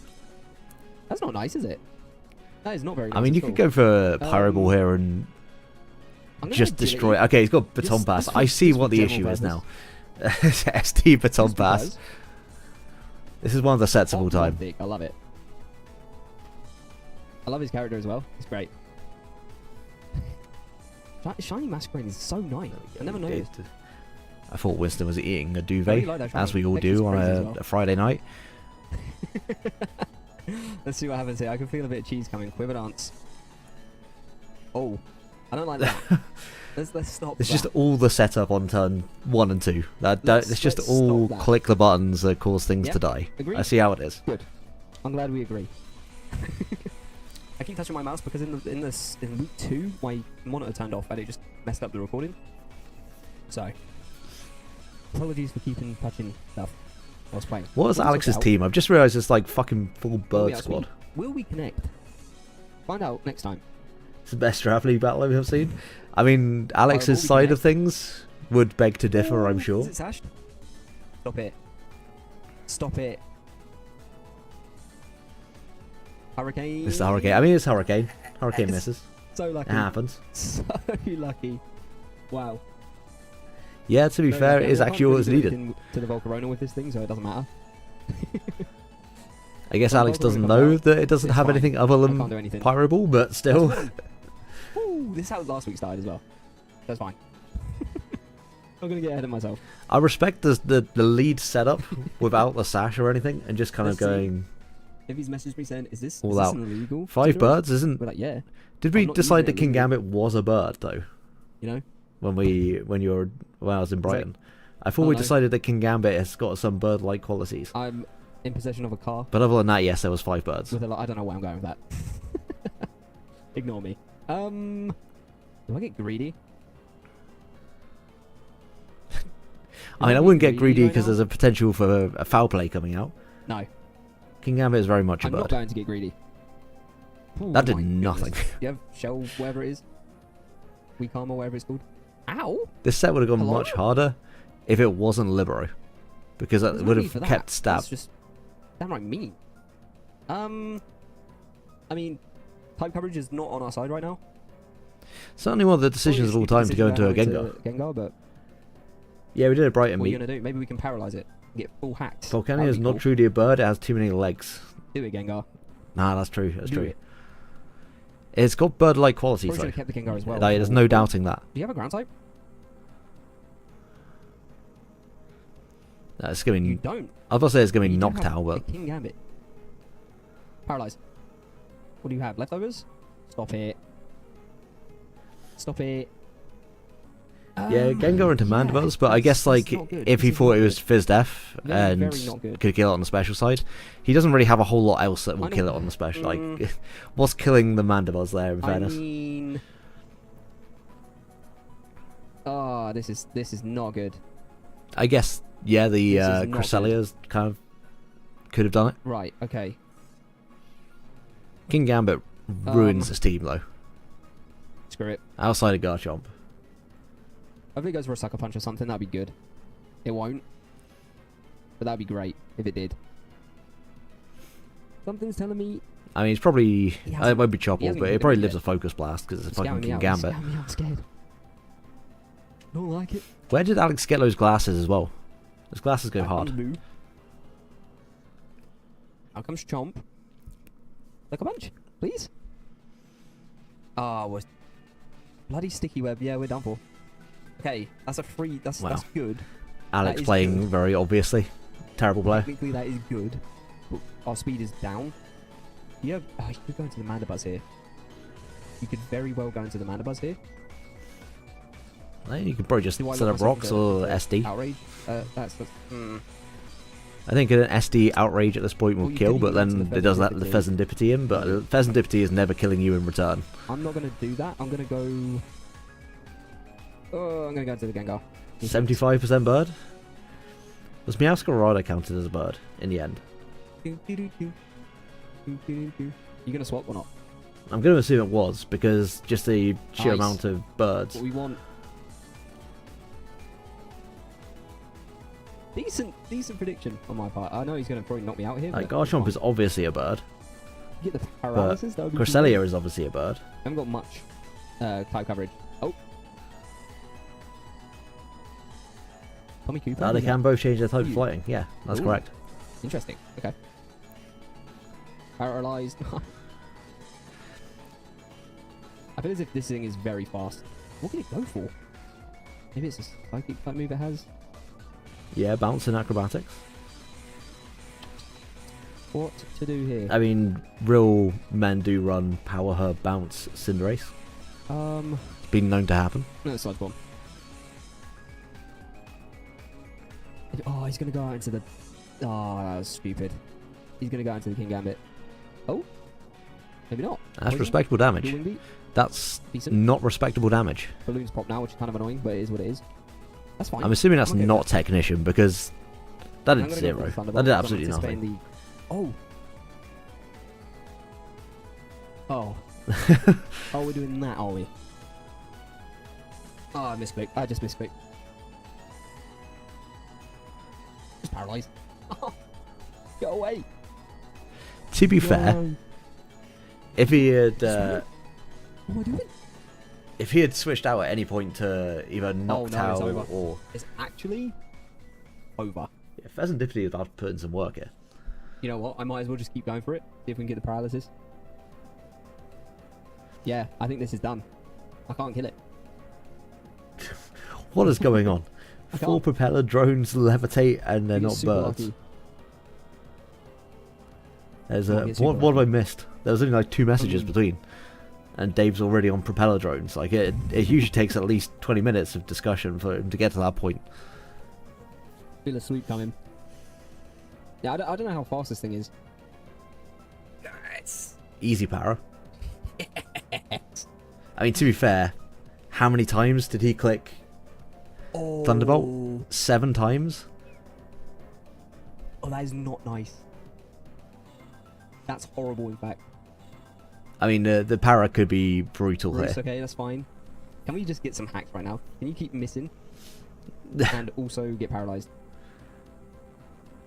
That's not nice, is it? That is not very nice. I mean, you could go for Pyro Ball here and just destroy... Okay, he's got Baton Pass. I see what the issue is now. SD Baton Pass. This is one of the sets of all time. I love it. I love his character as well. It's great. Shiny Masquerade is so nice. I never noticed. I thought Winston was eating a duvet, as we all do on a Friday night. Let's see what happens here. I can feel a bit of cheese coming. Quiver Dance. Oh, I don't like that. Let's stop. It's just all the setup on turn 1 and 2. It's just all click the buttons that cause things to die. Agreed. I see how it is. Good. I'm glad we agree. I keep touching my mouse because in week 2 my monitor turned off and it just messed up the recording. So apologies for keeping touching stuff while I was playing. What is Alex's team? I've just realised it's like fucking full bird squad. Will we connect? Find out next time. It's the best Draft League battle I've seen. I mean, Alex's side of things would beg to differ, I'm sure. Is it Sash? Stop it. Stop it. Hurricane. It's the Hurricane. I mean, it's Hurricane. Hurricane misses. So lucky. It happens. So lucky. Wow. Yeah, to be fair, it is actually all that's needed. To the Volcarona with this thing, so it doesn't matter. I guess Alex doesn't know that it doesn't have anything other than Pyro Ball, but still. Ooh, this is how last week started as well. That's fine. I'm going to get ahead of myself. I respect the lead setup without the sash or anything, and just kind of going... If he's messaged me saying, is this illegal? 5 birds, isn't... We're like, yeah. Did we decide that King Gambit was a bird, though? You know? When I was in Brighton. I thought we decided that King Gambit has got some bird-like qualities. I'm in possession of a car. But other than that, yes, there was 5 birds. I don't know where I'm going with that. Ignore me. Do I get greedy? I mean, I wouldn't get greedy because there's a potential for a foul play coming out. No. King Gambit is very much a I'm bird. not going to get greedy. Ooh, That did my nothing. goodness. You have shell, whatever it is. Weak armor, whatever it's called. Ow! This set would have gone Hello? much harder if it wasn't Libero. Because that There's no would need have for that. kept stab. That's just downright mean. I mean, type coverage is not on our side right now. Certainly one of the decisions of all time to go into a Gengar. Gengar, but Yeah, we did a Bright and what are you Meat. gonna do? Maybe we can paralyze it and get full hacked. Volcania That'd is be not cool. truly a bird, it has too many legs. Do it, Gengar. Nah, that's true, that's Do true. it. It's got bird-like qualities, Probably should though. have kept the Gengar as well. Like, there's no doubting that. Do you have a ground type? It's going You to don't. I was about to say it's going to be You do knocked have out, a but King Gambit. Paralyze. What do you have? Leftovers? Stop it. Stop it. yeah, Gengar into Mandibuzz, but I guess like if he thought it was Fizz Def and very not good. could kill it on the special side, he doesn't really have a whole lot else that will I know. kill it on the special. Like, what's killing the Mandibuzz there? In I fairness, mean, oh, this is not good. I guess yeah, the This is not Cresselia's kind of could have done it. Right. Okay. King Gambit ruins his team though. Screw it. Outside of Garchomp, If it goes for a sucker punch or something, that'd be good. It won't, but that'd be great if it did. Something's telling me. I mean, it's probably He hasn't- it won't be he Chopple, hasn't but even it probably been lives yet. a Focus Blast because it's a fucking Scaring me King out. Gambit. Scaring me out. I'm scared. Don't like it. Where did Alex get those glasses as well? Those glasses go hard. Blue. Out comes Chomp. Like a bunch, please. Ah, was bloody sticky web. Yeah, we're done for. Okay, that's a free. That's Wow. good. Alex is playing good. very obviously. Terrible play. Technically, that is good. But our speed is down. Yeah, oh, you could go into the Mandibuzz here. You could very well go into the Mandibuzz here. I think you could probably just Do I set look up myself rocks into or the SD. Outrage. That's the. I think an SD outrage at this point will Well, you kill, could but even then into the it does let the Pheasantipity. Pheasantipity in, but Pheasantipity is never killing you in return. I'm not gonna do that. I'm gonna go. Oh, I'm gonna go into the Gengar. 75% bird? Was Meowscarada counted as a bird in the end? You gonna swap or not? I'm going to assume it was, because just the sheer Nice. amount of birds. What we want. Decent prediction on my part. I know he's gonna probably knock me out here. Like, but Garchomp fine. is obviously a bird, Get the but paralysis. That would be Cresselia cool. is obviously a bird. I haven't got much type coverage. Oh. Tommy Cooper. They is can both change their type of Ooh. flying. Yeah, that's Ooh. correct. Interesting. Okay. Paralyzed. I feel as if this thing is very fast. What can it go for? Maybe it's a psychic type move it has. Yeah, bounce and acrobatics. What to do here? I mean, real men do run Power Herb, Bounce, Cinderace. It's been known to happen. No, Sludge Bomb. Oh, he's gonna go out into the. Oh, that was stupid. He's gonna go out into the King Gambit. Oh, maybe not. That's Poison? respectable Dual damage. Wing Beat? That's Decent. not respectable damage. Balloons pop now, which is kind of annoying, but it is what it is. That's fine. I'm assuming that's I'm okay with not that. Technician, because that I'm did gonna go zero. for the Thunderbolt That did because I'm absolutely anticipating nothing. The... Oh. Oh, we're doing that, are we? Oh, I misclicked. I just misclicked. Just paralyzed. Go away. To be fair, No. if he had What am I doing? if he had switched out at any point to either knocked no, out it's over. or It's actually over. yeah, Pheasantipity is about to put in some work here. You know what? I might as well just keep going for it. See if we can get the paralysis. Yeah, I think this is done. I can't kill it. What is going on? I 4 can't. propeller drones levitate and they're We get not super birds. lucky. There's Might a get super what have I lucky. missed? There was only like 2 messages between, and Dave's already on propeller drones. Like it usually takes at least 20 minutes of discussion for him to get to that point. Feel a sweep coming. Yeah, I don't know how fast this thing is. Easy para. I mean, to be fair, how many times did he click Oh. Thunderbolt? 7 times. Oh, that is not nice. That's horrible, in fact. I mean, the para could be brutal Bruce, here. okay, that's fine. Can we just get some hacks right now? Can you keep missing? And also get paralyzed.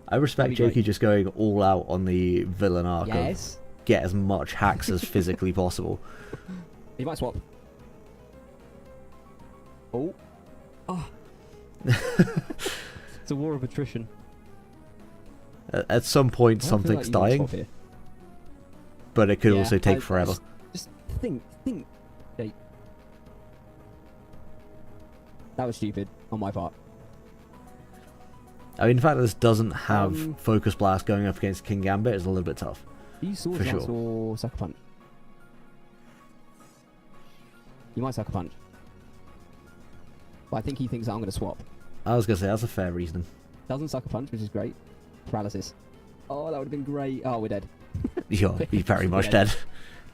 I respect That'd be Jakey great. just going all out on the villain arc of Yes. get as much hacks as physically possible. He might swap. Oh. Oh. It's a war of attrition. At some point, I don't feel something's like you wanna dying, swap here. but it could Yeah, also take forever. Just think. Jake. That was stupid on my part. I mean, the fact that this doesn't have Um, Focus Blast going up against King Gambit is a little bit tough. Do you sword For dance sure. or sucker punch? You might sucker punch. But I think he thinks that I'm going to swap. I was going to say, that's a fair reasoning. Doesn't sucker punch, which is great. Paralysis. Oh, that would have been great. Oh, we're dead. You're very much Yeah. dead.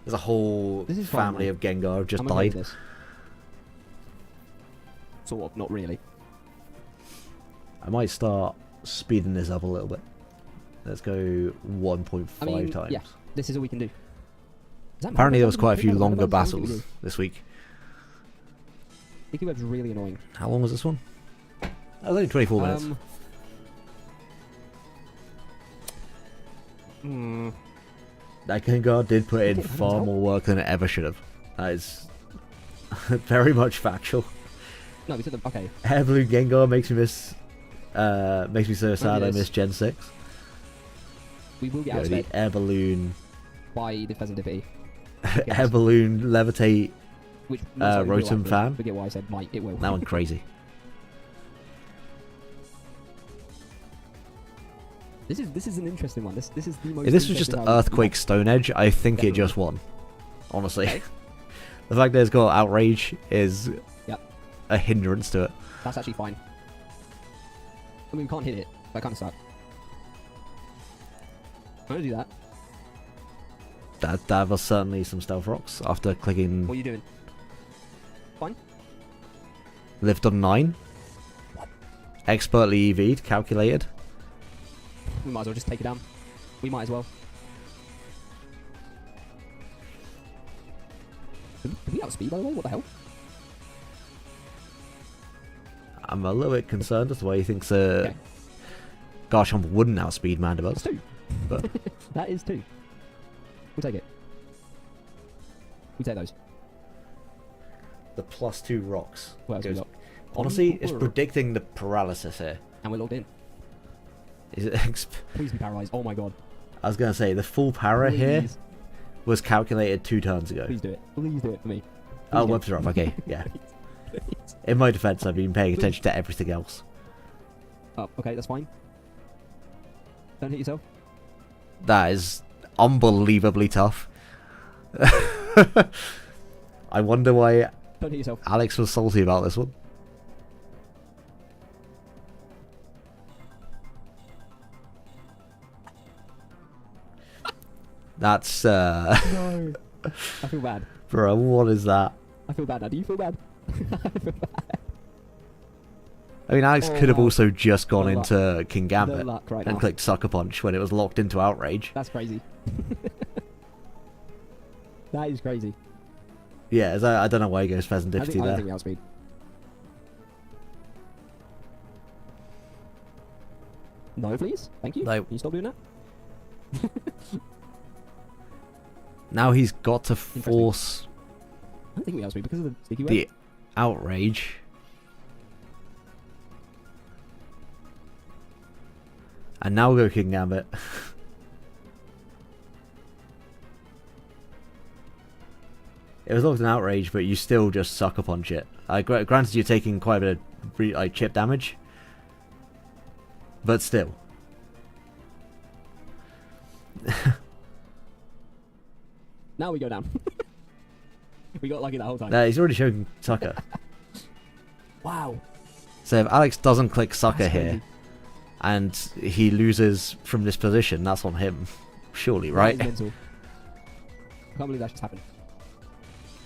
There's a whole This is fine, family man. of Gengar just I'm okay with died. this. Sort of, not really. I might start speeding this up a little bit. Let's go 1.5 I mean, times. yeah, this is all we can do. Is that Apparently there was Mandibuzz? quite a Is few that longer Mandibuzz? I don't think battles this week. Icky Web's really annoying. How long was this one? That was only 24 minutes. That Gengar did put in Okay, that far helps. more work than it ever should have. That is very much factual. No, we took the... Okay. Air Balloon Gengar makes me so sad I yes. missed Gen 6. We will get You know, the outsped Air Balloon... by the Pheasant Dippy. Air Balloon Levitate, Which most likely will Rotom happen. fan. Forget why I said might. It will. that one crazy. This is an interesting one. This is the most. If this was just interesting one. Earthquake Stone Edge, I think it Definitely. just won. Honestly. Okay. The fact that it's got Outrage is Yep. a hindrance to it. That's actually fine. I mean, we can't hit it. That kind of sucks. I'm gonna do that. That was certainly some stealth rocks after clicking What are you doing? Fine. lift on 9. Expertly EV'd, calculated. We might as well just take it down. We might as well. Did we outspeed, by the way? What the hell? I'm a little bit concerned as to why he thinks Okay. Garchomp wouldn't outspeed That's Mandibuzz. 2. But That is 2. We'll take it. We take those. the +2 rocks. What else we goes- got? Honestly, it's predicting the paralysis here. And we're logged in. Is it Please be paralyzed. Oh my god. I was going to say, the full para here Please. was calculated 2 turns ago. Please do it. Please do it for me. Oh, Please webs are up, okay, yeah. Please. In my defense, I've been paying attention to everything else. Oh, okay, that's fine. Don't hit yourself. That is unbelievably tough. I wonder why Don't hit yourself. Alex was salty about this one. That's, No. I feel bad. bro, what is that? I feel bad now. Do you feel bad? I feel bad. I mean, Alex Oh, could have wow. also just gone The luck. into King No Gambit luck right and now. clicked Sucker Punch when it was locked into Outrage. That's crazy. That is crazy. Yeah, I don't know why he goes Pheasant I Dipsy don't there. think we outspeed. No, please. Thank you. No. Can you stop doing that? Now he's got to force I don't think we outspeed because of the sticky web. the Outrage. And now we'll go King Gambit. It was locked in Outrage, but you still just Sucker Punch it. Granted, you're taking quite a bit of chip damage, but still. Now we go down. We got lucky that whole time. No, he's already shown Sucker. Wow. So if Alex doesn't click Sucker That's here, crazy. and he loses from this position, that's on him. Surely, right? That is mental. I can't believe that just happened.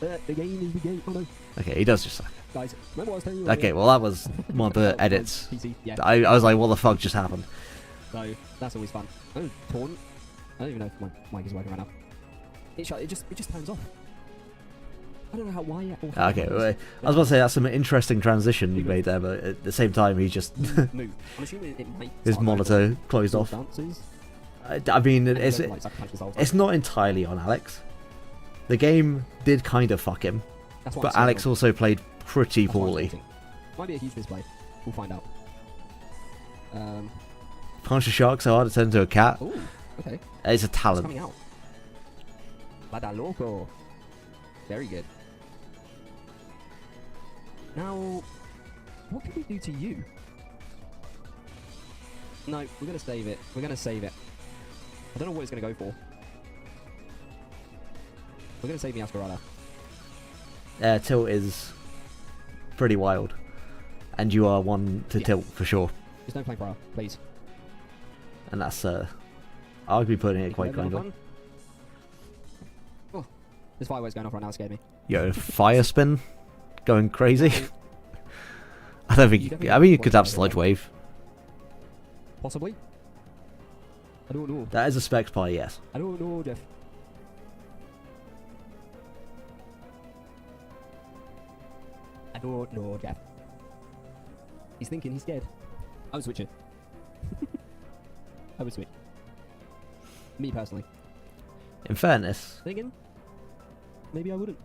The game is the game. Oh no. Okay, he does just suck. Guys, remember what I was telling you? Okay, well that was one of the edits. PC, yeah. I was like, what the fuck just happened? So, that's always fun. Oh, taunt. I don't even know if my mic is working right now. It just turns off. I don't know why. Okay, wait. I was about to say that's some interesting transition you made there, but at the same time he just move. I'm assuming it might. his monitor closed off. I mean, it's not entirely on Alex. The game did kind of fuck him, but Alex also played pretty poorly. Might be a huge misplay. We'll find out. Punch a shark so hard it turned into a cat. Ooh, okay. It's a talent. It's coming out. Vada loco. Very good. Now, what can we do to you? No, we're gonna save it. We're gonna save it. I don't know what it's gonna go for. We're gonna save Miascarada. Tilt is pretty wild, and you are one to tilt for sure. Just don't play Fire, please. And that's I'll be putting it quite kindly. Oh, there's fireworks going off right now. It scared me. Yo, fire spin, going crazy. I don't think. I mean, you could have sludge wave. Possibly. I don't know. That is a specs pie, yes. I don't know, Jeff. I don't know, Jeff. He's thinking. He's scared. I would switch it. I would switch. Me personally. In fairness, Thinking. Maybe I wouldn't.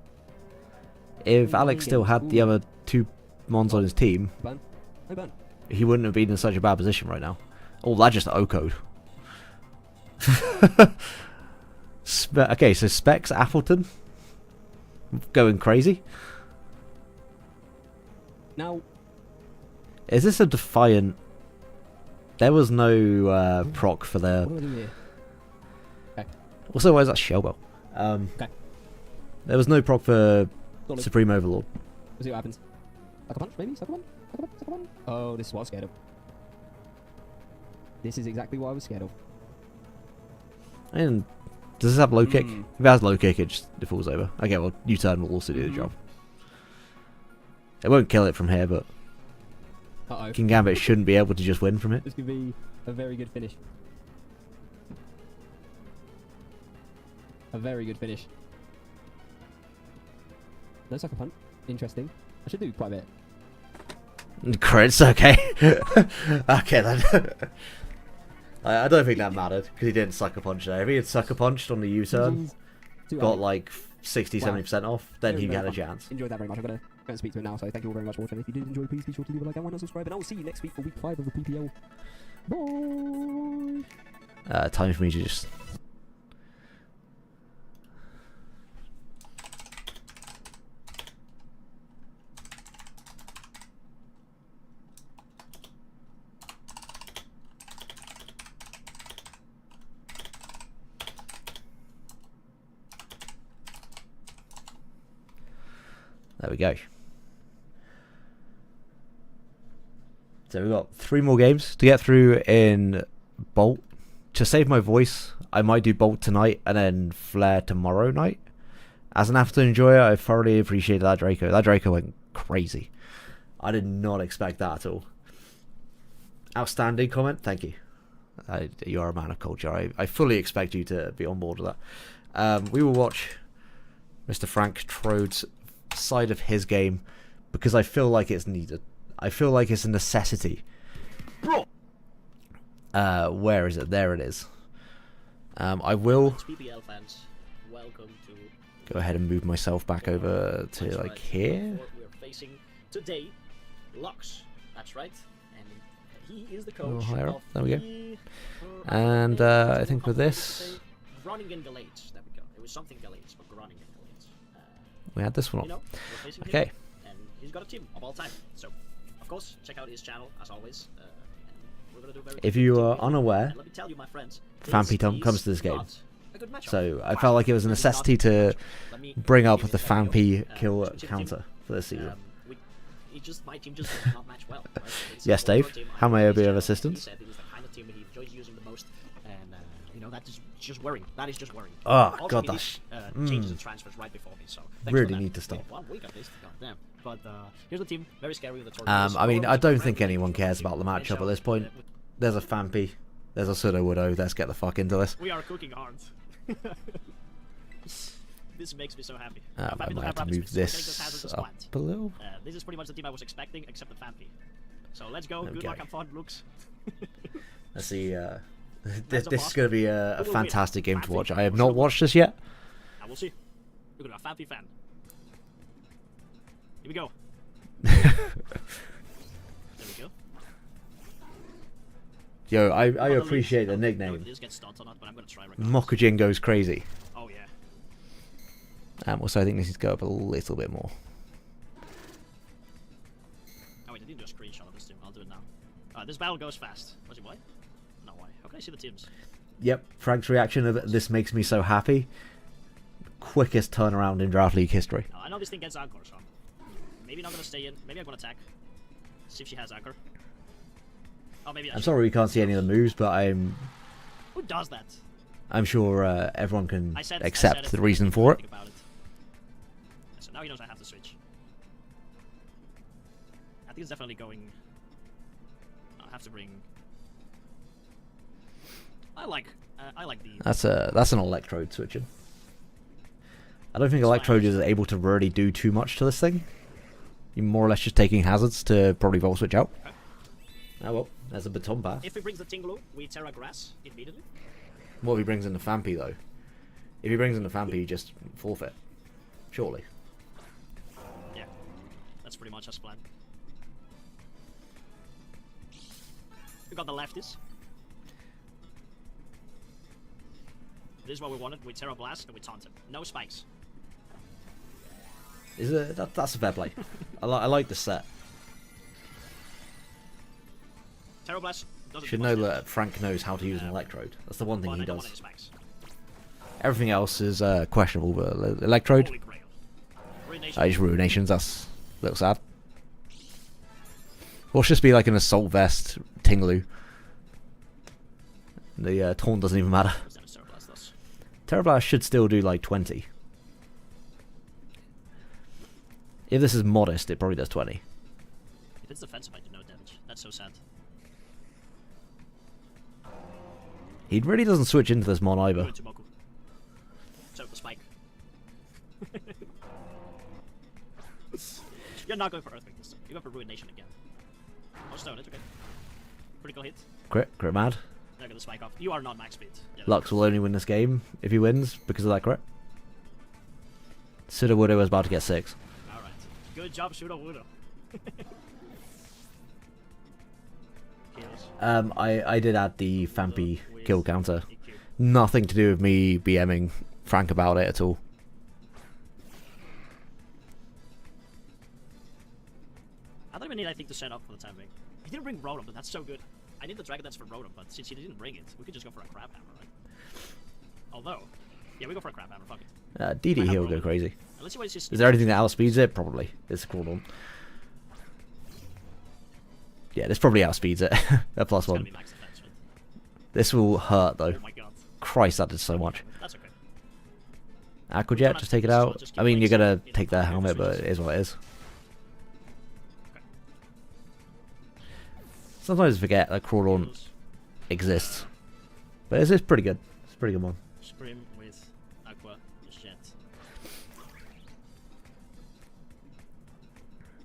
if Alex still had the other two mons on his team, Burn. No burn. he wouldn't have been in such a bad position right now. Oh, that just O-code. Okay, so Specs Appleton going crazy. Now, Is this a Defiant? There was no proc for the. what do I do here? Also, where's that Shellbell? Okay. There was no proc for Solid. Supreme Overlord. We'll see what happens. Sucker punch, maybe? Sucker punch? Sucker punch? Sucker punch? Oh, this is what I was scared of. This is exactly what I was scared of. And does this have low kick? If it has low kick, it falls over. Okay, well, U-turn will also do the job. It won't kill it from here, but Uh-oh. King Gambit shouldn't be able to just win from it. This could be a very good finish. A very good finish. No sucker punch. Interesting. I should do quite a bit. Crits, okay. Okay, then. I don't think that mattered, because he didn't sucker punch there. If he had sucker punched on the U-turn, got like 60-70% off, then he'd get a chance. Enjoyed that very much. I'm going to go and speak to him now, so thank you all very much for watching. If you did enjoy, please be sure to leave a like and why not subscribe, and I will see you next week for week 5 of the PPL. Bye! Time for me to just... There we go. So we've got 3 more games to get through in Bolt. To save my voice, I might do Bolt tonight and then Flare tomorrow night. As an afternoon enjoyer, I thoroughly appreciated that Draco. That Draco went crazy. I did not expect that at all. Outstanding comment, thank you. You are a man of culture. I fully expect you to be on board with that. We will watch Mr. Frank Trode's side of his game because I feel like it's needed. I feel like it's a necessity. Where is it? There it is. I will PPL fans, welcome to go ahead and move myself back over to like here. We're facing today Lux. That's right. And he is the coach. Higher up. Of There we go. the, And I think with this, Groningen Galates. There we go. It was something Galates, but Groningen Galates. we had this one You know, off. we're facing him, Okay. and he's got a team of all time. So, of course, check out his channel as always. And we're gonna do very If good you things are here. unaware, And let me tell you, my friends, Fampi this comes is to this game. not a good matchup. So I Why? felt like it was a This is not necessity a good to matchup. Let me bring up give the you this video. Fampi kill Switching team. counter for this season. My team just does not match well. Right? It's Yes, a Dave. team. How may I know be his of channel. assistance? He said it was the kind of team that he enjoys using the most, and you know that is just worrying. That is just worrying. Oh, Also, God, he that's... did, changes and transfers right before me, so thanks Really for that. need to stop. 1 week at least. Goddamn. But here's the team. Very scary with the I mean, I don't think anyone cares about the matchup at this point. There's a Fampi. There's a pseudo widow. Let's get the fuck into this. We are cooking hard. This makes me so happy. I might have to move this up a little. This is pretty much the team I was expecting, except the Fampy. So let's go. Good Okay. luck, have fun, looks. Let's see. This is going to be a fantastic game to watch. I have not watched this yet. I will see. We're gonna have Fampy fan. Here we go. There we go. Yo, I appreciate the nickname. This gets stunned or not, but I'm gonna try right Mokujin goes crazy. Oh yeah. Also, I think this needs to go up a little bit more. Oh wait, I didn't do a screenshot of this team. I'll do it now. This battle goes fast. Was it why? No, why? How can I see the teams? Yep, Frank's reaction of this makes me so happy. Quickest turnaround in Draft League history. I know this thing gets anchor, so maybe not gonna stay in. Maybe I'm gonna attack. See if she has anchor. Oh, maybe. I'm sorry we can't see any of the moves, but Who does that? I'm sure everyone can I said accept the reason for it. Think about it. So now he knows I have to switch. I think it's definitely going. I have to bring. I like the. That's an Electrode switching. I don't think Electrode is able to really do too much to this thing. You're more or less just taking hazards to probably Volt Switch out. Okay. Oh well, there's a baton pass. If he brings the Tinglu, we Terra Grass immediately. What if he brings in the Fampy though? If he brings in the Fampy, you just forfeit. Surely. Yeah, that's pretty much as planned. We got the lefties. This is what we wanted. We Terra Blast and we taunt him. No spikes. That's a fair play. I like the set. Terra Blast doesn't Should do know much that damage, Frank knows how to use an Electrode. That's the one thing but he I don't does. want any spikes. Everything else is questionable, but Electrode, Holy Grail. Ruination. just Ruinations, that's a little sad. Or should just be like an Assault Vest Tinglu. The taunt doesn't even matter. What's damage Terra Blast does? Terra Blast should still do like 20. If this is modest, it probably does 20. If it's defensive, I do no damage. That's so sad. He really doesn't switch into this mon either. Tumoku. So the spike. You're not going for Earthquake this time. You're going for Ruination again. Oh, stone, it's okay. Critical hit. Crit mad. Now get the spike off. You are not max speed. Yeah, Lux will only win this game if he wins because of that crit. Suda Widow is about to get 6. Alright. Good job, Shudo Wudo. I did add the Fampy kill counter. Nothing to do with me BMing Frank about it at all. I don't even need anything to set up for the time being. He didn't bring Rotom, but that's so good. I need the Dragon Dance for Rotom, but since he didn't bring it, we could just go for a Crab Hammer, right? Although, yeah, we go for a Crab Hammer, fuck it. DD he'll go crazy. Let's see what Is there anything that outspeeds it? Probably. It's called on. Yeah, this probably outspeeds it. A plus It's gonna one. be max defense, right? This will hurt though. Oh my god. Christ, that did so much. That's okay. Aquajet, just take it out. I mean, you're gonna take their helmet, but it is what it is. Okay. Sometimes I forget that Crawlon exists. But it's pretty good. It's a pretty good one. Sprim with Aqua Jet.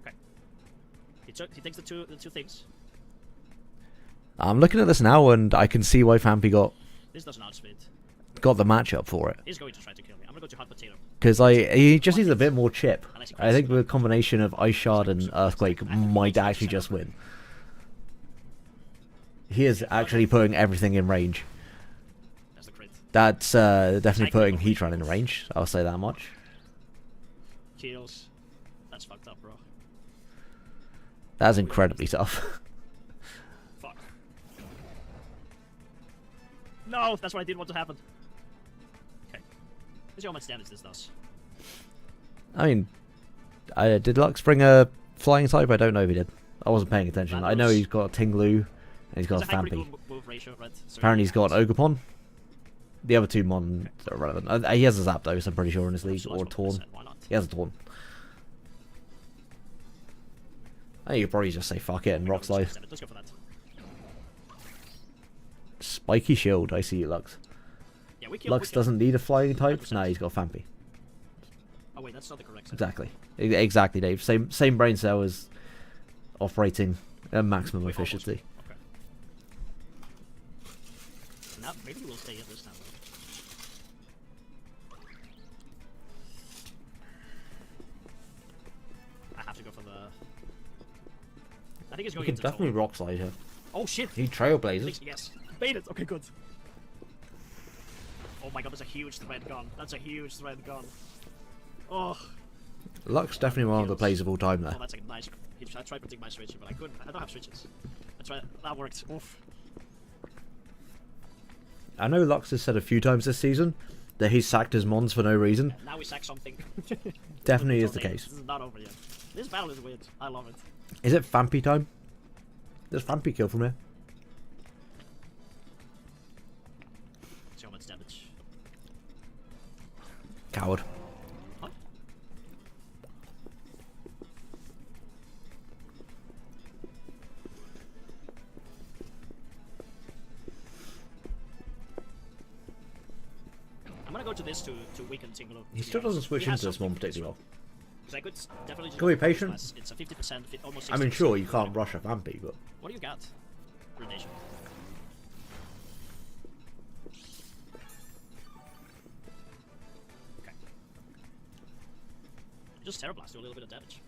Okay. He takes the two things. I'm looking at this now and I can see why Fampy got This doesn't outspeed. the matchup for it. He's going to try to kill me. I'm gonna go to Hot Potato. Because he just needs a bit more chip. I think the combination of Ice Shard and Earthquake might actually just win. He is actually putting everything in range. That's the crit. That's definitely putting Heatran in range. I'll say that much. Kills. That's fucked up, bro. That's incredibly tough. Fuck. No, that's what I didn't want to happen. Okay. Let's see how much damage this does. I mean, did Lux bring a flying type? I don't know if he did. I wasn't paying attention. I know he's got a Tinglu and he's got a It's a high Fampy. critical move ratio, right? So Apparently he's got an Ogerpon. The other two Mon are relevant. He has a Zapdos, I'm pretty sure, in his league, or a Torn. Why not? He has a Torn. I think you could probably just say fuck it and Rock Slide. Let's go for that. Spiky shield. I see you, Lux. Yeah, we killed. Lux doesn't need a flying type. 100%. Nah, he's got Fampy. Oh wait, that's not the correct. Exactly. Exactly, Dave. Same brain cell as operating at maximum efficiency. Okay. Now maybe we'll stay here this time. I have to go for the. I think it's We going can into definitely total. rock slide here. Oh shit! He trailblazers. Yes. Bait it. Okay, good. Oh my god, that's a huge thread gun. That's a huge thread gun. Oh. Lux definitely one of the plays of all time Oh, there. that's a nice. I tried putting my switch, but I couldn't. I don't have switches. I tried. That worked. Oof. I know Lux has said a few times this season that he's sacked his mons for no reason. Now we sack something. Definitely is the This case. is not over yet. This battle is weird. I love it. Is it Fampy time? Does Fampy kill from here? See how much damage. Coward. Huh? I'm gonna go to this to weaken Tingalo. He still doesn't switch into this one particularly well. Because I could definitely just Can we go be for patient? plus. It's a 50%, almost 60%. I mean, sure, you can't rush a Fampy, but... What do you got? Grenation. Okay. Just Terror Blast, do a little bit of damage.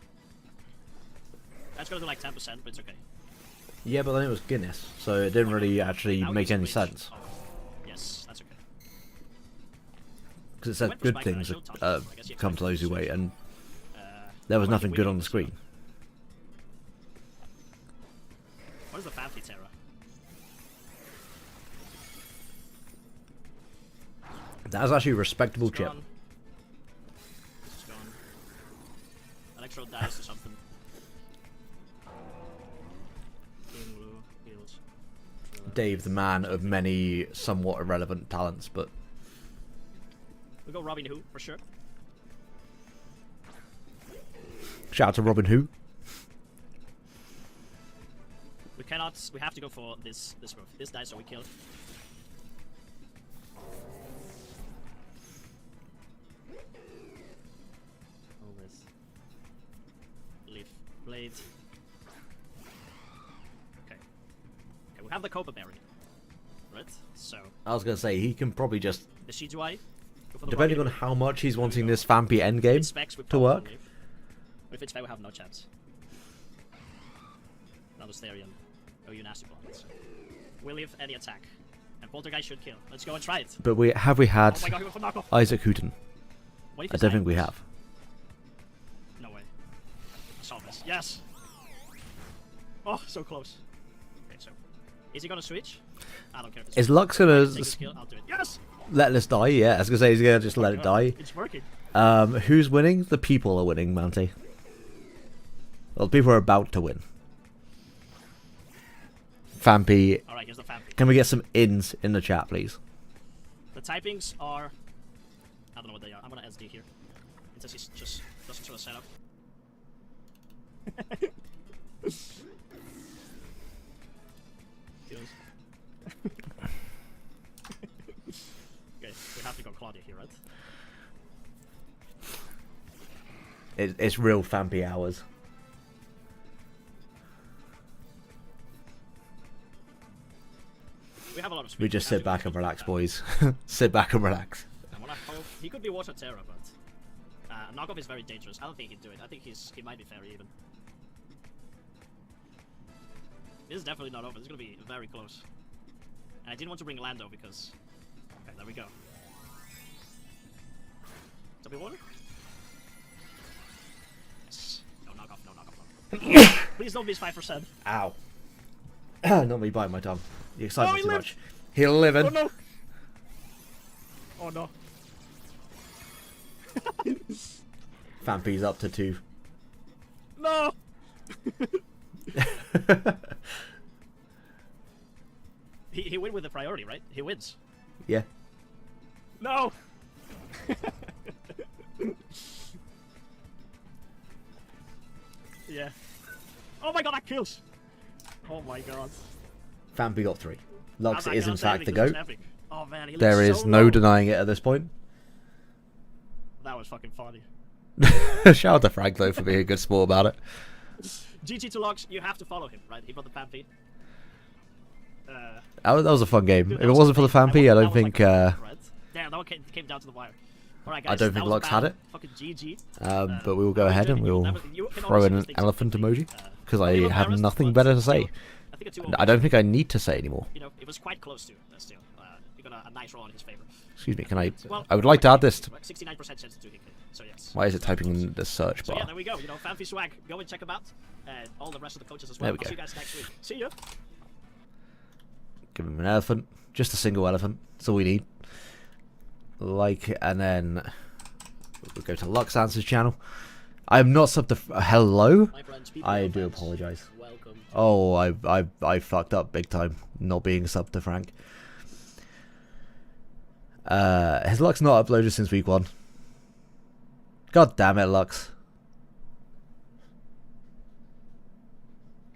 That's gonna do like 10%, but it's okay. Yeah, but then it was Guinness, so it didn't really actually Now make he's any rich. sense. Oh, yes, that's okay. Because it said went for good Spike, things but I showed touch. I guess you come have to to those who switch. wait, and Uh, there was what nothing we good do on the is, screen. What is the Fancy Terror? That was actually a respectable It's chip. gone. This is gone. Electro dies or something. Green, blue, heals. Dave, the man of many somewhat irrelevant talents, but We go Robin Hood for sure. shout out to Robin Who. We cannot. We have to go for this move. This dies, so we kill. All this. Leaf blade. Okay. Okay, we have the Cobra Berry. Right. So I was gonna say he can probably just, the Shijuai. Go for the depending on Robin how much he's wanting go. this Fampy Hood. endgame If specs, we to pop work. one leaf. But if it's fair, we have no chance. Another Starion. Oh, you nasty blocks. We leave any attack. And Poltergeist should kill. Let's go and try it. But have we had Oh my god, he went for knockoff. Isaac Hooten? What if I he's don't think we dying? have. No way. I saw this. Yes! Oh, so close. Okay, so. Is he gonna switch? I don't care if it's Is Lux gonna take this kill, I'll do it. Yes! let this die? Yeah, I was gonna say he's gonna just let it die. It's working. Who's winning? The people are winning, Mounty. Well, the people are about to win. Fampy, Alright, here's the Fampy. can we get some ins in the chat, please? The typings are. I don't know what they are. I'm gonna SD here. It says he's just doesn't show a setup. Kills. Okay, we have to go Claudia here, right? It's real Fampy hours. We have a lot of speed. We just have sit to go back and for relax, that. boys. Sit back and relax. I wanna hope he could be Water Terror, but knockoff is very dangerous. I don't think he'd do it. I think he might be fairy even. This is definitely not over. This is gonna be very close. And I didn't want to bring Lando because. Okay, there we go. Zombie water? Yes. No knockoff, no knockoff, no. Please don't miss 5%. Ow. Not me biting my tongue. You excite Oh, me he too lived. much. He'll live in. Oh no! Oh no. Fampy's up to 2. No! He win with the priority, right? He wins. Yeah. No! Yeah. Oh my god, that kills! Oh my god. Fampy got 3. Lux How's that is in gonna fact the save me? He looks GOAT. epic. Oh man, he There looks is so no low. denying it at this point. That was fucking funny. Shout out to Frank though for being a good sport about it. GG to Lux, you have to follow him, right? He brought the Pampy. That was a fun game. Dude, If it wasn't for the Fampy, I don't think. Damn, that one came down to the wire. Alright, guys, I don't that think was Lux a had battle. it. Fucking GG. But we will go ahead and we'll throw in an elephant emoji because I have nothing better to say. I think a 2-0 I don't think I need to say anymore. You know, it was quite close to still. You got a nice roll in his favor. Excuse me, can I? Well, I would like to add this. 69% chance to hit it. So yes. Why is it typing in the search So yeah, bar? there we go. You know, Fanfi Swag. Go and check them out. And all the rest of the coaches as well. There we I'll go. see you guys next week. See ya. Give him an elephant, just a single elephant. That's all we need. Like, and then we'll go to Lux Answers channel. I am not sub to. Hello. My friends, PPL I do fans, apologize. Welcome. Oh, I fucked up big time not being sub to Frank. Has Lux not uploaded since week 1? God damn it, Lux.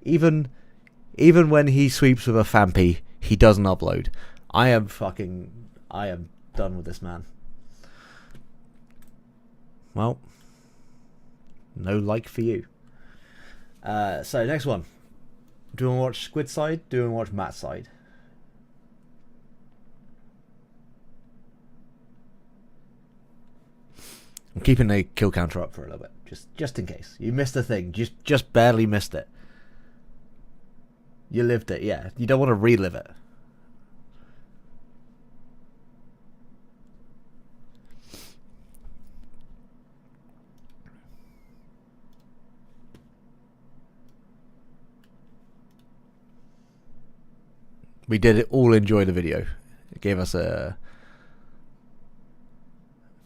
Even when he sweeps with a Fampy, he doesn't upload. I am done with this man. Well, no like for you. So next one. Do you want to watch Squid's side? Do you want to watch Matt's side? I'm keeping the kill counter up for a little bit, just in case you missed a thing. Just barely missed it. You lived it, yeah. You don't want to relive it. We did all enjoy the video. It gave us a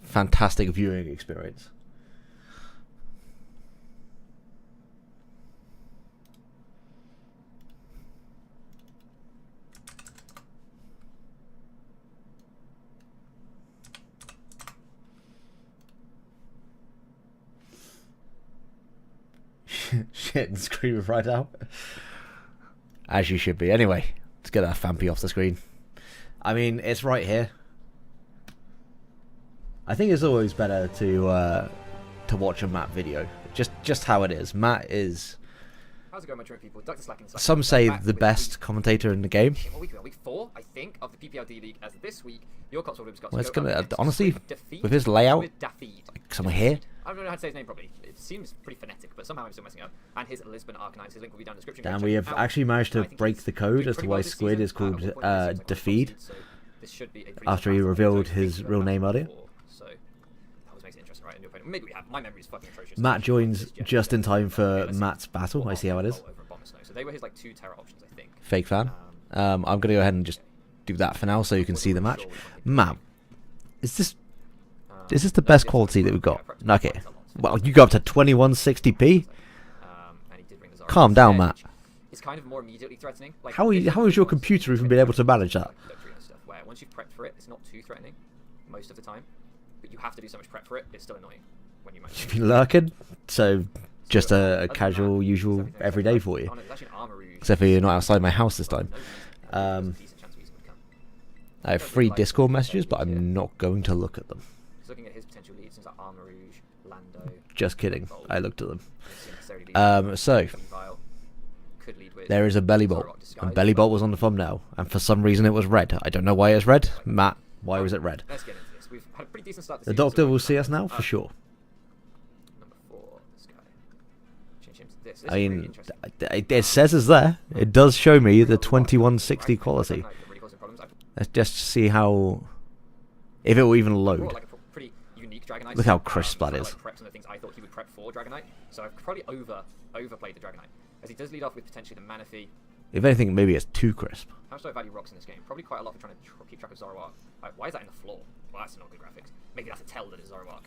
fantastic viewing experience. Shit, and screaming right out. As you should be. Anyway, let's get that Fampy off the screen. I mean, it's right here. I think it's always better to watch a Matt video. Just how it is. Matt is, How's it going, my drunk people? Dr. Slack inside. some say, Back the with best commentator in the game. What week are we on? Week 4, I think, of the PPL D League. As this week, your Cotswold Ribs got Well, to it's go gonna up against honestly, Defeat with his layout, with Dafid. somewhere here. I don't know how to say his name properly. It seems pretty phonetic, but somehow I'm still messing up. And his Lisbon Arcanines. His link will be down in the description. Go Damn, check we him have out. actually managed to I think break he's the code doing as to pretty why well this Squid season. is called At one point, it seems like Defeed. top seed, so this should be a pretty After tough he battle. revealed So I think his we've real got name battle earlier. before, so that always makes it interesting, right? And your opponent. Maybe we have. My memory is fucking atrocious. Matt joins This gen- just in time for Okay, let's see. Matt's battle. I see how it is. Over at Bomber Snow. So they were his like 2 terror options, I think. Fake fan. I'm gonna go ahead and just do that for now, so you can see the match. Matt, is this the best quality that we've got? Okay. Well, you go up to 2160p. And he did bring the Zara Calm down, instead, Matt. which is kind of more immediately threatening. Like, How is your computer even been able to manage that? Stuff where once you've prepped for it, it's not too threatening most of the time, but you have to do so much prep for it. It's still annoying when you manage. You've been lurking, so just a casual, usual, everyday for you. Except for you're not outside my house this time. I have 3 Discord messages, but I'm not going to look at them. Just looking at his potential leads, things like Armor Rouge, Lando. Just kidding. I looked at them. So So there is a belly bolt, and belly bolt was on the thumbnail, and for some reason it was red. I don't know why it's red. Matt, why was it red? Let's get into this. We've had a pretty decent start to The season, doctor so will we're see gonna us now up. for sure. Number 4, this guy. Change him to this. This I is really mean, interesting. it says it's there. It does show me the 2160 quality. That really causing problems. I've Let's just see how, if it will even brought, load. like, a pretty unique Dragonite. Look how crisp that so I, is. like, prepped some of the things I thought he would prep for Dragonite. So I've probably overplayed the Dragonite, as he does lead off with potentially the Manaphy. If anything, maybe it's too crisp. How much do I value rocks in this game? Probably quite a lot for trying to keep track of Zoroark. Why is that in the floor? Well, that's not good graphics. Maybe that's a tell that it's Zoroark.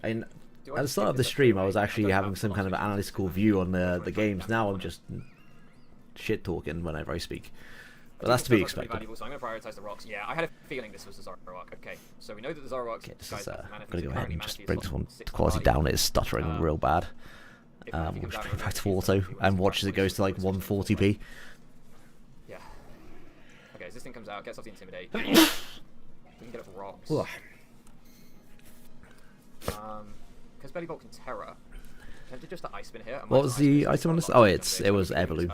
And Do I at the just start give of the this a stream, I throwaway? was I actually don't having have some kind of philosophy. analytical view on the games. Now I'm just shit talking whenever I speak. But that's to be expected. Valuable, so I'm going to prioritize the rocks. Yeah, I had a feeling this was the Zoroark. Okay, so we know that the Zoroark's Okay, this guy's is, got I'm Manaphy, going to go ahead and apparently just Manaphy bring is this what, one 6 quality value. down. It is stuttering real bad. If Manaphy We'll comes just down, bring it back to then auto he and was watch as it goes to like 140p. Yeah. as this thing comes out, gets off the Intimidate. We can get up rocks. Because Belly Bolt can Terror. Tempted just the Ice Spin here. What was the item on this? Oh, it was Air Balloon.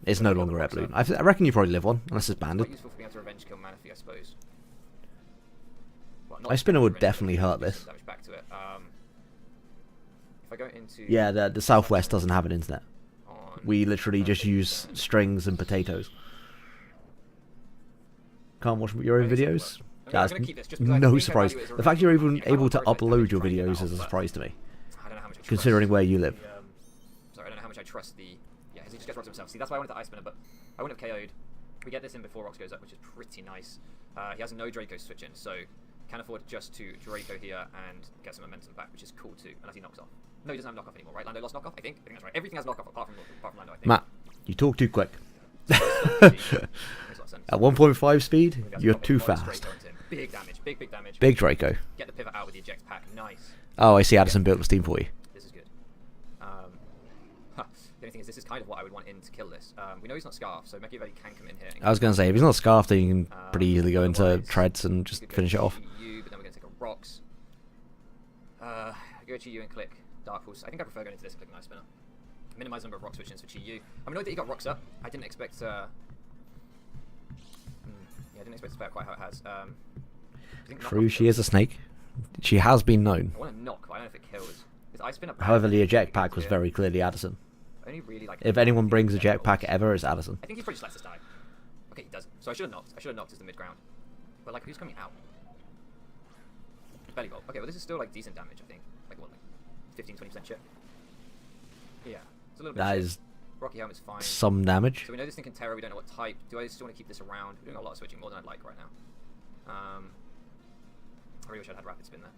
It's no longer Air Balloon. I reckon you probably live one, unless it's banded. Quite useful for being able to revenge kill Manaphy, I suppose. Well, Ice Spinner would definitely hurt this. Damage back to it. If I go into... Yeah, the Southwest doesn't have an internet. We literally just use strings and potatoes. Can't watch your own videos? That's no surprise. The fact you're even able to upload your videos is a surprise to me. I don't know how much I considering where you live. Sorry, I don't know how much I trust the... Yeah, he just gets rocks himself. See, that's why I wanted the Ice Spinner, but I wouldn't have KO'd. We get this in before rocks goes up, which is pretty nice. He has no Draco switch in, so can afford just to Draco here and get some momentum back, which is cool too, unless he knocks off. No, he doesn't have knockoff anymore, right? Lando lost knockoff, I think that's right. Everything has knockoff apart from Lando, I think. Matt, you talk too quick. At 1.5 speed, you're too fast. Big damage, big damage. Big Draco. Get the pivot out with the eject pack, nice. Oh, I see Addison built this team for you. This is good. The only thing is, this is kind of what I would want in to kill this. We know he's not Scarf, so Machiavelli can come in here. I was going to say, if he's not Scarf, then you can pretty easily go into Treads and just finish it off. You, but then we're going to take a Rocks. Go to you and click Dark Horse. I think I prefer going into this and clicking Ice Spinner. Minimize the number of rock switches for Chi Yu. I'm annoyed that he got rocks up. I didn't expect yeah, I didn't expect it to play out quite how it has. True, she is a snake. She has been known. I want to knock, but I don't know if it kills. Is Ice Spinner However, the eject pack was very clearly Addison. Only really like if anyone brings a jetpack ever, it's Addison. I think he probably just lets us die. Okay, he doesn't. So I should have knocked. I should have knocked as the mid ground. But like, who's coming out? Belly Bolt. Okay, well this is still like decent damage, I think. Like what, like 15-20% shit? Yeah. It's a little bit that shit. Is Rocky Helmet's fine. Some damage. So we know this thing can Terror, we don't know what type. Do I still want to keep this around? We're doing a lot of switching, more than I'd like right now. I really wish I'd had Rapid Spin there.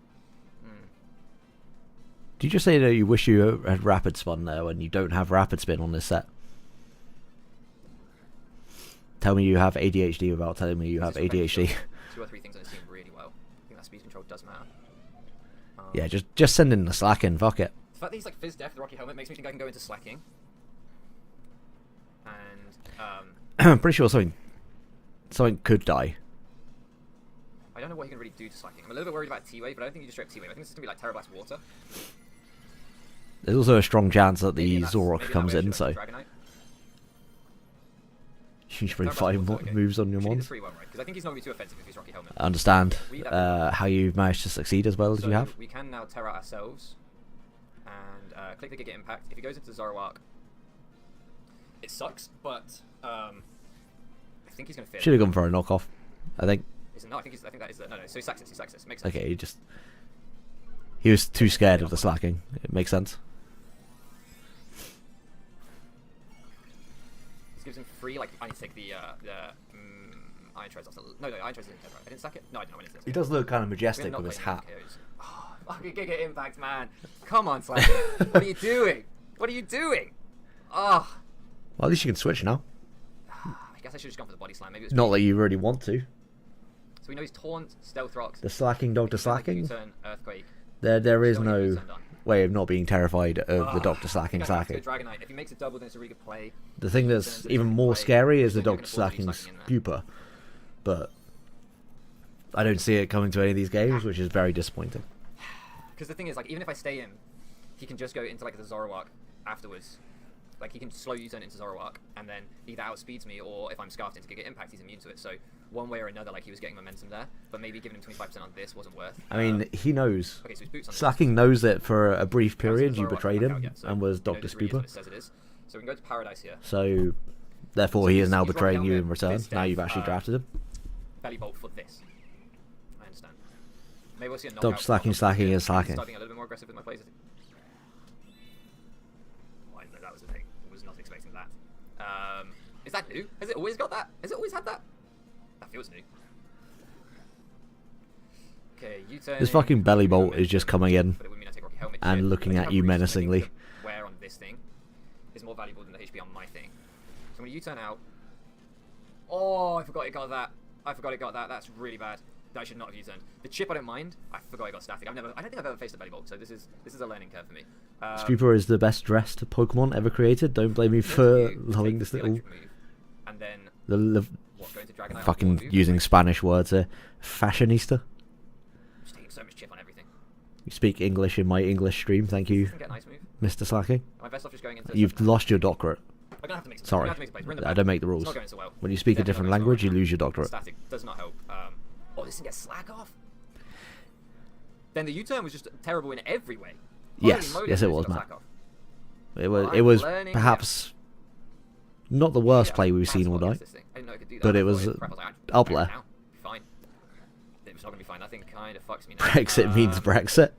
Did you just say that you wish you had Rapid Spin there when you don't have Rapid Spin on this set? Tell me you have ADHD without telling me you have ADHD. 2 or 3 things on this team really well. I think that speed control does matter. Yeah, just send in the slacking, fuck it. The fact that he's like Fizz Death, the Rocky Helmet, makes me think I can go into slacking. And, I'm pretty sure something could die. I don't know what he can really do to slacking. I'm a little bit worried about T-Wave, but I don't think you just straight T-Wave. I think this is going to be like Terror Blast Water. There's also a strong chance that the Zorok comes in, so... You should bring 5 more moves on your Mons. Because I think he's not going to be too offensive if he's Rocky Helmet. I understand how you've managed to succeed as well as you have. We can now Terror ourselves. And click the Giga Impact. If he goes into Zoroark, it sucks, but I think he's going to fit. Should have gone for a knockoff, I think. No, I think that is no. So he sacks this. Makes sense. Okay, he was too scared of the slacking. It makes sense. This gives him free. Like I need to take the Iron Treads off. No, Iron Treads isn't dead, right? I didn't sack it. No, I didn't. He does look kind of majestic with his hat. Oh, fucking Giga Impact, man! Come on, Slacker. What are you doing? What are you doing? Oh. Well, at least you can switch now. I guess I should have just gone for the body slam. Maybe it's not that you really want to. So we know he's Taunt, Stealth Rocks. The slacking Doctor Slacking. U-turn, Earthquake. There is no way of not being terrified of the Doctor Slacking. Dragonite. If he makes a double, then it's a really good play. The thing that's even more scary is the Doctor Slacking's pupa, but I don't see it coming to any of these games, which is very disappointing. Because the thing is, like, even if I stay in, he can just go into like the Zoroark afterwards. Like he can slow U-turn into Zoroark, and then either outspeeds me, or if I'm scarfed into Giga Impact, he's immune to it. So one way or another, like he was getting momentum there, but maybe giving him 25% on this wasn't worth. I mean, he knows. Okay, so his boots on Slacking knows that for a brief period you betrayed him and was Dr. Spooper. So we can go to Paradise here. So therefore he is now betraying you in return. Now you've actually drafted him. Belly Bolt for this. I understand. Maybe we'll see a knockout. Dr. Slacking is slacking. Starting a little bit more aggressive with my plays. That was the thing. I was not expecting that. Is that new? Has it always got that? Has it always had that? That feels new. Okay, U-turn. This fucking Belly Bolt is just coming in and looking at you menacingly. Wear on this thing is more valuable than the HP on my thing. So I'm going to U-turn out. Oh, I forgot it got that. That's really bad. I should not have U-turned. The chip I don't mind. I forgot I got static. I don't think I've ever faced a Belly Bolt, so this is a learning curve for me. Spooper is the best dressed Pokemon ever created. Don't blame me for loving this little. And then The what going to Dragonite. Fucking using Spanish words here. Fashionista. Just taking so much chip on everything. You speak English in my English stream, thank you, Get a nice move. Mr. Slacking. Am I best off just going into? You've lost your doctorate. I'm gonna have to make some. Sorry, I'm gonna have to make some plays. We're in the I back. don't make the It's rules. not going so well. When you speak a Definitely different not going so language, you well. lose your doctorate. Static does not help. Oh, this thing gets slack off. Then the U-turn was just terrible in every way. Yes, Holy moly, yes, it this was, got Matt. slack off. It was, Well, it was I'm learning, perhaps not the worst Yeah, play we've that's seen all what night. this thing. I didn't know it could do that. but I it thought was crap. I was like, up I'm there. down. Fine. It was not gonna be fine. That thing kind of fucks me now. Brexit means Brexit.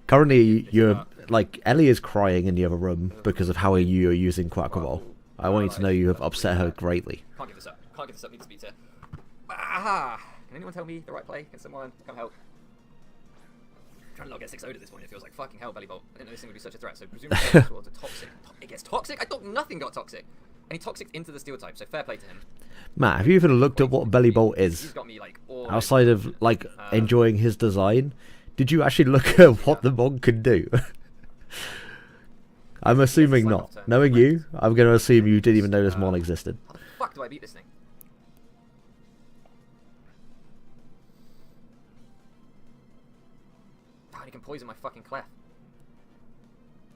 Currently, you're like Ellie is crying in the other room because of how you are using Quackable. I want you to know you have upset her greatly. Can't give this up. Can't give this up. Need to speed here. Ah! Can anyone tell me the right play? Can someone come help? I'm trying to not get 6-0 at this point. It feels like fucking hell, Belly Bolt. I didn't know this thing would be such a threat. So presumably this was a toxic. It gets toxic. I thought nothing got toxic. And he toxic into the steel type. So fair play to him. Matt, have you even looked at what Belly Bolt He's is? got me like all Outside of like enjoying his design, did you actually look at what the mod can do? I'm assuming not. Knowing you, I'm going to assume you didn't even know this mod existed. How the fuck do I beat this thing? God, he can poison my fucking clef.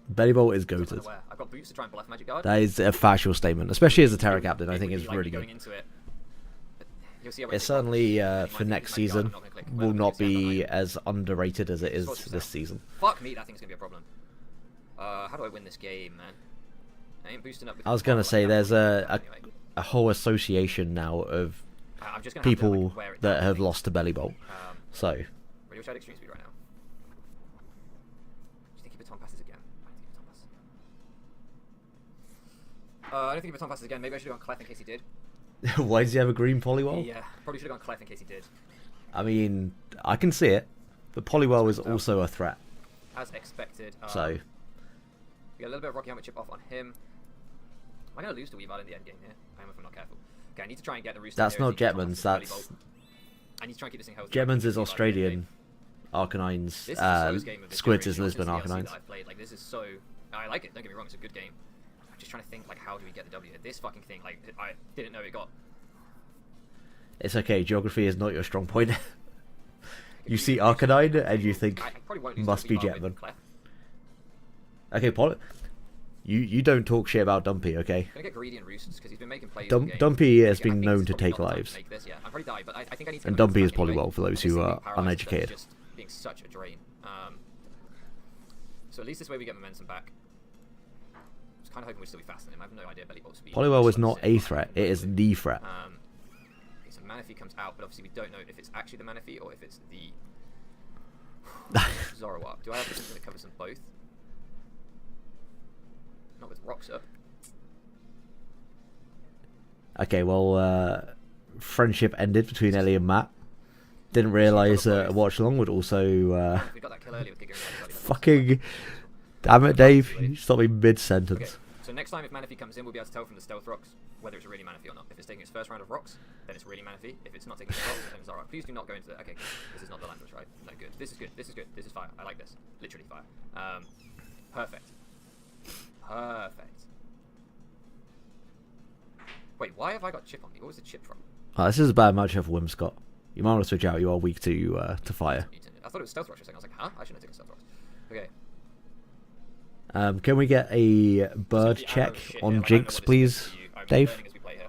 Belly Bolt is That's what I'm goated. aware. I've got boots to try and bluff Magic Guard. That is a factual statement, especially as a Terra Captain. I think It it's would be really like good. going into it. You'll see how It certainly, it for might next be Magic Guard, season, I'm not gonna click. will Well, not it's gonna be be as underrated as it is Sorts this out. season. Fuck me, that thing's gonna be a problem. How do I win this game, man? I ain't boosting up. With I was going to say, there's a Anyway, whole association now of I'm just gonna have to, people like, wear it that down, I have think. lost to Belly Bolt. So, Ready? Wish I had extreme speed right now. Do you think he baton passes again? I don't think he baton passes again. Maybe I should have gone Clef in case he did. why does he have a green Polywall? Yeah, probably should have gone Clef in case he did. I mean, I can see it, but Polywall is also a threat. As expected. So, We got a little bit of Rocky Helmet chip off on him. Am I going to lose to Weavile in the end game here? I am if I'm not careful. Okay, I need to try and get the Rooster. that's here not as he gets Jetman's, on this that's... I need to try and keep this thing healthy. Jetman's is Weavile in the end Australian, game. Arcanine's, This is the slowest game of this Squids is generation, Lisbon honestly, DLC Arcanines. that I've played. Like, this is so... I like it, don't get me wrong, it's a good game. I'm just trying to think, like, how do we get the W? This fucking thing, like, I didn't know it got... It's okay, geography is not your strong point. You see Arcanine and you think, I probably won't lose must to be Weavile with Jetman. Clef. Okay, you don't talk shit about Dumpy, okay? Gonna get greedy and Roosters because he's been making plays all game. Dumpy has I been think known this to is probably take not the time lives. make this, yeah. I'm probably die, but I think I need to And go Dumpy is back anyway. Polywall for those This who thing are being paralyzed uneducated. is just being such a drain. So at least this way we get momentum back. I was kind of hoping we'd still be faster than him. I have no idea Belly Bolt speed. Polywall is Just not sit a back threat, and it is do the threat. Okay, so Manaphy comes out, but obviously we don't know if it's actually the Manaphy or if it's the Zoroark. Do I have something that covers them both? Not with rocks up. Okay, well, friendship ended between Ellie and Matt. Didn't realise a watch along would also We got that kill earlier with Giga and fucking. Damn it, Dave! You stopped me mid sentence. Okay, so next time if Manaphy comes in, we'll be able to tell from the stealth rocks whether it's a really Manaphy or not. If it's taking its first round of rocks, then it's really Manaphy. If it's not taking its rocks, then it's Zoroark. Please do not go into that. Okay, this is not the language, right? No, good. This is good. This is good. This is fire. I like this. Literally fire. Perfect. Perfect. Wait, why have I got chip on me? What was the chip from? Oh, this is a bad matchup for Whimsicott. You might want to switch out. You are weak to fire. I thought it was stealth rocks for a second. I was like, huh? I shouldn't have taken stealth rocks. Okay. Can we get a bird the arrow check shit on here, I don't know Jinx, what this please, means to you. I'm Dave? learning as we play here.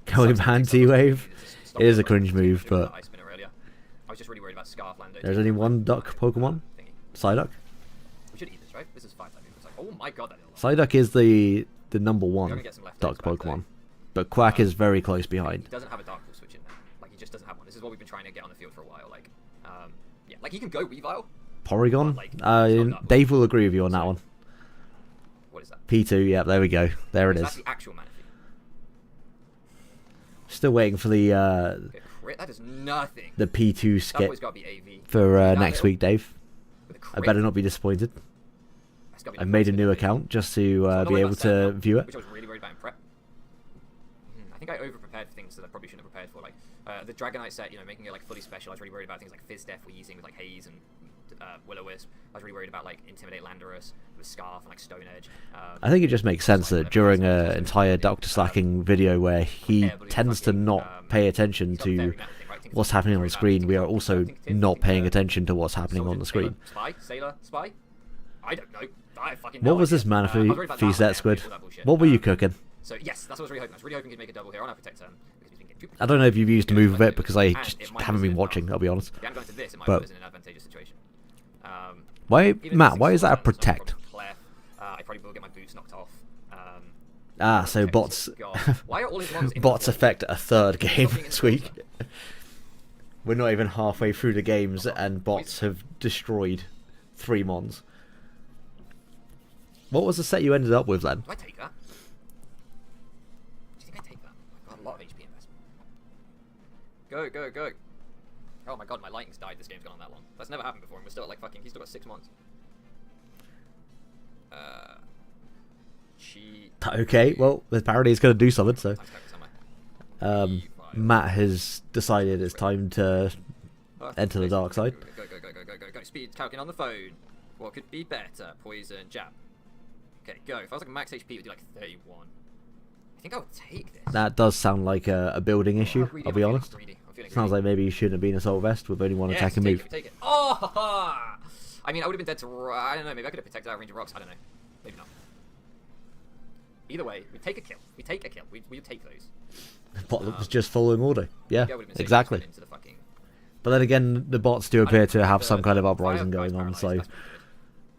Can we Sucks that ban Jinx doesn't T-Wave? let me just stop It is a it. cringe move, Should've done but that ice spinner earlier. I was just really worried about Scarf Lando. there's only one duck Pokemon. Thingy. Psyduck. We should eat this, right? This is 5 type moves. Like, oh my god, that is a lot. Psyduck is the number We're one gonna get some left duck back today. Pokemon, but Quack is very close behind. He doesn't have a Dark Pool switch in there. Like, he just doesn't have one. This is what we've been trying to get on the field for a while. Like, yeah, like he can go Weavile. Porygon. Like, it's not Dark Dave will agree with you on that Sorry. one. What is that? P2. Yeah, there we go. There it That's is. the actual Manaphy. Still waiting for the Okay, crit. That is nothing. P2 That skip boy's got to be AV. for That next little- week, Dave. with a I crit. better not be disappointed. That's gotta be I the made a first new thing. account just So to I'm not be worried able about setting to up, view it. which I was really worried about in prep. I think I over-prepared for things that I probably shouldn't have prepared for. Like the Dragonite set, you know, making it like fully special. I was really worried about things like Fizz Def weezing with like Haze and Will-O-Wisp. I was really worried about like Intimidate Landorus with Scarf and like Stone Edge. I think it just makes sense that during an entire Dr. Slacking video where he tends to not pay attention to what's happening on the screen, we are also not paying attention to what's happening on the screen. Spy? Sailor? Spy? I don't know. I fucking What was this mana feast that, Squid? What were you cooking? So yes, that's what I was really hoping. I was really hoping he'd make a double here on our Protect turn. Because he's been getting I don't know if you've used a move of it because I just haven't been watching, I'll be honest. If you hadn't gone to this, it might But put us in an advantageous situation. why, Matt, why is that a protect? I probably will get my boots knocked off. So bots Why are all his mons bots affect a third game this week. We're not even halfway through the games and bots have destroyed 3 mons. What was the set you ended up with then? Do I take that? Do you think I take that? I've got a lot of HP investment. Go, go, go. Oh my god, my lightning's died. This game's gone on that long. That's never happened before, and we're still at like fucking. He's still got 6 months. Okay, well, the parody is going to do something, so. Matt has decided it's time to enter the dark side. Go, go, go, go, go, go, go. Speed calculating on the phone. What could be better? Poison, jab. Okay, go. If I was like max HP, it would do like 31. I think I would take this. That does sound like a building issue, I'll be honest. Sounds like maybe you shouldn't have been Assault Vest with only one attacking move. Take it. Oh, ha, ha. I mean, I would have been dead to... I don't know, maybe I could have protected our range of rocks. I don't know. Maybe not. Either way, we take a kill. We take a kill. We take those. Bot was just following order. Yeah, exactly. Into the fucking... But then again, the bots do appear to have some kind of uprising going on, so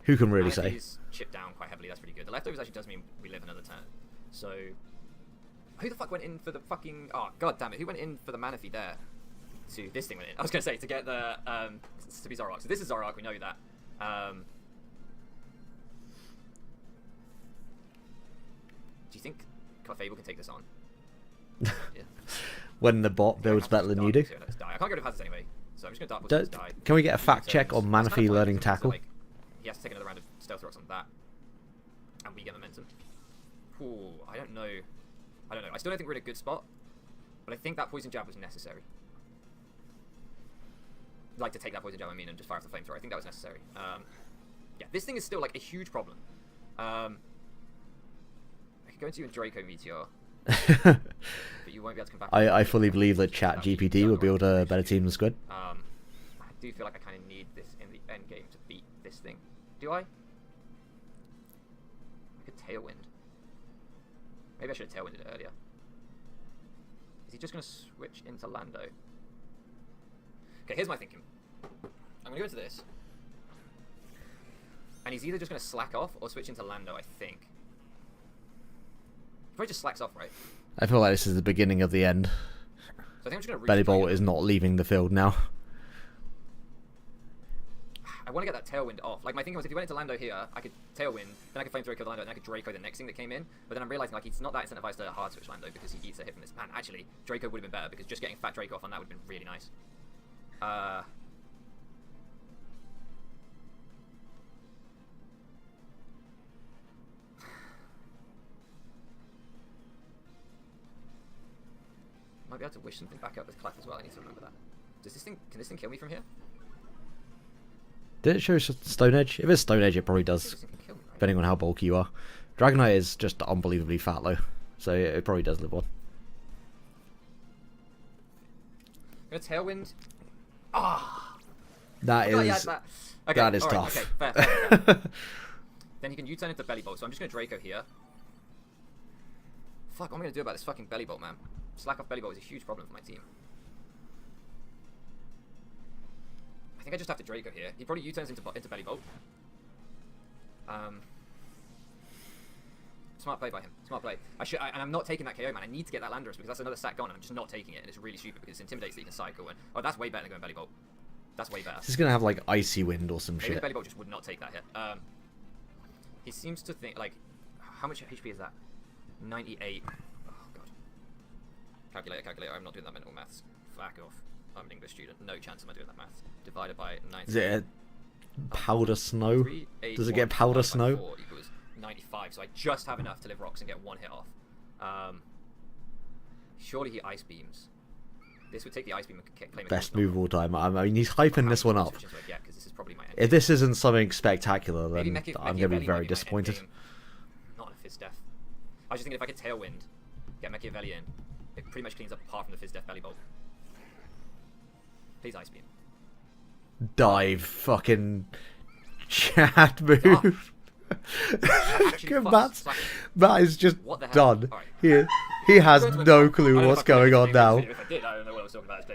who can really say? Chip down quite heavily. That's pretty good. The leftovers actually does mean we live another turn. So who the fuck went in for the fucking? Oh god damn it! Who went in for the mana feed there? To this thing went in. I was gonna say to get the to be Zoroark. So this is Zoroark. We know that. Do you think Fable can take this on? Yeah. When the bot builds better than you do. I can't get rid of hazards anyway, so I'm just gonna dark die. Can we get a fact check on Manaphy learning tackle? Like, he has to take another round of stealth rocks on that, and we get momentum. Ooh, I don't know. I don't know. I still don't think we're in a good spot, but I think that poison jab was necessary. Like to take that poison jab, I mean, and just fire off the flamethrower. I think that was necessary. Yeah, this thing is still like a huge problem. I could go into you in Draco Meteor. But you won't be able to come back. I fully believe that ChatGPT will build a better team than Squid. I do feel like I kind of need this in the end game to beat this thing. Do I? I could Tailwind. Maybe I should have Tailwinded it earlier. Is he just going to switch into Lando? Okay, here's my thinking. I'm going to go into this. And he's either just going to slack off or switch into Lando, I think. He probably just slacks off, right? I feel like this is the beginning of the end. So I think I'm just going to Belly Bolt is not leaving the field now. I want to get that Tailwind off. Like, my thinking was if he went into Lando here, I could Tailwind, then I could Flamethrower kill Lando, and I could Draco the next thing that came in. But then I'm realizing, like, he's not that incentivized to hard switch Lando because he eats a hit from this. Man, actually, Draco would have been better because just getting Fat Draco off on that would have been really nice. Might be able to wish something back up with Clef as well. I need to remember that. Does this thing? Can this thing kill me from here? Did it show Stone Edge? If it's Stone Edge, it probably does, depending on how bulky you are. Dragonite is just unbelievably fat though, so it probably does live on. I'm gonna Tailwind. Ah! That is Okay, that is right, tough. Okay, fair. Then he can U-turn into Belly Bolt, so I'm just gonna Draco here. Fuck, what am I gonna do about this fucking Belly Bolt, man? Slack off Belly Bolt is a huge problem for my team. I think I just have to Draco here. He probably U-turns into Belly Bolt. Smart play by him. Smart play. And I'm not taking that KO, man. I need to get that Landorus because that's another sack gone, and I'm just not taking it, and it's really stupid because it intimidates that you can cycle. And oh, that's way better than going Belly Bolt. That's way better. This is gonna have like Icy Wind or some Maybe shit. the Belly Bolt just would not take that hit. He seems to think like, how much HP is that? 98. Oh god. Calculator, calculator. I'm not doing that mental maths. Fuck off. I'm an English student. No chance am I doing that maths. Divided by 9. Is it a powder snow? Does it get powder snow? 4 equals 95. So I just have enough to live rocks and get one hit off. Surely he ice beams. This would take the Ice Beam and claim a Best cooldown. move of all time. I mean, he's hyping this one up. Switches work, yeah, 'cause this is probably my If this isn't something spectacular, Maybe then Meki- I'm Meki going to be Veli very might be my disappointed. endgame. Not on a Fizz Death. I was just thinking if I could Tailwind, get Machiavelli in, it pretty much cleans up apart from the Fizz Death Belly Bolt. Please Ice Beam. Dive, fucking Chad move. Matt is just What the hell? done. Alright. He has no clue what's going on now. If I did, I don't know what I was talking about.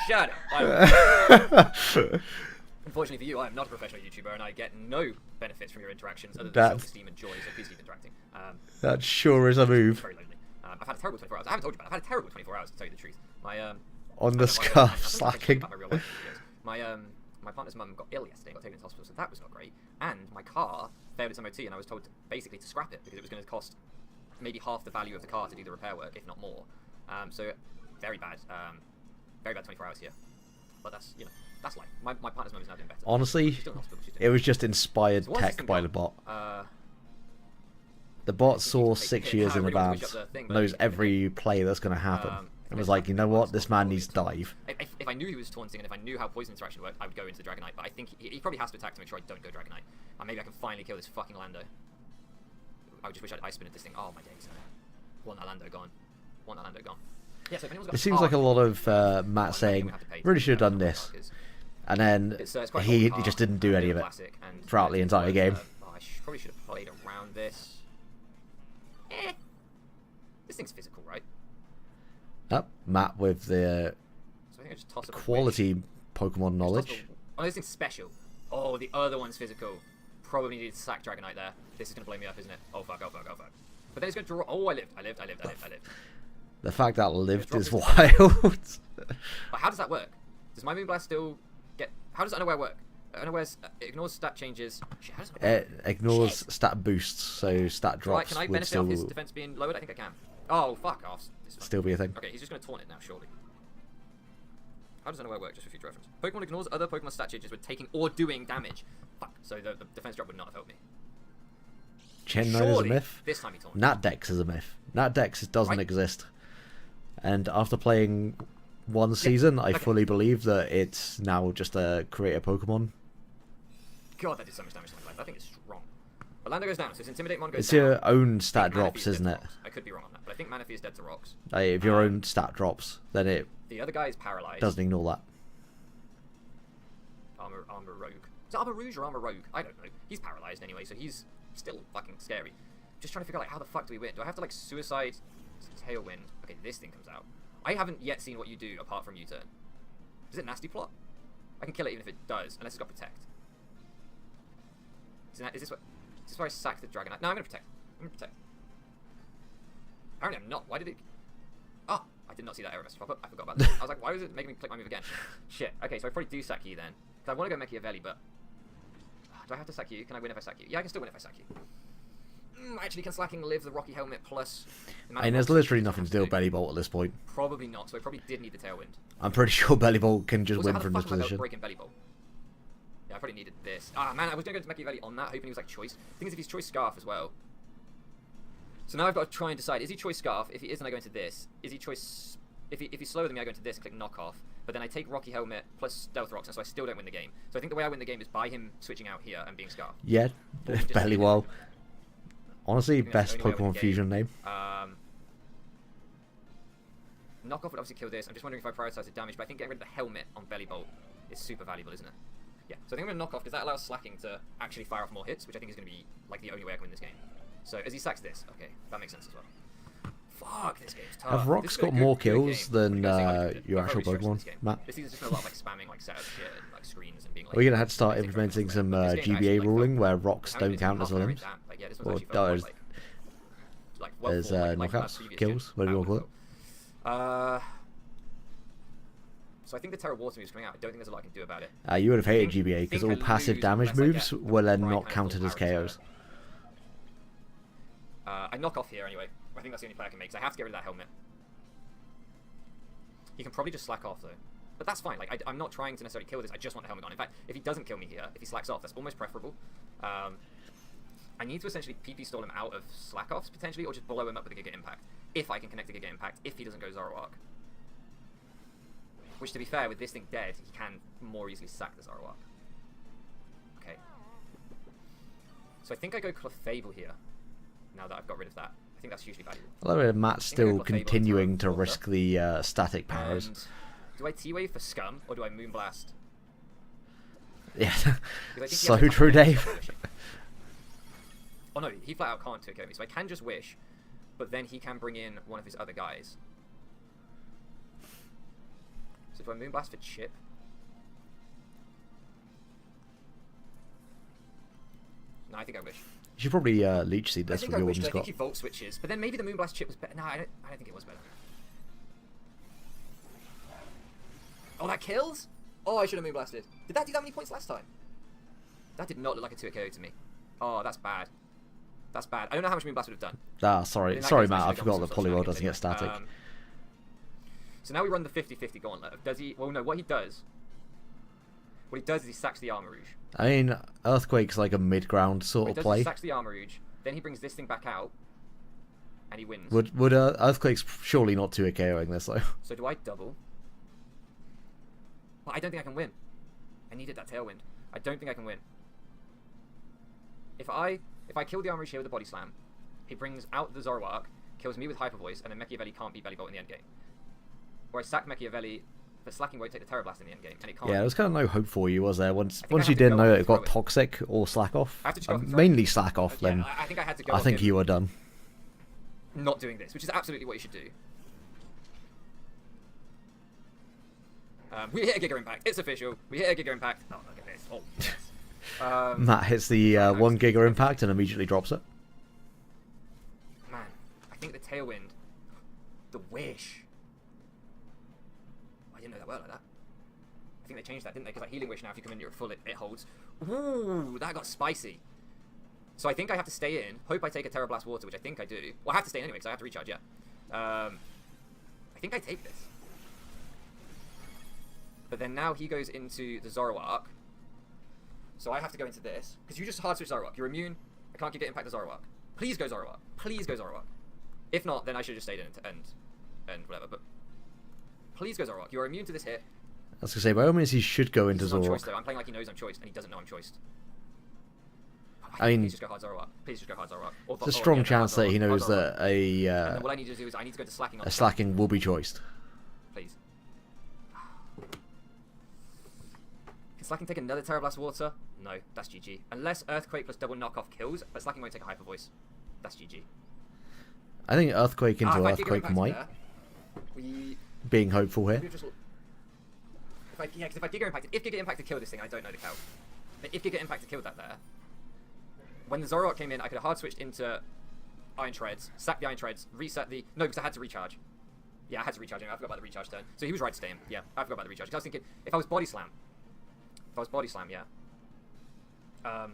Shut up. Unfortunately for you, I am not a professional YouTuber, and I get no benefits from your interactions other than self-esteem and joy. So please keep interacting. That sure is a move. Very lonely. I've had a terrible 24 hours. I haven't told you about it. I've had a terrible 24 hours, to tell you the truth. My On the scuff, slacking. My partner's mum got ill yesterday, got taken into hospital, so that was not great. And my car failed its MOT, and I was told basically to scrap it because it was going to cost maybe half the value of the car to do the repair work, if not more. So very bad 24 hours here. But that's, you know, that's life. My partner's mum is now doing better. Honestly, She's still in hospital, she's doing it was just inspired So what's this tech thing by got? the bot. The I bot think saw you can 6 take years it. in I really want to advance, push up the thing, but knows I think every play that's going to happen, and was like, you know what, this man needs to dive. If I knew he was taunting and if I knew how poison interaction worked, I would go into the Dragonite. But I think he probably has to attack to make sure I don't go Dragonite. And maybe I can finally kill this fucking Lando. I just wish I'd Ice Spin at this thing. Oh my days. Want that Lando gone. Want that Lando gone. Yeah, so if anyone's got It seems like a lot of Matt saying, really should have done this, and then he just didn't do any of it throughout the entire game. I probably should have played around this. This thing's physical, right? Matt with the So I think I just toss up a quality Pokemon Witch. knowledge. Oh, this thing's special. Oh, the other one's physical. Probably needed to sack Dragonite there. This is going to blow me up, isn't it? Oh fuck, oh fuck, oh fuck. But then it's going to draw... Oh, I lived. The fact that lived is wild. But how does that work? Does my Moonblast still get... How does Unaware work? Unaware ignores stat changes. Shit, how does it work? It ignores stat boosts, so stat Right, drops can I would benefit off his still defense being lowered? I think I can. Oh, fuck off. still be a thing. Okay, he's just going to taunt it now, surely. How does Unaware work, just for future reference? Pokemon ignores other Pokemon stat changes when taking or doing damage. Fuck, so the defense drop would not have helped me. Chain 9 is a Surely, myth. this time he taunted. Nat Dex is a myth. Nat Dex doesn't Right. exist. And after playing one season, I fully believe that it's now just a create a Pokemon. God, that did so much damage to my life. That thing is strong. But Lando goes down, so its Intimidate Mon goes It's down. your own I stat think Manaphy drops, is dead isn't to it? rocks. I could be wrong on that, but I think Manaphy is dead to rocks. If your own stat drops, then it The other guy is paralyzed. doesn't ignore that. Armor Rogue. Is it Armor Rouge or Armor Rogue? I don't know. He's paralyzed anyway, so he's still fucking scary. Just trying to figure out, like, how the fuck do we win? Do I have to, like, Suicide Tailwind? Okay, this thing comes out. I haven't yet seen what you do apart from U-turn. Is it Nasty Plot? I can kill it even if it does, unless it's got Protect. Is this where I sack the Dragonite? No, I'm gonna Protect. Apparently I'm not. Why did it... Oh, I did not see that error message pop up. I forgot about that. I was like, why was it making me click my move again? Shit. Okay, so I probably do sack you then. Because I want to go Machiavelli, but... Do I have to sack you? Can I win if I sack you? Yeah, I can still win if I sack you. Actually, can Slacking live the Rocky Helmet plus... I mean, there's literally nothing to do with Belly Bolt at this point. Probably not, so I probably did need the Tailwind. I'm pretty sure Belly Bolt can just Also, win how the from fuck this am I position. breaking Belly Bolt? Yeah, I probably needed this. Ah, man, I was going to go to Machiavelli on that, hoping he was like choice. The thing is, if he's choice Scarf as well. So now I've got to try and decide, is he choice Scarf? If he is, then I go into this. Is he choice... If he's slower than me, I go into this and click Knock Off. But then I take Rocky Helmet plus Stealth Rocks, and so I still don't win the game. So I think the way I win the game is by him switching out here and being Scarf. Yeah, Belly Wall. Honestly, I think that's best the only way I win Pokemon the fusion name. Knock Off would obviously kill this. I'm just wondering if I prioritize the damage, but I think getting rid of the helmet on Belly Bolt is super valuable, isn't it? Yeah, so I think I'm going to Knock Off because that allows Slacking to actually fire off more hits, which I think is going to be like the only way I can win this game. So as he sacks this, okay, that makes sense as well. Fuck, this game's tough. Have Rocks got more kills than your actual Pokemon, Matt? This season's just been a lot of like spamming like setup shit and like screens and being like... We're going to have to start implementing some GBA ruling where Rocks don't count as limbs. Or does. As knockouts, kills, whatever you want to call it. So I think the Terra Water move's coming out. I don't think there's a lot I can do about it. You would have hated GBA because all passive damage moves were then not counted as KOs. I knock off here anyway. I think that's the only play I can make because I have to get rid of that helmet. He can probably just slack off though. But that's fine. Like I'm not trying to necessarily kill this. I just want the helmet on. In fact, if he doesn't kill me here, if he slacks off, that's almost preferable. I need to essentially PP stall him out of slack offs potentially, or just blow him up with a Giga Impact. If I can connect a Giga Impact, if he doesn't go Zoroark. Which, to be fair, with this thing dead, he can more easily sack the Zoroark. Okay. So I think I go Clefable here, now that I've got rid of that. I think that's hugely valuable. I love it, Matt's still continuing to risk the static powers. And do I T-Wave for Scum, or do I Moonblast? Yeah, so true, Dave. Oh no, he flat out can't 2KO me, so I can just Wish, but then he can bring in one of his other guys. So do I Moonblast for Chip? No, I think I Wish. You should probably Leech Seed this with your ones I got. think he Volt switches, but then maybe the Moonblast Chip was better. No, I don't think it was better. Oh, that kills? Oh, I should have Moonblasted. Did that do that many points last time? That did not look like a 2KO to me. Oh, that's bad. That's bad. I don't know how much Moonblast would have done. Ah, sorry, Matt. I forgot that Poliwhirl doesn't get static. So now we run the 50-50 gauntlet. Does he? Well, no. What he does is he sacks the Armor Rouge. I mean, Earthquake's like a mid-ground sort of play. He sacks the Armor Rouge. Then he brings this thing back out, and he wins. Would Earthquake's surely not 2KOing this though? So do I double? Well, I don't think I can win. I needed that Tailwind. I don't think I can win. If I kill the Armor Rouge here with a Body Slam, he brings out the Zoroark, kills me with Hyper Voice, and then Machiavelli can't beat Belly Bolt in the endgame. Or I sack Machiavelli, but Slacking won't take the Terror Blast in the endgame, and it can't. Yeah, there was kind of no hope for you, was there? Once you didn't know it got Toxic or Slack Off, mainly Slack Off, then I think I had to go. I think you were done. Not doing this, which is absolutely what you should do. We hit a Giga Impact. It's official. We hit a Giga Impact. Oh, look at this. Oh, yes. Matt hits the 1 Giga Impact and immediately drops it. Man, I think the Tailwind, the Wish. I didn't know that well like that. I think they changed that, didn't they? Because like Healing Wish now, if you come in, you're full, it holds. Ooh, that got spicy. So I think I have to stay in. Hope I take a Terra Blast Water, which I think I do. Well, I have to stay in anyway, because I have to recharge, yeah. I think I take this. But then now he goes into the Zoroark. So I have to go into this. Because you just hard switch Zoroark. You're immune. I can't get impact the Zoroark. Please go Zoroark. Please go Zoroark. If not, then I should have just stayed in and whatever. But please go Zoroark. You're immune to this hit. I was going to say, by all means, he should go into Zoroark. Choice, though. I'm playing like he knows I'm choiced, and he doesn't know I'm choiced. I mean, please just go hard Zoroark. Please just go hard Zoroark. There's a strong chance that he knows that and then what I need to do is I need to go to Slacking on a Slacking will be choiced. Please. Can Slacking take another Terra Blast Water? No, that's GG. Unless Earthquake plus double knockoff kills, but Slacking won't take a Hyper Voice. That's GG. I think Earthquake into Earthquake might. Being hopeful here. Because if I Giga Impacted, if Giga Impacted killed this thing, I don't know the count. But if Giga Impacted killed that there, when the Zoroark came in, I could have hard switched into Iron Treads, sacked the Iron Treads, reset the... No, because I had to recharge. Yeah, I had to recharge him. I forgot about the recharge turn. So he was right to stay in. Yeah, I forgot about the recharge. Because I was thinking, if I was Body Slam, yeah.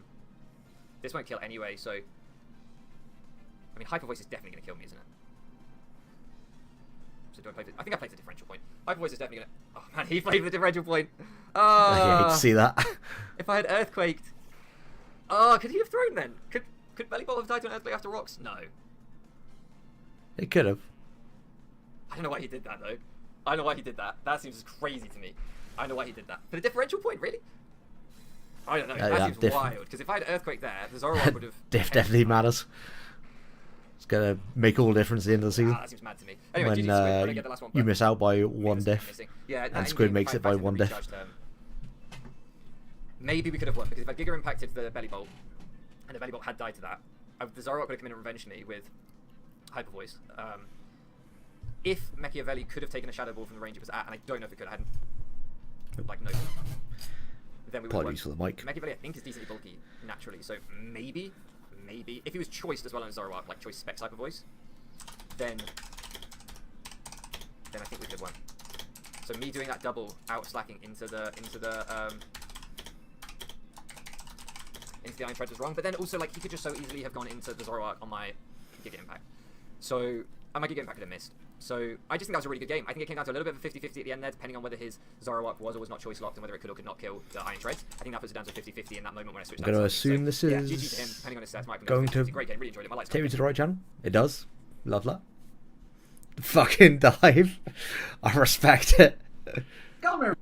This won't kill anyway, so... I mean, Hyper Voice is definitely going to kill me, isn't it? So do I play the... I think I played the differential point. Hyper Voice is definitely going to... Oh, man, he played the differential point. I hate to see that. If I had Earthquaked... Oh, could he have thrown then? Could Belly Bolt have died to an Earthquake after rocks? No. It could have. I don't know why he did that, though. I don't know why he did that. That seems crazy to me. I don't know why he did that. For the differential point, really? I don't know. That seems wild. Because if I had Earthquake there, the Zoroark would have... Diff definitely matters. It's going to make all the difference at the end of the season. That seems mad to me. Anyway, when I get the last one, you miss out by one diff. Yeah, and Squid makes it by one diff. Maybe we could have won, because if I Giga Impacted the Belly Bolt, and the Belly Bolt had died to that, the Zoroark would have come in and revenged me with Hyper Voice. If Machiavelli could have taken a Shadow Ball from the range it was at, and I don't know if it could, I hadn't... Like, no. Then we would have for the mic. Machiavelli, I think, is decently bulky, naturally, so maybe, if he was choiced as well on Zoroark, like choice Specs Hyper Voice, then I think we could have won. So me doing that double out Slacking into the Iron Treads was wrong, but then also like he could just so easily have gone into the Zoroark on my Giga Impact. So my Giga Impact could have missed. So I just think that was a really good game. I think it came down to a little bit of a 50-50 at the end there, depending on whether his Zoroark was or was not choice locked and whether it could or could not kill the Iron Treads. I think that puts it down to 50-50 in that moment when I switched. I'm going to assume this is GG to him, depending on his stats. Going to great game, really enjoyed it. My take me to the right channel. It does. Love that. Fucking dive. I respect it. Come here.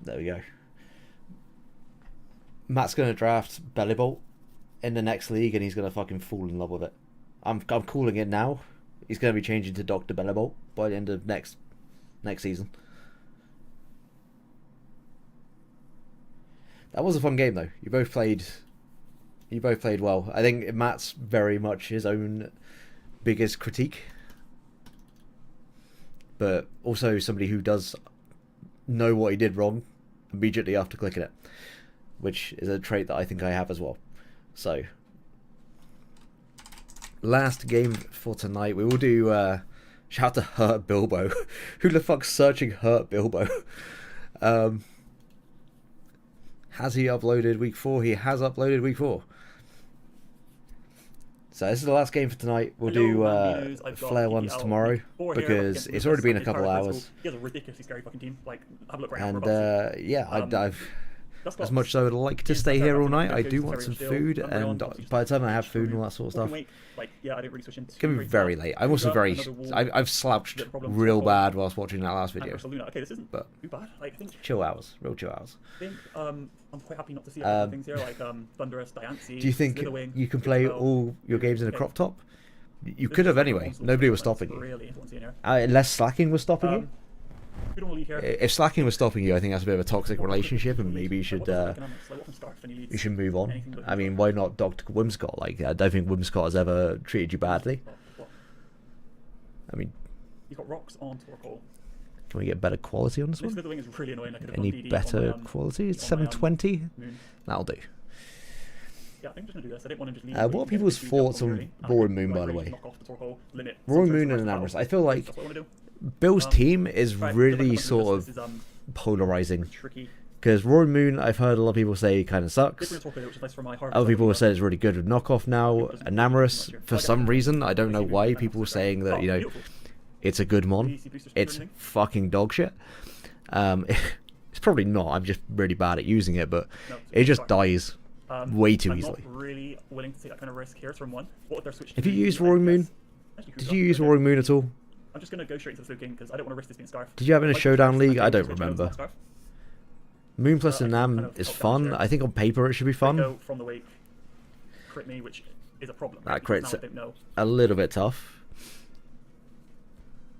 There we go. Matt's gonna draft Belly Bolt in the next league, and he's gonna fucking fall in love with it. I'm calling it now. He's gonna be changing to Dr. Belly Bolt by the end of next season. That was a fun game though. You both played well. I think Matt's very much his own biggest critique, but also somebody who does know what he did wrong immediately after clicking it, which is a trait that I think I have as well. So, last game for tonight, we will do shout out to Hurt Bilbo. Who the fuck's searching Hurt Bilbo? Has he uploaded week 4? He has uploaded week 4. So this is the last game for tonight. We'll do Flare ones tomorrow because it's already been a couple hours. He has a ridiculously scary fucking team. Like, have a look right And now. yeah, I've as much as I would like to stay here all night, I do want some food, and by the time I have food and all that sort of stuff, it's gonna be very late. I'm also I've slouched real bad whilst watching that last video. Okay, this isn't too bad. Like, I think chill hours, real chill hours. I think I'm quite happy not to see things here like Thunderous, Diancie. Do you think you can play all your games in a crop top? You could have anyway. Nobody was stopping you. Unless slacking was stopping you. If slacking was stopping you, I think that's a bit of a toxic relationship, and maybe you should move on. I mean, why not Dr. Whimscott? Like, I don't think Whimscott has ever treated you badly. I mean, he's got rocks on Torkoal. Can we get better quality on this one? Wing is really annoying. Any better quality? It's 720. That'll do. Yeah, I think I'm just gonna do this. I didn't want to just leave. What are people's thoughts on Roaring Moon, by the way? Roaring Moon and Enamorous. I feel like Bill's team is really sort of polarizing. Because Roaring Moon, I've heard a lot of people say kind of sucks. Other people have said it's really good with Knockoff now. Enamorous, for some reason, I don't know why, people were saying that, you know, it's a good mon. It's fucking dog shit. It's probably not. I'm just really bad at using it, but it just dies way too easily. I'm not really willing to take that kind of risk here. Turn 1. What if they're switched? Have you used Roaring Moon? Did you use Roaring Moon at all? I'm just going to go straight to the fluking because I don't want to risk this being Scarf. Did you have in a Showdown League? I don't remember. Moon plus Enam is fun. I think on paper it should be fun. Go from the wake, crit me, which is a problem. That crit's a little bit tough.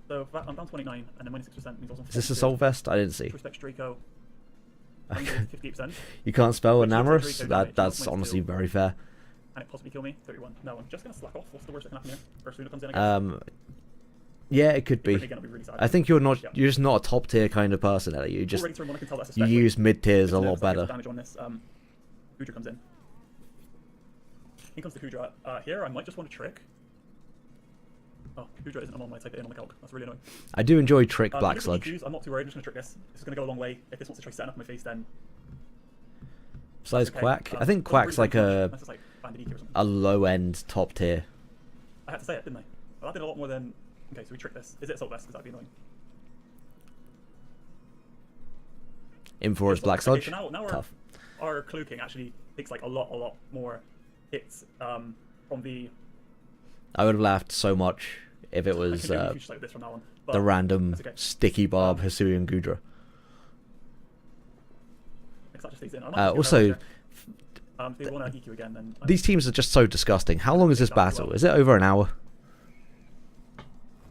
So I'm down 29, and then -6% means also. Is this Assault Vest? I didn't see. Respect Draco. 58%. You can't spell Enamorous? That's honestly very fair. And it possibly kill me. 31. No, I'm just going to slack off. What's the worst that can happen here? First Luna comes in again. Yeah, it could be. I think you're just not a top tier kind of person, Ellie. You use mid tiers a lot better. Damage on this. Kudra comes in. Here comes the Kudra. Here, I might just want to trick. Oh, Kudra isn't on my type in on the calc. That's really annoying. I do enjoy trick Black Sludge. I'm not too worried. I'm just going to trick this. This is going to go a long way. If this wants to try setting up my face, then. Besides Quack, I think Quack's like a low end top tier. I had to say it, didn't I? Well, that did a lot more than. Okay, so we trick this. Is it Assault Vest? Because that'd be annoying. Inforce Black Sludge. Okay, so now tough. Our cloaking actually takes like a lot more hits from the. I would have laughed so much if it was the random sticky barb Hisuian Gudra. Also, these teams are just so disgusting. How long is this battle? Is it over an hour?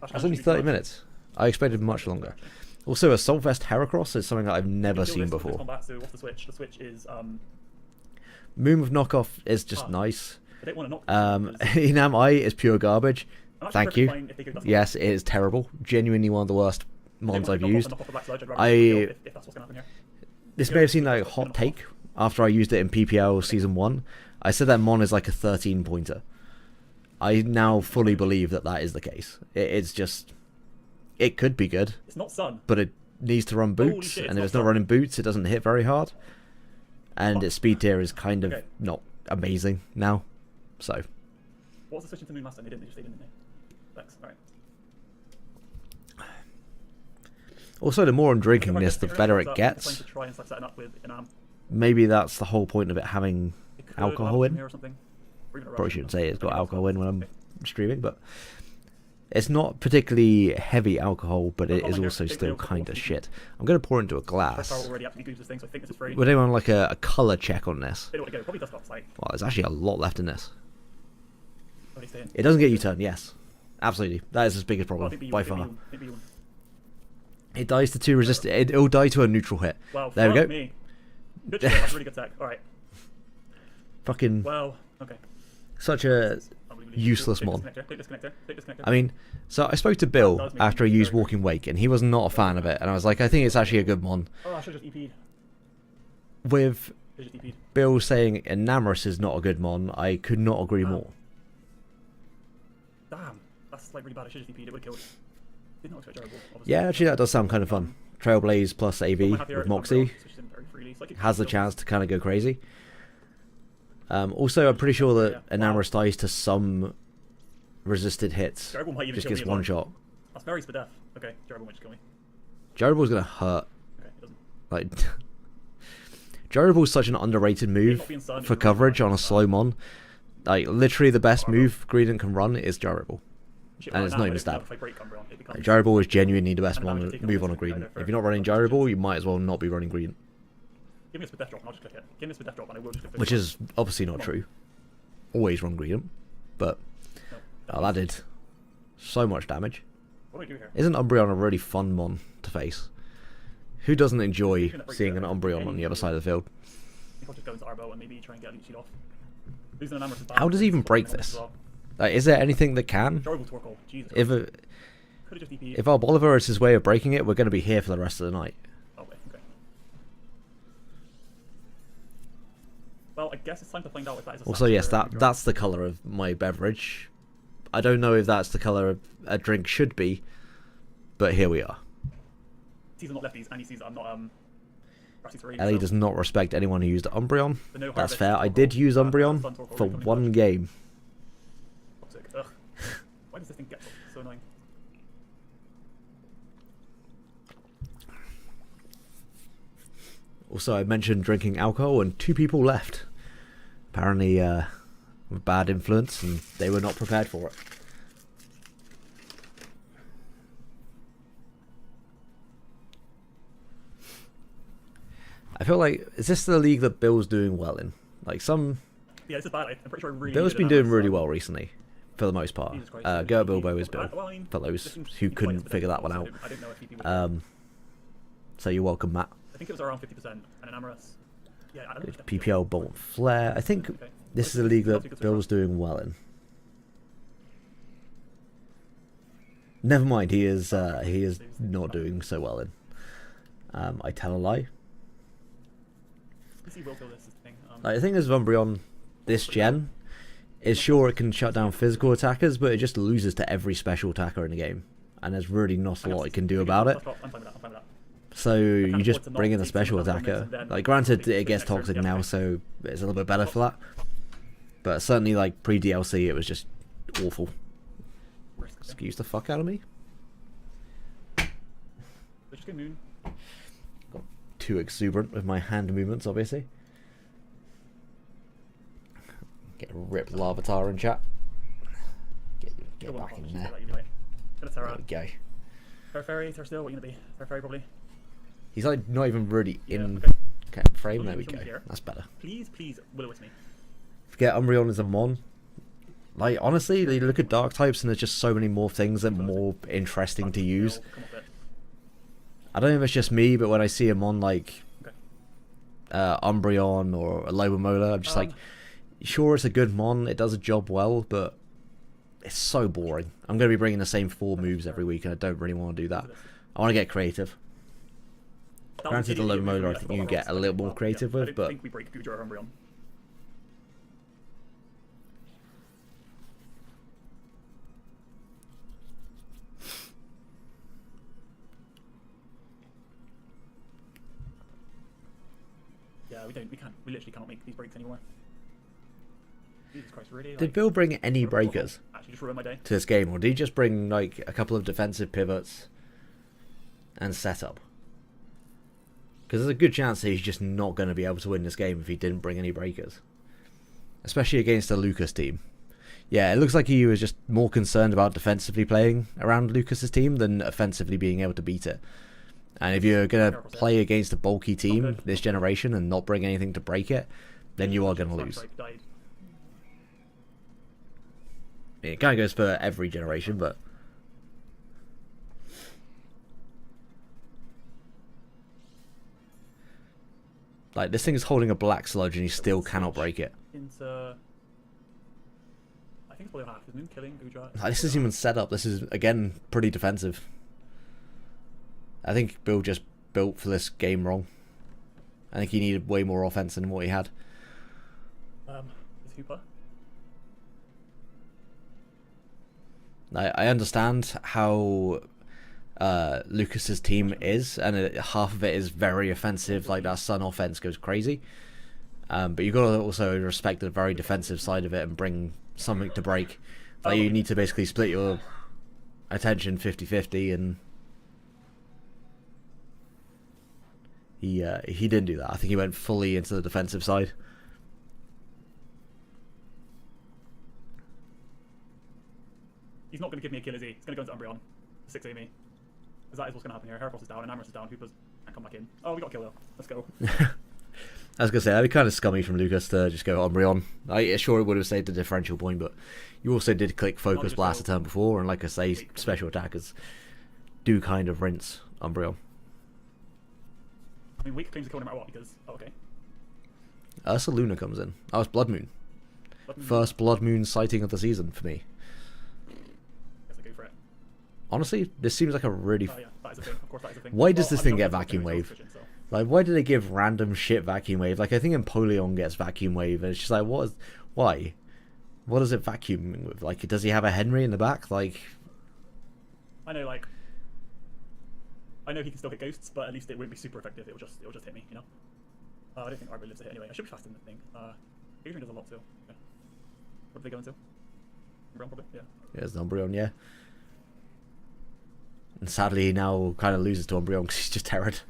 That's only 30 minutes. I expected much longer. Also, Assault Vest Heracross is something that I've never seen before. So what's the switch? The switch is Moon with Knockoff is just nice. Enam Eye is pure garbage. Thank you. Yes, it is terrible. Genuinely one of the worst mons I've used. This may have seemed like a hot take after I used it in PPL Season 1. I said that mon is like a 13 pointer. I now fully believe that that is the case. It's just, it could be good, It's not Sun. but it needs to run Holy boots, shit, it's and if not it's not Sun. running boots, it doesn't hit very hard. And Oh. its speed tier is kind of Okay. not amazing now, so. What was the switching to Moon last time? They just didn't they? Thanks. Alright. Also, the more I'm drinking this, the better it Trying gets. to try and start setting up with an arm. Maybe that's the whole point of it having It could alcohol up in. here or something. Or even a Probably Russian. shouldn't say it's got Maybe alcohol in when I'm Okay. streaming, but it's not particularly heavy alcohol, but it Oh, is here, also take still the kind of alcohol. shit. I'm going to pour into a First glass. power already absolutely goes this thing, so I think this is free. Would anyone like a colour check on this? They don't want to go. Probably dust off. Like, Well, there's actually a lot left in this. what are you saying? It doesn't get U-turn, yes. Absolutely. That is its biggest Oh, problem, by far. maybe you. It dies to 2 resist. It'll die to a neutral hit. Wow, There we fuck go. me. Good shit, that's really good tech. Alright. Fucking Well, okay. such a Unbelievably. useless Take mod. this connector, take this connector, take this connector. I mean, so I spoke to Bill That does make after I me used very Walking Wake, and he was not a fan of it. And I was like, I think it's actually a good mon. Oh, I should have just EP'd. With I should have EP'd. Bill saying Enamorous is not a good mon, I could not agree Wow. more. Damn. That's like really bad. I should have just EP'd. It would have killed. Did not expect Jarable, obviously. Yeah, actually, that does sound kind of fun. Trailblaze plus AV What I have here with is Moxie Umbrella, switched in very freely, so I could has the kill. chance to kind of go crazy. Also, I'm pretty sure that Yeah. Enamorous dies to some resisted hits. Jarable might even Just kill gets me as one well. shot. That's very spadef. Okay, Jarable might just kill me. Jarable's gonna hurt. Okay, it doesn't. Like, Jarable's such an underrated move not being stunned for is really coverage hard. on a slow mon. Like, literally the best move Greedent can run is Jarable. Shit, And right it's now, not even if stab. I break Umbreon, it becomes- Like, Jarable is genuinely the best And now one you're taking move all on a this Greedent. either If for you're not running fucking Jarable, shits. you might as well not be running Greedent. Give me a spadef drop and I'll just click it. Give me a spadef drop and I will just click it. Which is obviously not Come on. true. Always run Greedent. But, No. oh, that did so much damage. What do I do here? Isn't Umbreon a really fun mon to face? Who doesn't enjoy Speaking of seeing an breakdown, Umbreon on the other side of the field? I think I'll just go into Arbo and maybe try and get a leech sheet off. Losing an Amorous is How bad, does he even it's break fucking this? as well. Like, is there anything that can? Jarable Torkoal. Jesus If Christ. a, Could have just EP'd. if our Bolivar is his way of breaking it, we're going to be here for the rest of the night. Oh, wait, okay. Well, I guess it's time to find out if that is a Also, Sash yes, or a Redraw. that's the colour of my beverage. I don't know if that's the colour a drink should be, but here we are. He sees I'm not lefties, and he sees that I'm not Grassy 3. Ellie so does not respect anyone who used Umbreon. the no That's harvest fair. I Torkoal, did use Umbreon Sun Torkoal, for really coming one clutch. game. Toxic. Ugh. Why does this thing get so annoying? Also, I mentioned drinking alcohol, and 2 people left. Apparently, with bad influence, and they were not prepared for it. I feel like, is this the league that Bill's doing well in? Like, Yeah, this is bad. I'm pretty sure I really Bill's needed been an doing Amorous, really well recently, for the most part. Jesus Christ, Go EP. Bilbo is Bill, Well, I mean, for this those seems who quite couldn't instant, figure that one so out. I didn't know if EP would kill. So you're welcome, Matt. I think it was around 50%, and an Amorous. Yeah, I don't know. if it's PPL Bolt and Flare. I think Okay. this is a league That's a that good Bill's surprise. doing well in. Never mind, he is not doing so well in. I tell a lie. Let's see, will kill this thing. I think as Umbreon this gen is sure it can shut down physical attackers, but it just loses to every special attacker in the game, and there's really not a lot it can do about it. I'm fine with that. I'm fine with that. So you afford just to bring not in a take special some of those attacker. elements and then Like, granted, take it gets extra, toxic yeah, now, okay. so it's a little bit better for that. But certainly, like pre DLC, it was just awful. Risk, okay. Excuse the fuck out of me. Let's just go Moon. Too exuberant with my hand movements, obviously. Get a ripped Larvitar in chat. Get Go back on, in just there. get that, you'll be right. Gonna There Terra. we go. Terra Fairy, Terra Steel, what are you gonna be? Terra Fairy probably. He's like not even really Yeah, in okay. frame. Show There me- we show me go. here. That's better. Please, please, Will-O-Wisp me. Forget Umbreon as a mon. Like, honestly, you look at dark types and there's just so many more things that are more interesting to use. Come off it. I don't know if it's just me, but when I see a mon like Okay. Umbreon or a Lobomola, I'm just like, sure, it's a good mon, it does a job well, but it's so boring. I'm going to be bringing the same 4 moves every week, and I don't really want to do that. I want to get creative. That was Granted, the idiot Lobomola, move, I yeah, think forgot you about get that. a little more Well, creative yeah, with, I but don't think we break Gujar or Umbreon. We literally cannot make these breaks anymore. Jesus Christ, really? Did Bill bring any breakers Actually, just ruined my day. to this game, or did he just bring like a couple of defensive pivots and setup? Because there's a good chance that he's just not going to be able to win this game if he didn't bring any breakers, especially against a Lucas team. Yeah, it looks like he was just more concerned about defensively playing around Lucas's team than offensively being able to beat it. And if you're going to play against a bulky team this generation and not bring anything to break it, then you are going to lose. It kind of goes for every generation, but... Like, this thing is holding a black sludge and he still cannot break it. I think it's probably half. Is Moon killing Gudra? Like, this isn't even set up. This is, again, pretty defensive. I think Bill just built for this game wrong. I think he needed way more offense than what he had. Is Hooper? I understand how Lucas's team is, and half of it is very offensive, like that Sun offense goes crazy. But you've got to also respect the very defensive side of it and bring something to break. Like, you need to basically split your attention 50-50, and he didn't do that. I think he went fully into the defensive side. He's not going to give me a kill, is he? He's going to go into Umbreon. 6 me. Because that is what's going to happen here. Heracross is down, and Amorous is down. Hoopers can't come back in. Oh, we got a kill though. Let's go. I was going to say, that'd be kind of scummy from Lucas to just go Umbreon. Sure, it would have saved the differential point, but you also did click Focus Blast a turn before, and like I say, special attackers do kind of rinse Umbreon. I mean, weak claims to kill no matter what, because... Oh, okay. Ursaluna comes in. Oh, it's Blood Moon. First Blood Moon sighting of the season for me. Guess I go for it. Honestly, this seems like a really... Oh, yeah, that is a thing. Of course, that is a thing. Why does this thing get Vacuum Wave? Like, why do they give random shit Vacuum Wave? Like, I think Empoleon gets Vacuum Wave, and it's just like, why? What is it vacuuming with? Like, does he have a Henry in the back? Like... I know, like... I know he can still hit ghosts, but at least it wouldn't be super effective. It'll just hit me, you know? I don't think Arbor lives to hit anyway. I should be faster than the thing. Adrian does a lot too. Yeah. What do they go into? Umbreon probably? Yeah. Yeah, it's Umbreon, yeah. And sadly, he now kind of loses to Umbreon because he's just terrored.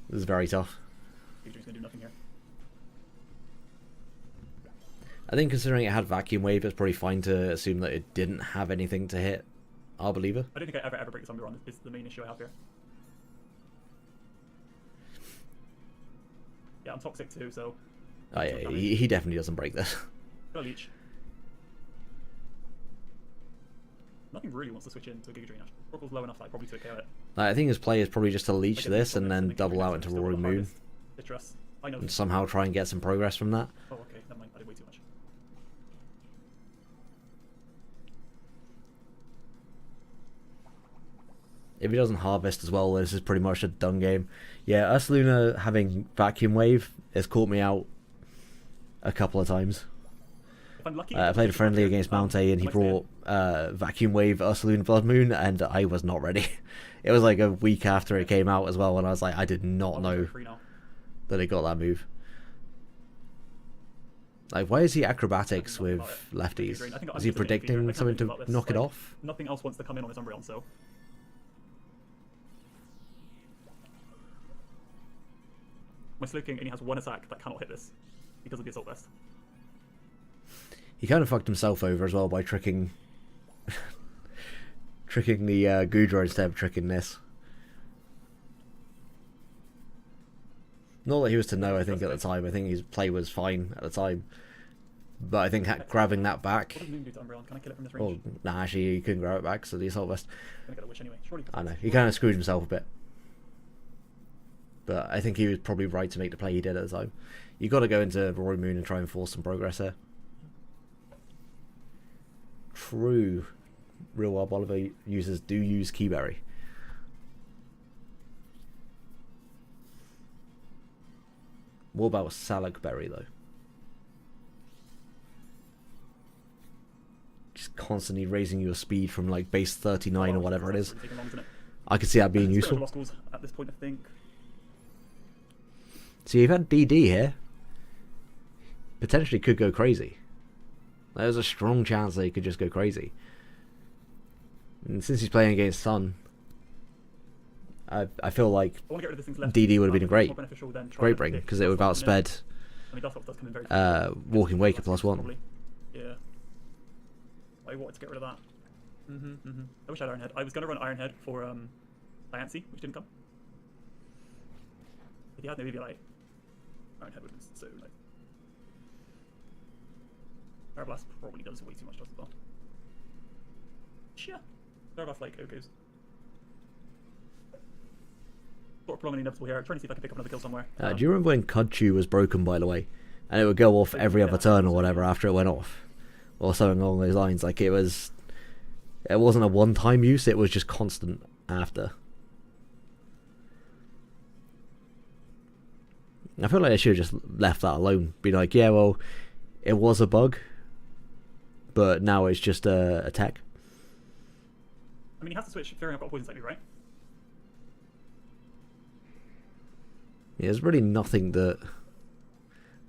This is very tough. Adrian's gonna do nothing here. I think considering it had Vacuum Wave, it's probably fine to assume that it didn't have anything to hit Arbor. I don't think I ever break this Umbreon. Is the main issue I have here. Yeah, I'm toxic too, so... Oh yeah, he definitely doesn't break this. Got a leech. Nothing really wants to switch into a Giga Drain. Oracle's low enough that I probably took care of it. I think his play is probably just to leech this and then double out into Roaring Moon. And somehow try and get some progress from that. Oh, okay, never mind. I did way too much. If he doesn't harvest as well, this is pretty much a done game. Yeah, Ursaluna having Vacuum Wave has caught me out a couple of times. If I'm lucky, I played a friendly against Mount A and he brought Vacuum Wave Ursaluna Blood Moon, and I was not ready. It was like a week after it came out as well, and I was like, I did not know that it got that move. Like, why is he acrobatics with lefties? Is he predicting something to knock it off? Nothing else wants to come in on this Umbreon, so... My Slowking only has one attack that cannot hit this because of the Assault Vest. He kind of fucked himself over as well by tricking tricking the Gudra instead of tricking this. Not that he was to know, I think, at the time. I think his play was fine at the time. But I think grabbing that back... What does Moon do to Umbreon? Can I kill it from this range? Oh, nah, actually, he couldn't grab it back, so the Assault Vest... I'm gonna get a Wish anyway. Surely I know, he kind of screwed himself a bit. But I think he was probably right to make the play he did at the time. You got to go into Roaring Moon and try and force some progress there. True. Real Wild Bolivar users do use Keyberry. What about Salak Berry though? Just constantly raising your speed from like base 39 or whatever it is. I could see that being useful. At this point, I think. So you've had DD here. Potentially could go crazy. There's a strong chance they could just go crazy. And since he's playing against Sun, I feel like DD would have been a great bring, because it would have outsped Walking Waker +1. Yeah. I wanted to get rid of that. I wish I had Ironhead. I was going to run Ironhead for Diancie, which didn't come. If you had maybe like Ironhead would have been so like. Parablast probably does way too much to us as well. Yeah. Parablast like Okos. Sort of prolonging inevitable here. I'm trying to see if I can pick up another kill somewhere. Do you remember when Kudchu was broken, by the way? And it would go off every other turn or whatever after it went off? Or something along those lines. Like it wasn't a one-time use, it was just constant after. I feel like they should have just left that alone. Be like, yeah, well, it was a bug, but now it's just a tech. I mean, he has to switch Fairing. I've got Poison Cycling, right? Yeah, there's really nothing that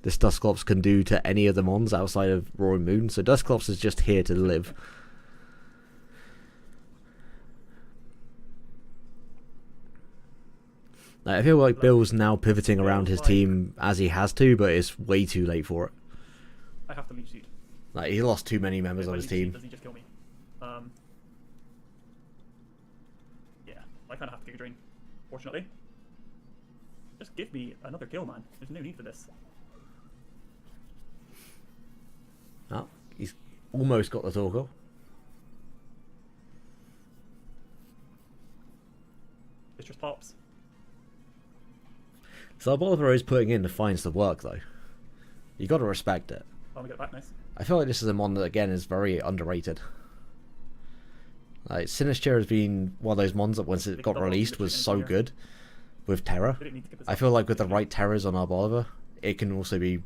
this Dusclops can do to any of the mons outside of Roaring Moon, so Dusclops is just here to live. I feel like Bill's now pivoting around his team as he has to, but it's way too late for it. I have to leech seed. Like, he lost too many members of his team. Does he just kill me? Yeah, I kind of have to Giga Drain, fortunately. Just give me another kill, man. There's no need for this. Oh, he's almost got the Torkoal. It just pops. So Bolivar is putting in the finest of work, though. You got to respect it. Oh, we get back, nice. I feel like this is a mon that, again, is very underrated. Like, Sinister has been one of those mons that once it got released was so good with Terror. I feel like with the right Terrors on our Bolivar, it can also be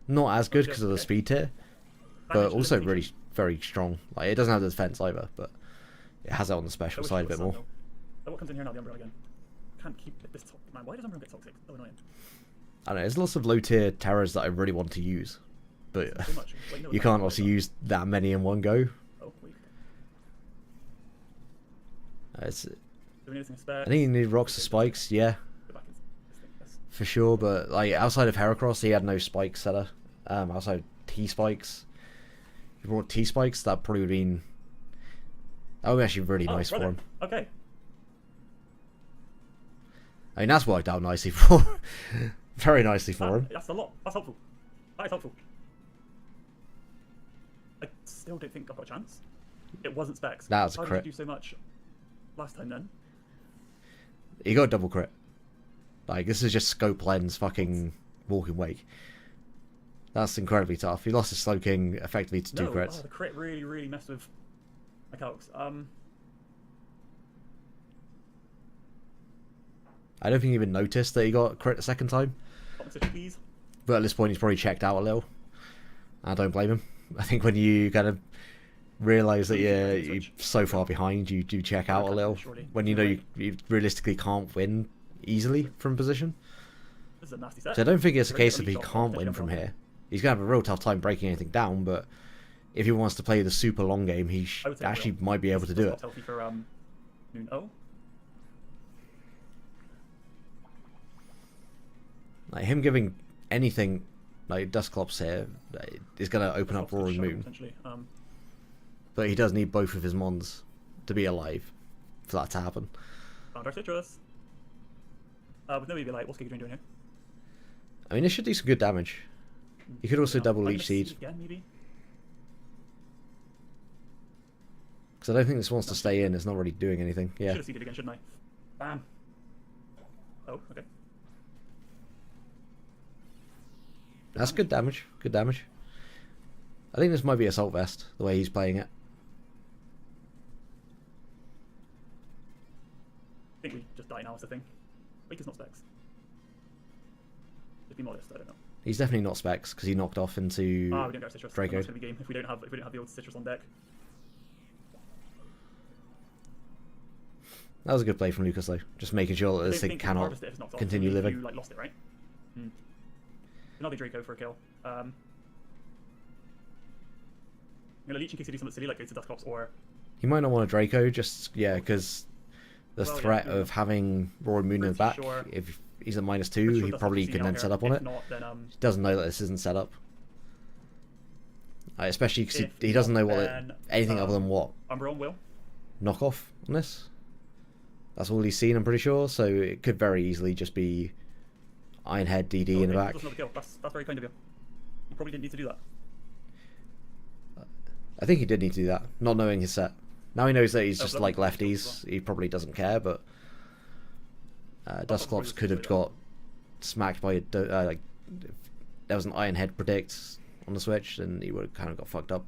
not as good because of the speed tier, but also really very strong. Like, it doesn't have the defense either, but it has it on the special side a bit more. What comes in here now? The Umbreon again. Can't keep this top. Man, why does Umbreon get toxic? So annoying. I don't know, there's lots of low tier Terrors that I really want to use, but you can't also use that many in one go. Oh, wait. I think you need rocks or spikes, yeah, for sure. But like outside of Heracross, he had no spike setter. Outside of T spikes, if you brought T spikes, that probably would have been. That would be actually really nice for him. Okay. I mean, that's worked out nicely for, very nicely for him. That's a lot. That's helpful. That is helpful. I still don't think I've got a chance. It wasn't specs. That was a crit. crit. How did you do so much last time then? He got a double crit. Like, this is just scope lens fucking Walking Wake. That's incredibly tough. He lost his Slowking effectively to 2 crits. Oh, the crit really messed with my calcs. I don't think he even noticed that he got a crit the second time. Please. But at this point, he's probably checked out a little. I don't blame him. I think when you kind of realise that you're so far behind, you do check out a little. When you know you realistically can't win easily from position. This is a nasty set. So I don't think it's a case of he can't win from here. He's going to have a real tough time breaking anything down, but if he wants to play the super long game, he actually might be able to do it. Like, him giving anything like Dusclops here is going to open up Roaring Moon. But he does need both of his mons to be alive for that to happen. Found our citrus. With no EV Light, what's Giga Drain doing here? I mean, it should do some good damage. You could also double Leech Seed. Again, maybe? Because I don't think this wants to stay in, it's not really doing anything. Yeah. Should have seeded again, shouldn't I? Bam. Oh, okay. That's good damage. Good damage. I think this might be Assault Vest, the way he's playing it. I think we just die now is the thing. Wake is not specs. Just be modest, I don't know. He's definitely not specs, because he knocked off into we don't get citrus. Draco. It's gonna be game if we don't have the old citrus on deck. That was a good play from Lucas, though. Just making sure that this thing cannot continue living. You, like, lost it, right? Another Draco for a kill. I'm gonna leech in case he do something silly like go to Dustclops or. He might not want a Draco, just because the Well, threat yeah. of having Roaring Moon in the back. Sure. If he's a -2, Pretty sure he Dustclops probably is can out then here. set up on If it. not, then, He doesn't know that this isn't set up. Especially because If he doesn't know not, what then, anything other than what Umbreon will. knockoff on this. That's all he's seen, I'm pretty sure. So it could very easily just be Ironhead DD in the back. That's another kill. That's very kind of you. You probably didn't need to do that. I think he did need to do that, not knowing his set. Now he knows that he's Oh, just that like makes sense as lefties. He probably doesn't care, but Dustclops could have got smacked by like if there was an Ironhead predict on the switch, then he would have kind of got fucked up,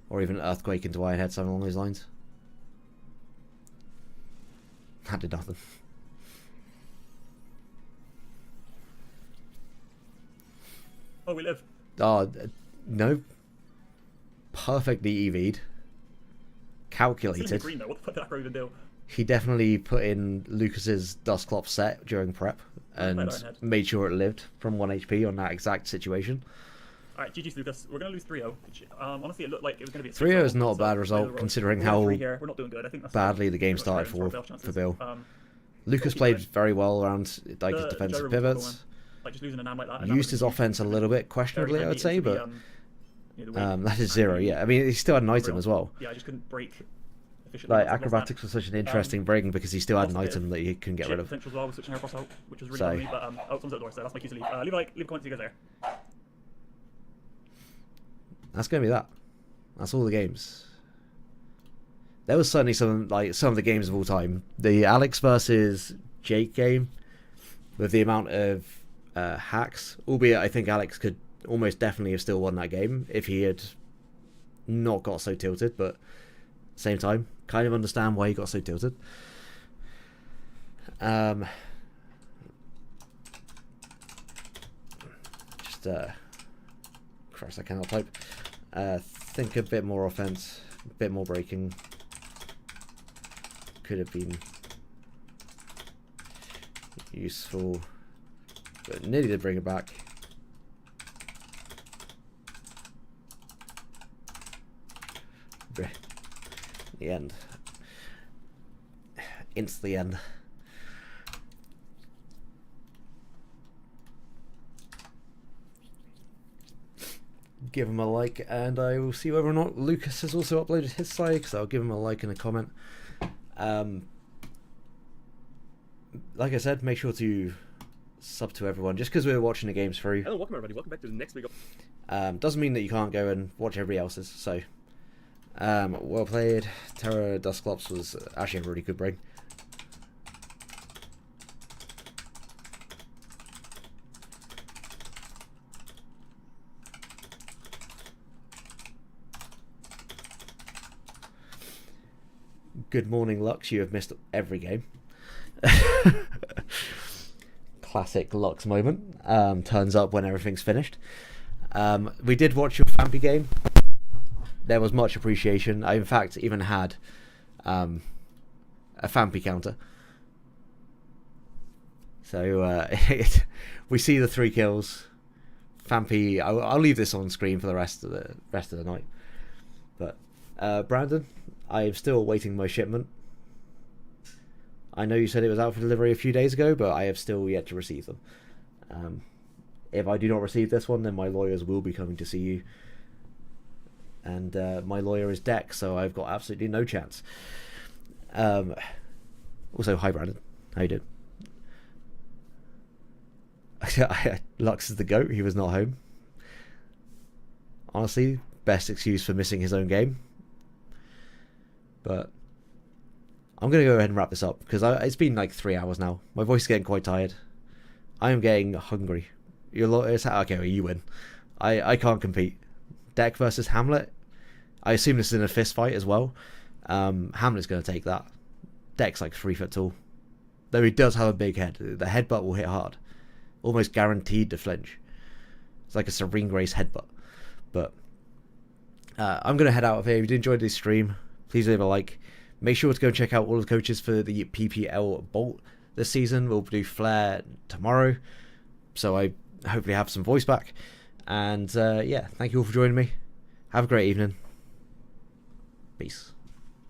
or even an Earthquake into Ironhead, something along those lines. That did nothing. Oh, we live. No. Perfectly EV'd. Calculated. Green though. What the fuck did that even do? He definitely put in Lucas's Dustclops set during prep and made sure it lived from 1 HP on that exact situation. Alright, GG's Lucas. We're going to lose 3-0. Honestly, it looked like it was going to be a 3-0 is not a bad result considering how we're not doing good. I think that's badly the game started for Bill. Lucas played very well around like his defensive pivots. Like just losing an like that. Used his offense a little bit questionably, I would say, but that is 0. Yeah, I mean he still had an item as well. Yeah, I just couldn't break. Like acrobatics was such an interesting bring because he still had an item that he couldn't get rid of. Potential as well with switching across out, which was really funny. But someone's at the door, so that's my cue to leave. Leave a comment to you guys there. That's gonna be that. That's all the games. There was certainly some of the games of all time. The Alex versus Jake game, with the amount of hacks, albeit I think Alex could almost definitely have still won that game if he had not got so tilted, but same time, kind of understand why he got so tilted. Christ, I cannot type. Think a bit more offense, a bit more breaking. Could have been useful, but nearly did bring it back. The end. It's the end. Give him a like, and I will see whether or not Lucas has also uploaded his side, because I'll give him a like and a comment. Like I said, make sure to sub to everyone, just because we're watching the games through. Hello, welcome everybody. Welcome back to the next week. Doesn't mean that you can't go and watch everybody else's. So, well played. Terra Dustclops was actually a really good bring. Good morning, Lux. You have missed every game. Classic Lux moment. Turns up when everything's finished. We did watch your Fampy game. There was much appreciation. I, in fact, even had a Fampy counter. So we see the 3 kills. Fampy. I'll leave this on screen for the rest of the night. But Brandon, I'm still awaiting my shipment. I know you said it was out for delivery a few days ago, but I have still yet to receive them. If I do not receive this one, then my lawyers will be coming to see you. And my lawyer is Deck, so I've got absolutely no chance. Also, hi Brandon. How you doing? Lux is the GOAT. He was not home. Honestly, best excuse for missing his own game. But I'm going to go ahead and wrap this up, because it's been like 3 hours now. My voice is getting quite tired. I am getting hungry. Okay, well, you win. I can't compete. Deck versus Hamlet. I assume this is in a fist fight as well. Hamlet's going to take that. Deck's like 3 foot tall. Though he does have a big head. The headbutt will hit hard. Almost guaranteed to flinch. It's like a Serene Grace headbutt. But I'm going to head out of here. If you did enjoy this stream, please leave a like. Make sure to go and check out all of the coaches for the PPL Bolt this season. We'll do Flare tomorrow. So I hopefully have some voice back. And yeah, thank you all for joining me. Have a great evening. Peace.